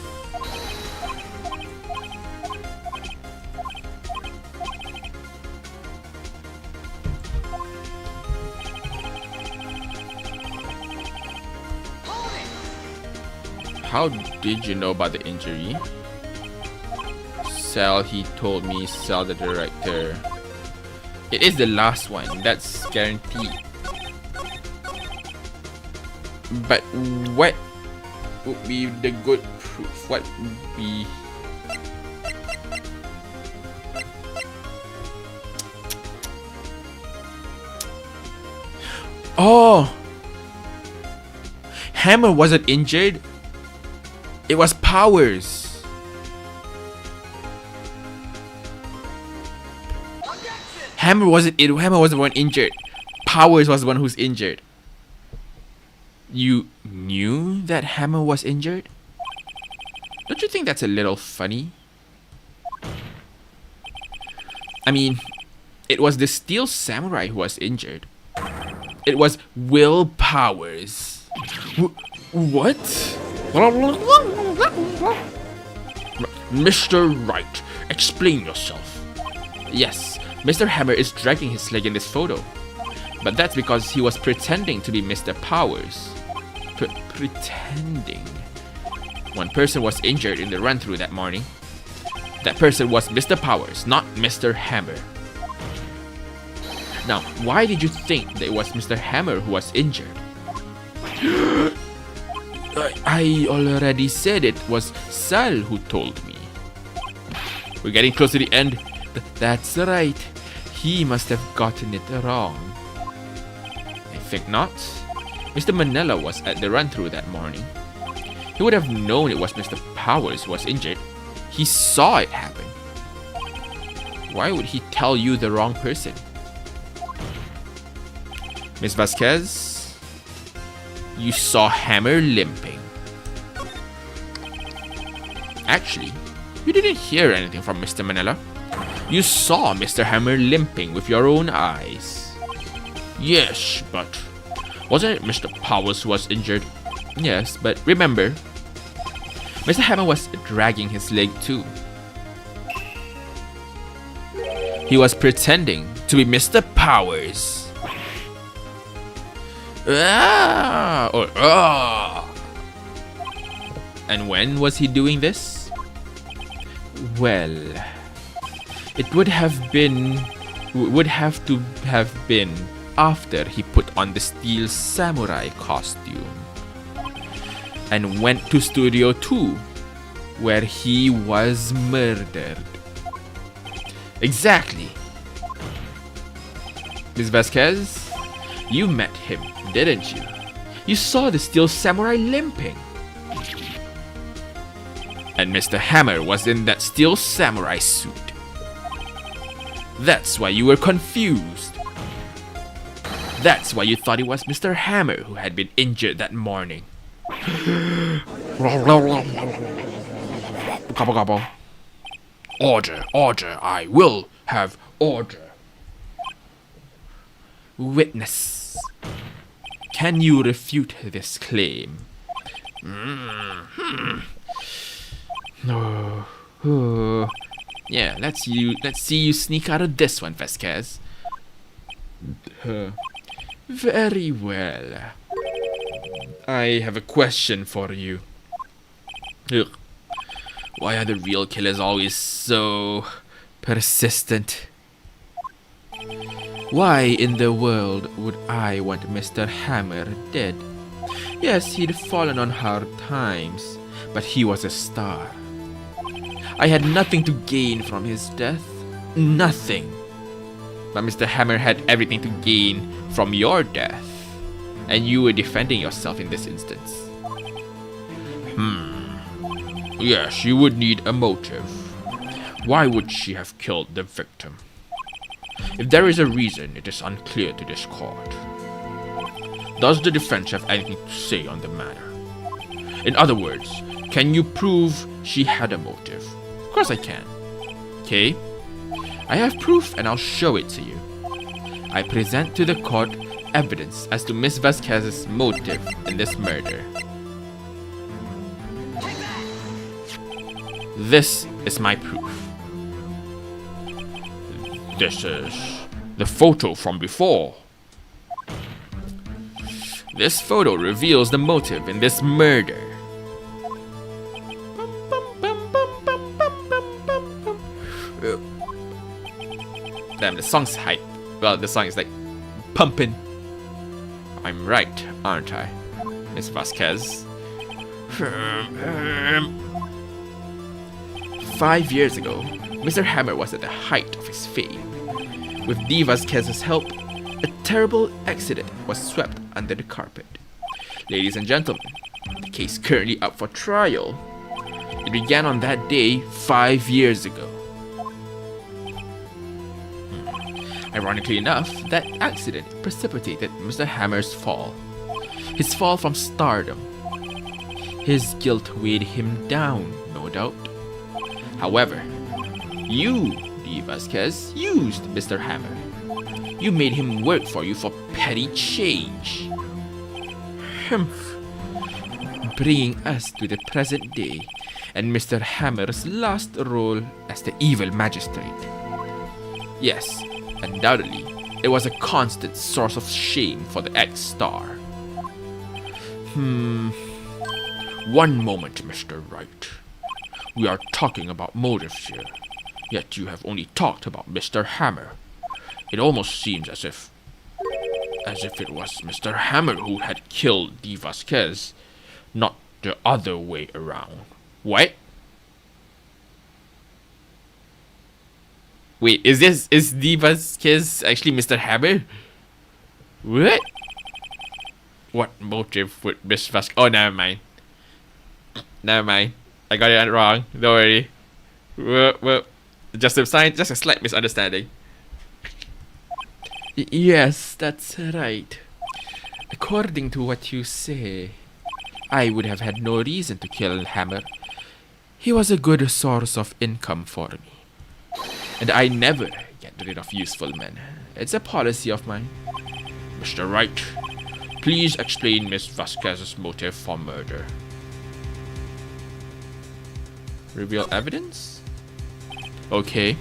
How did you know about the injury? Sal, he told me. Sal, the director. It is the last one, that's guaranteed. But what would be the good proof? What would be... Oh! Hammer wasn't injured. It was Powers. Hammer wasn't the one injured. Powers was the one who's injured. You knew that Hammer was injured? Don't you think that's a little funny? I mean, it was the Steel Samurai who was injured. It was Will Powers. What? Mr. Wright, explain yourself. Yes, Mr. Hammer is dragging his leg in this photo. But that's because he was pretending to be Mr. Powers. Pretending. One person was injured in the run-through that morning. That person was Mr. Powers, not Mr. Hammer. Now, why did you think that it was Mr. Hammer who was injured? I already said it was Sal who told me. We're getting close to the end. That's right. He must have gotten it wrong. I think not. Mr. Manila was at the run-through that morning. He would have known it was Mr. Powers who was injured. He saw it happen. Why would he tell you the wrong person? Miss Vasquez, you saw Hammer limping. Actually, you didn't hear anything from Mr. Manila. You saw Mr. Hammer limping with your own eyes. Yes, but wasn't it Mr. Powers who was injured? Yes, but remember, Mr. Hammer was dragging his leg too. He was pretending to be Mr. Powers. And when was he doing this? Well, it would have to have been after he put on the steel samurai costume and went to Studio 2, where he was murdered. Exactly. Ms. Vasquez, you met him, didn't you? You saw the steel samurai limping. And Mr. Hammer was in that steel samurai suit. That's why you were confused. That's why you thought it was Mr. Hammer who had been injured that morning. Gobble gobble. Order, order, I will have order. Witness. Can you refute this claim? Yeah, let's see you sneak out of this one, Vasquez. Very well. I have a question for you. Ugh. Why are the real killers always so persistent? Why in the world would I want Mr. Hammer dead? Yes, he'd fallen on hard times, but he was a star. I had nothing to gain from his death. Nothing. But Mr. Hammer had everything to gain from your death. And you were defending yourself in this instance. Yes, you would need a motive. Why would she have killed the victim? If there is a reason, it is unclear to this court. Does the defense have anything to say on the matter? In other words, can you prove she had a motive? Of course I can. Okay? I have proof and I'll show it to you. I present to the court evidence as to Miss Vasquez's motive in this murder. This is my proof. This is the photo from before. This photo reveals the motive in this murder. Damn, the song's hype. Well, the song is like pumping. I'm right, aren't I, Miss Vasquez? 5 years ago, Mr. Hammer was at the height of his fame. With D. Vasquez's help, a terrible accident was swept under the carpet. Ladies and gentlemen, the case currently up for trial. It began on that day 5 years ago. Ironically enough, that accident precipitated Mr. Hammer's fall. His fall from stardom. His guilt weighed him down, no doubt. However, you, D. Vasquez, used Mr. Hammer. You made him work for you for petty change. Bringing us to the present day and Mr. Hammer's last role as the evil magistrate. Yes, undoubtedly, It was a constant source of shame for the X-Star. One moment, Mr. Wright. We are talking about motives here, yet you have only talked about Mr. Hammer. It almost seems as if it was Mr. Hammer who had killed D. Vasquez, not the other way around. What? Wait, is D. Vasquez actually Mr. Hammer? What? What motive would Miss Vasquez? Oh, never mind. Never mind. I got it wrong. Don't worry. Well, just a slight misunderstanding. Yes, that's right. According to what you say, I would have had no reason to kill Hammer. He was a good source of income for me. And I never get rid of useful men. It's a policy of mine. Mr. Wright, please explain Miss Vasquez's motive for murder. Reveal evidence? Okay.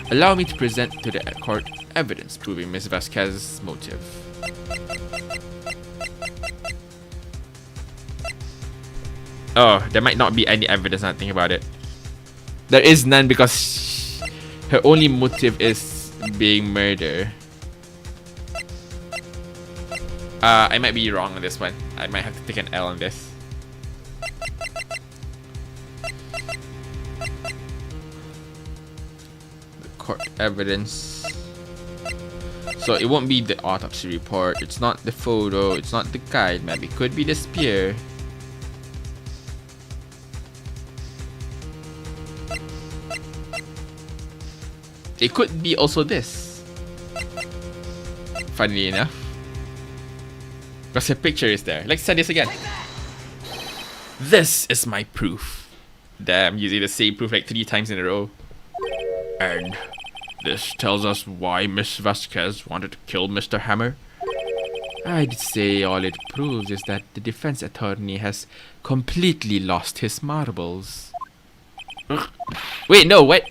Allow me to present to the court evidence proving Miss Vasquez's motive. Oh, there might not be any evidence now that I think about it. There is none because her only motive is being murder. I might be wrong on this one. I might have to take an L on this. The court evidence. So it won't be the autopsy report. It's not the photo. It's not the guide map. It could be the spear. It could be also this. Funnily enough. Because her picture is there. Let's say this again. This is my proof. Damn, using the same proof like 3 times in a row. And this tells us why Miss Vasquez wanted to kill Mr. Hammer? I'd say all it proves is that the defense attorney has completely lost his marbles. Wait, no, what?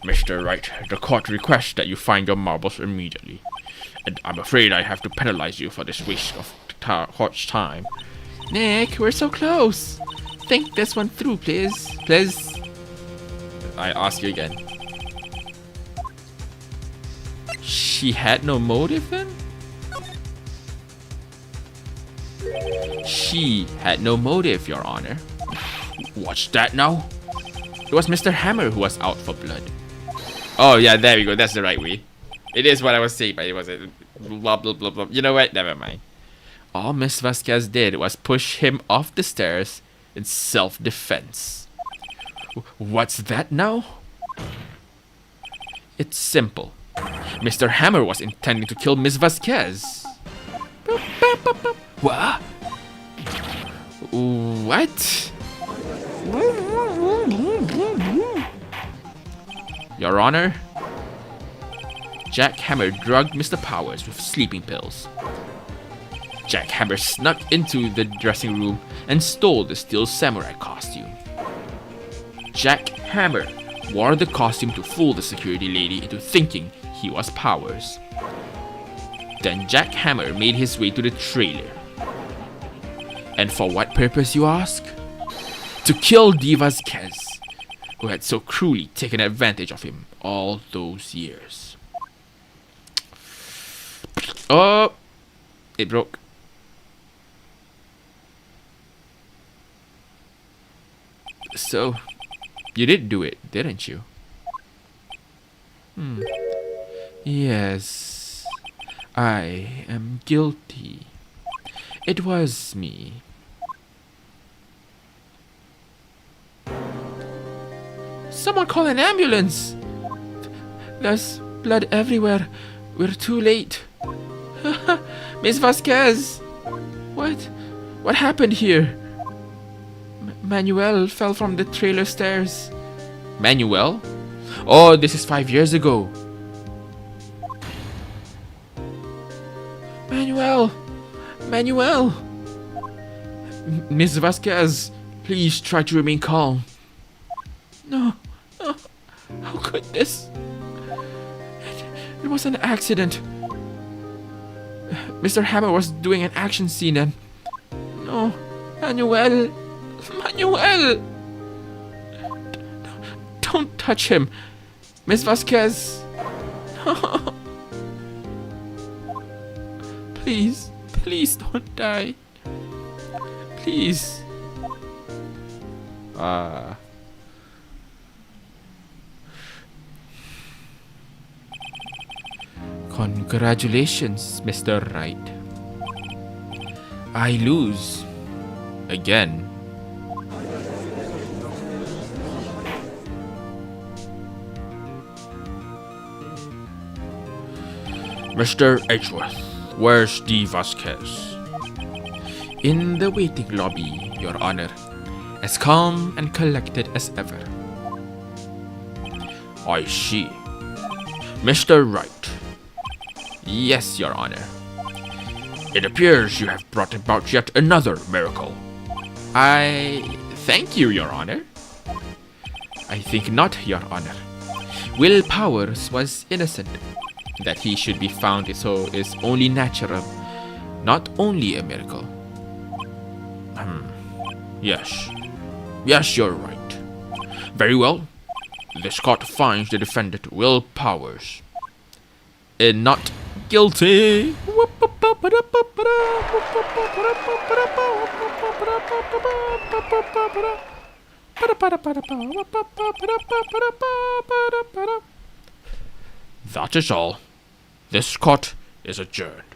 Mr. Wright, the court requests that you find your marbles immediately. And I'm afraid I have to penalize you for this waste of court's time. Nick, we're so close. Think this one through, please. Please. I ask you again. She had no motive then? She had no motive, Your Honor. What's that now? It was Mr. Hammer who was out for blood. Oh yeah, there we go. That's the right way. It is what I was saying, but it wasn't. Blah blah blah blah. You know what? Never mind. All Miss Vasquez did was push him off the stairs in self-defense. What's that now? It's simple. Mr. Hammer was intending to kill Miss Vasquez. What? What? Your Honor, Jack Hammer drugged Mr. Powers with sleeping pills. Jack Hammer snuck into the dressing room and stole the steel samurai costume. Jack Hammer wore the costume to fool the security lady into thinking he was Powers. Then Jack Hammer made his way to the trailer. And for what purpose, you ask? To kill D. Vasquez, who had so cruelly taken advantage of him all those years. Oh, it broke. So, you did do it, didn't you? Yes, I am guilty. It was me. Someone call an ambulance! There's blood everywhere. We're too late. Miss Vasquez! What happened here? Manuel fell from the trailer stairs. Manuel? Oh, this is 5 years ago. Manuel! Miss Vasquez, please try to remain calm. No. How could this? It was an accident. Mr. Hammer was doing an action scene and... No, Manuel! Manuel! Don't touch him! Miss Vasquez! Please, please don't die. Please. Congratulations, Mr. Wright. I lose. Again. Mr. Edgeworth, where's D. Vasquez? In the waiting lobby, Your Honor, as calm and collected as ever. I see. Mr. Wright. Yes, Your Honor. It appears you have brought about yet another miracle. I thank you, Your Honor. I think not, Your Honor. Will Powers was innocent. That he should be found so is only natural, not only a miracle. Yes. Yes, you're right. Very well. This court finds the defendant Will Powers not guilty. That is all. This court is adjourned.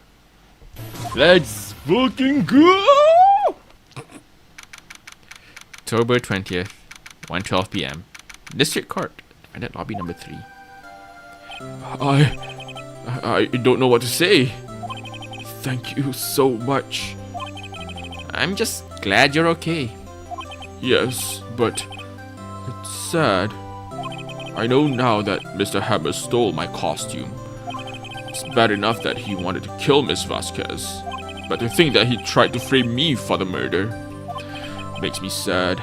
Let's fucking go! October 20th, 1:12 p.m. District Court, defendant lobby number 3. I don't know what to say. Thank you so much. I'm just glad you're okay. Yes, but it's sad. I know now that Mr. Hammer stole my costume. It's bad enough that he wanted to kill Miss Vasquez, but to think that he tried to frame me for the murder makes me sad.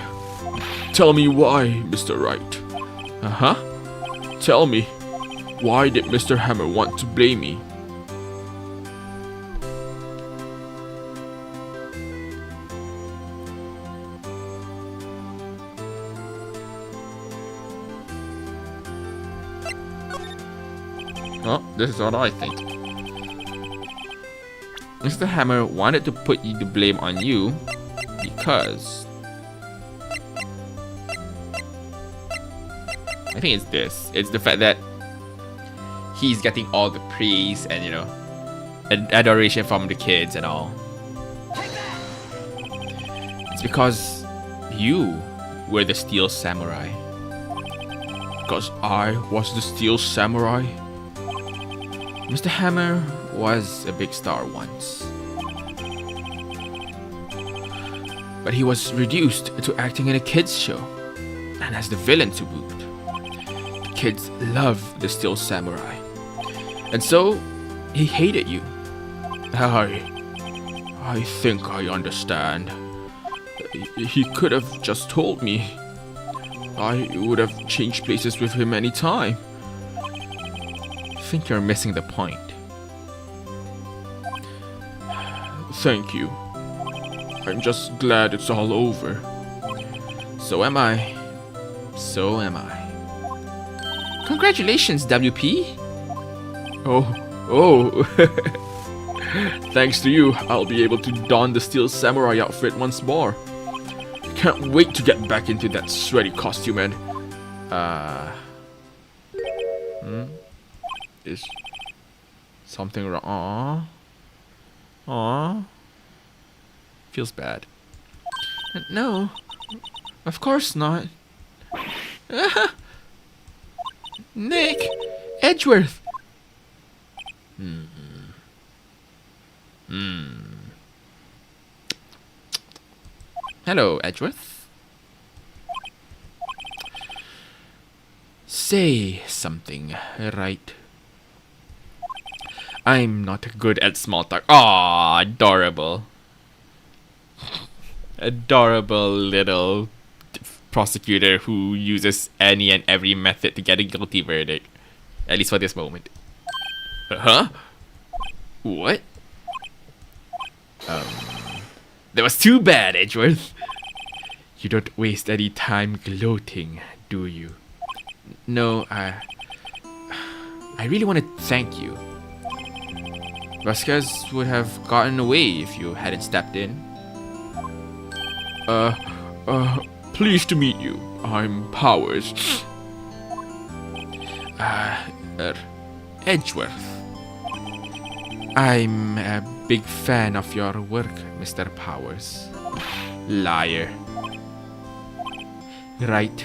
Tell me why, Mr. Wright. Tell me, why did Mr. Hammer want to blame me? Well, this is what I think. Mr. Hammer wanted to put the blame on you because... I think it's this. It's the fact that he's getting all the praise and, you know, adoration from the kids and all. It's because you were the Steel Samurai. Because I was the Steel Samurai. Mr. Hammer was a big star once. But he was reduced to acting in a kids show, and as the villain to boot. The kids loved the Steel Samurai, and so he hated you. I think I understand. He could have just told me. I would have changed places with him any time. I think you're missing the point. Thank you. I'm just glad it's all over. So am I. So am I. Congratulations, WP. Oh. Thanks to you, I'll be able to don the Steel Samurai outfit once more. Can't wait to get back into that sweaty costume and... Is something wrong? Aww. Feels bad. No, of course not. Nick! Edgeworth! Hello, Edgeworth. Say something, right? I'm not good at small talk. Aww, adorable. Adorable little prosecutor who uses any and every method to get a guilty verdict. At least for this moment. Huh? What? That was too bad, Edgeworth. You don't waste any time gloating, do you? No, I really want to thank you. Vasquez would have gotten away if you hadn't stepped in. Pleased to meet you. I'm Powers. Edgeworth. I'm a big fan of your work, Mr. Powers. Liar. Right.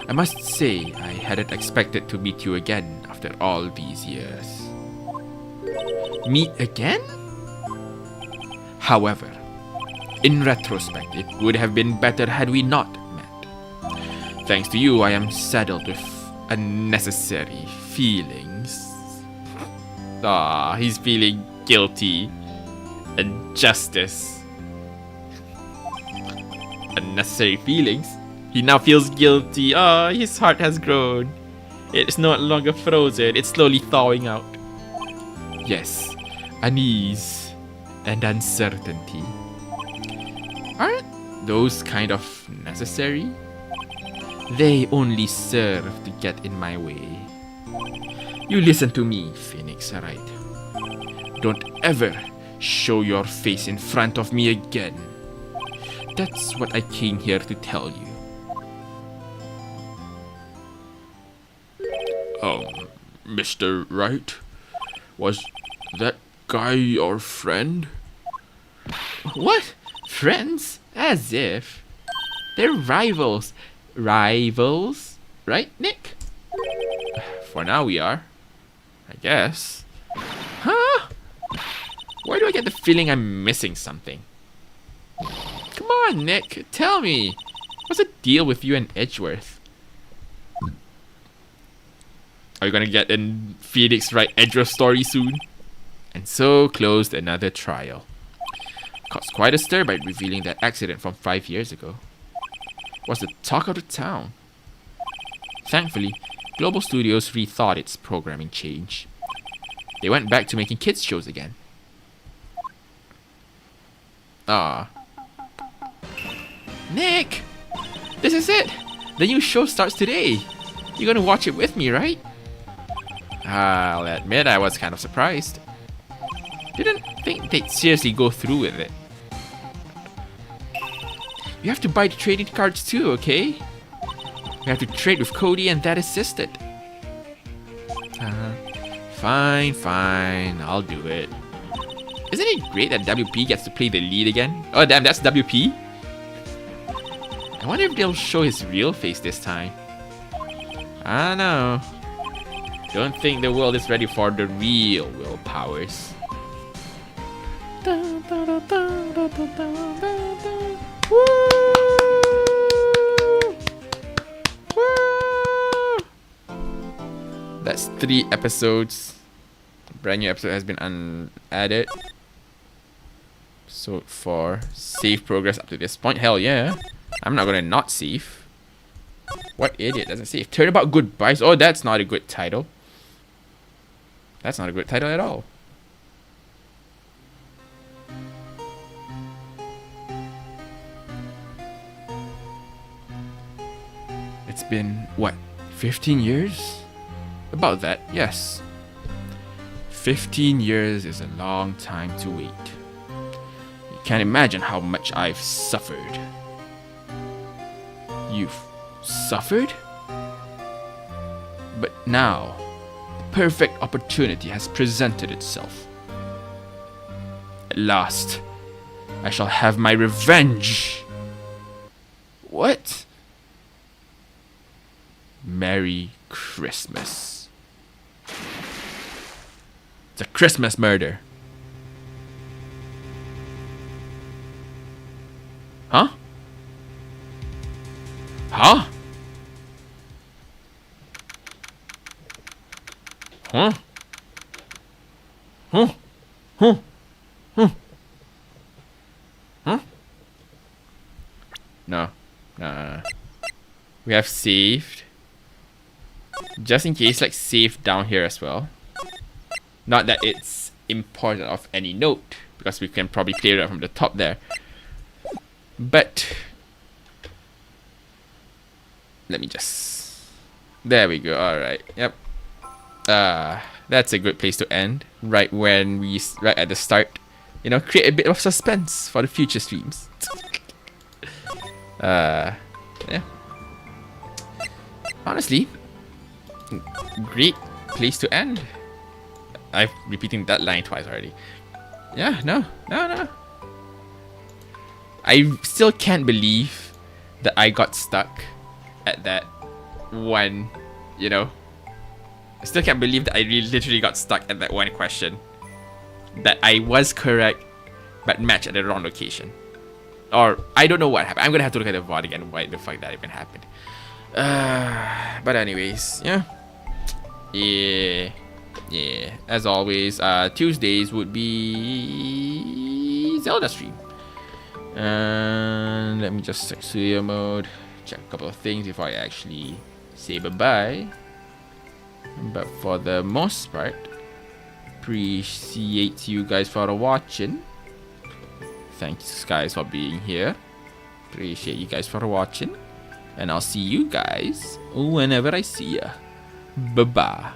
I must say, I hadn't expected to meet you again after all these years. Meet again? However, in retrospect, it would have been better had we not met. Thanks to you, I am saddled with unnecessary feelings. Ah, he's feeling guilty. Injustice. Unnecessary feelings? He now feels guilty. Ah, his heart has grown. It's no longer frozen, it's slowly thawing out. Yes, unease and uncertainty. Aren't those kind of necessary? They only serve to get in my way. You listen to me, Phoenix Wright. Don't ever show your face in front of me again. That's what I came here to tell you. Mr. Wright? Was that guy your friend? What? Friends? As if. They're rivals. Rivals? Right, Nick? For now we are. I guess. Huh? Why do I get the feeling I'm missing something? Come on, Nick. Tell me. What's the deal with you and Edgeworth? Are you gonna get a Phoenix Wright Edgeworth story soon? And so closed another trial. Caused quite a stir by revealing that accident from 5 years ago. Was the talk of the town. Thankfully, Global Studios rethought its programming change. They went back to making kids shows again. Ah. Nick! This is it! The new show starts today! You're gonna watch it with me, right? I'll admit I was kind of surprised. Didn't think they'd seriously go through with it. You have to buy the trading cards too, okay? We have to trade with Cody and that assistant. Fine, I'll do it. Isn't it great that WP gets to play the lead again? Oh damn, that's WP? I wonder if they'll show his real face this time. I don't know. Don't think the world is ready for the real Will Powers. That's 3 episodes. A brand new episode has been added. So for save progress up to this point, hell yeah. I'm not gonna not save. What idiot doesn't save? Turnabout Goodbyes. Oh, that's not a good title. That's not a good title at all. It's been, what, 15 years? About that, yes. 15 years is a long time to wait. You can't imagine how much I've suffered. You've suffered? But now, the perfect opportunity has presented itself. At last, I shall have my revenge. What? Merry Christmas. It's a Christmas murder. Huh? Huh? Huh? Huh? Huh? Huh? Huh? No. No. We have saved. Just in case, like, save down here as well. Not that it's important of any note, because we can probably clear it from the top there. But let me just... There we go. Alright. Yep. That's a good place to end. Right at the start. You know, create a bit of suspense for the future streams. Yeah. Honestly, great place to end. I'm repeating that line twice already. Yeah, no. I still can't believe that I got stuck at that one, you know. I still can't believe that I literally got stuck at that one question. That I was correct, but matched at the wrong location. Or, I don't know what happened. I'm gonna have to look at the VOD again, why the fuck that even happened. But anyways, yeah. As always, Tuesdays would be Zelda stream. And let me just check studio mode, check a couple of things before I actually say bye-bye. But for the most part, appreciate you guys for watching. Thanks guys for being here. Appreciate you guys for watching. And I'll see you guys whenever I see ya. Bye-bye.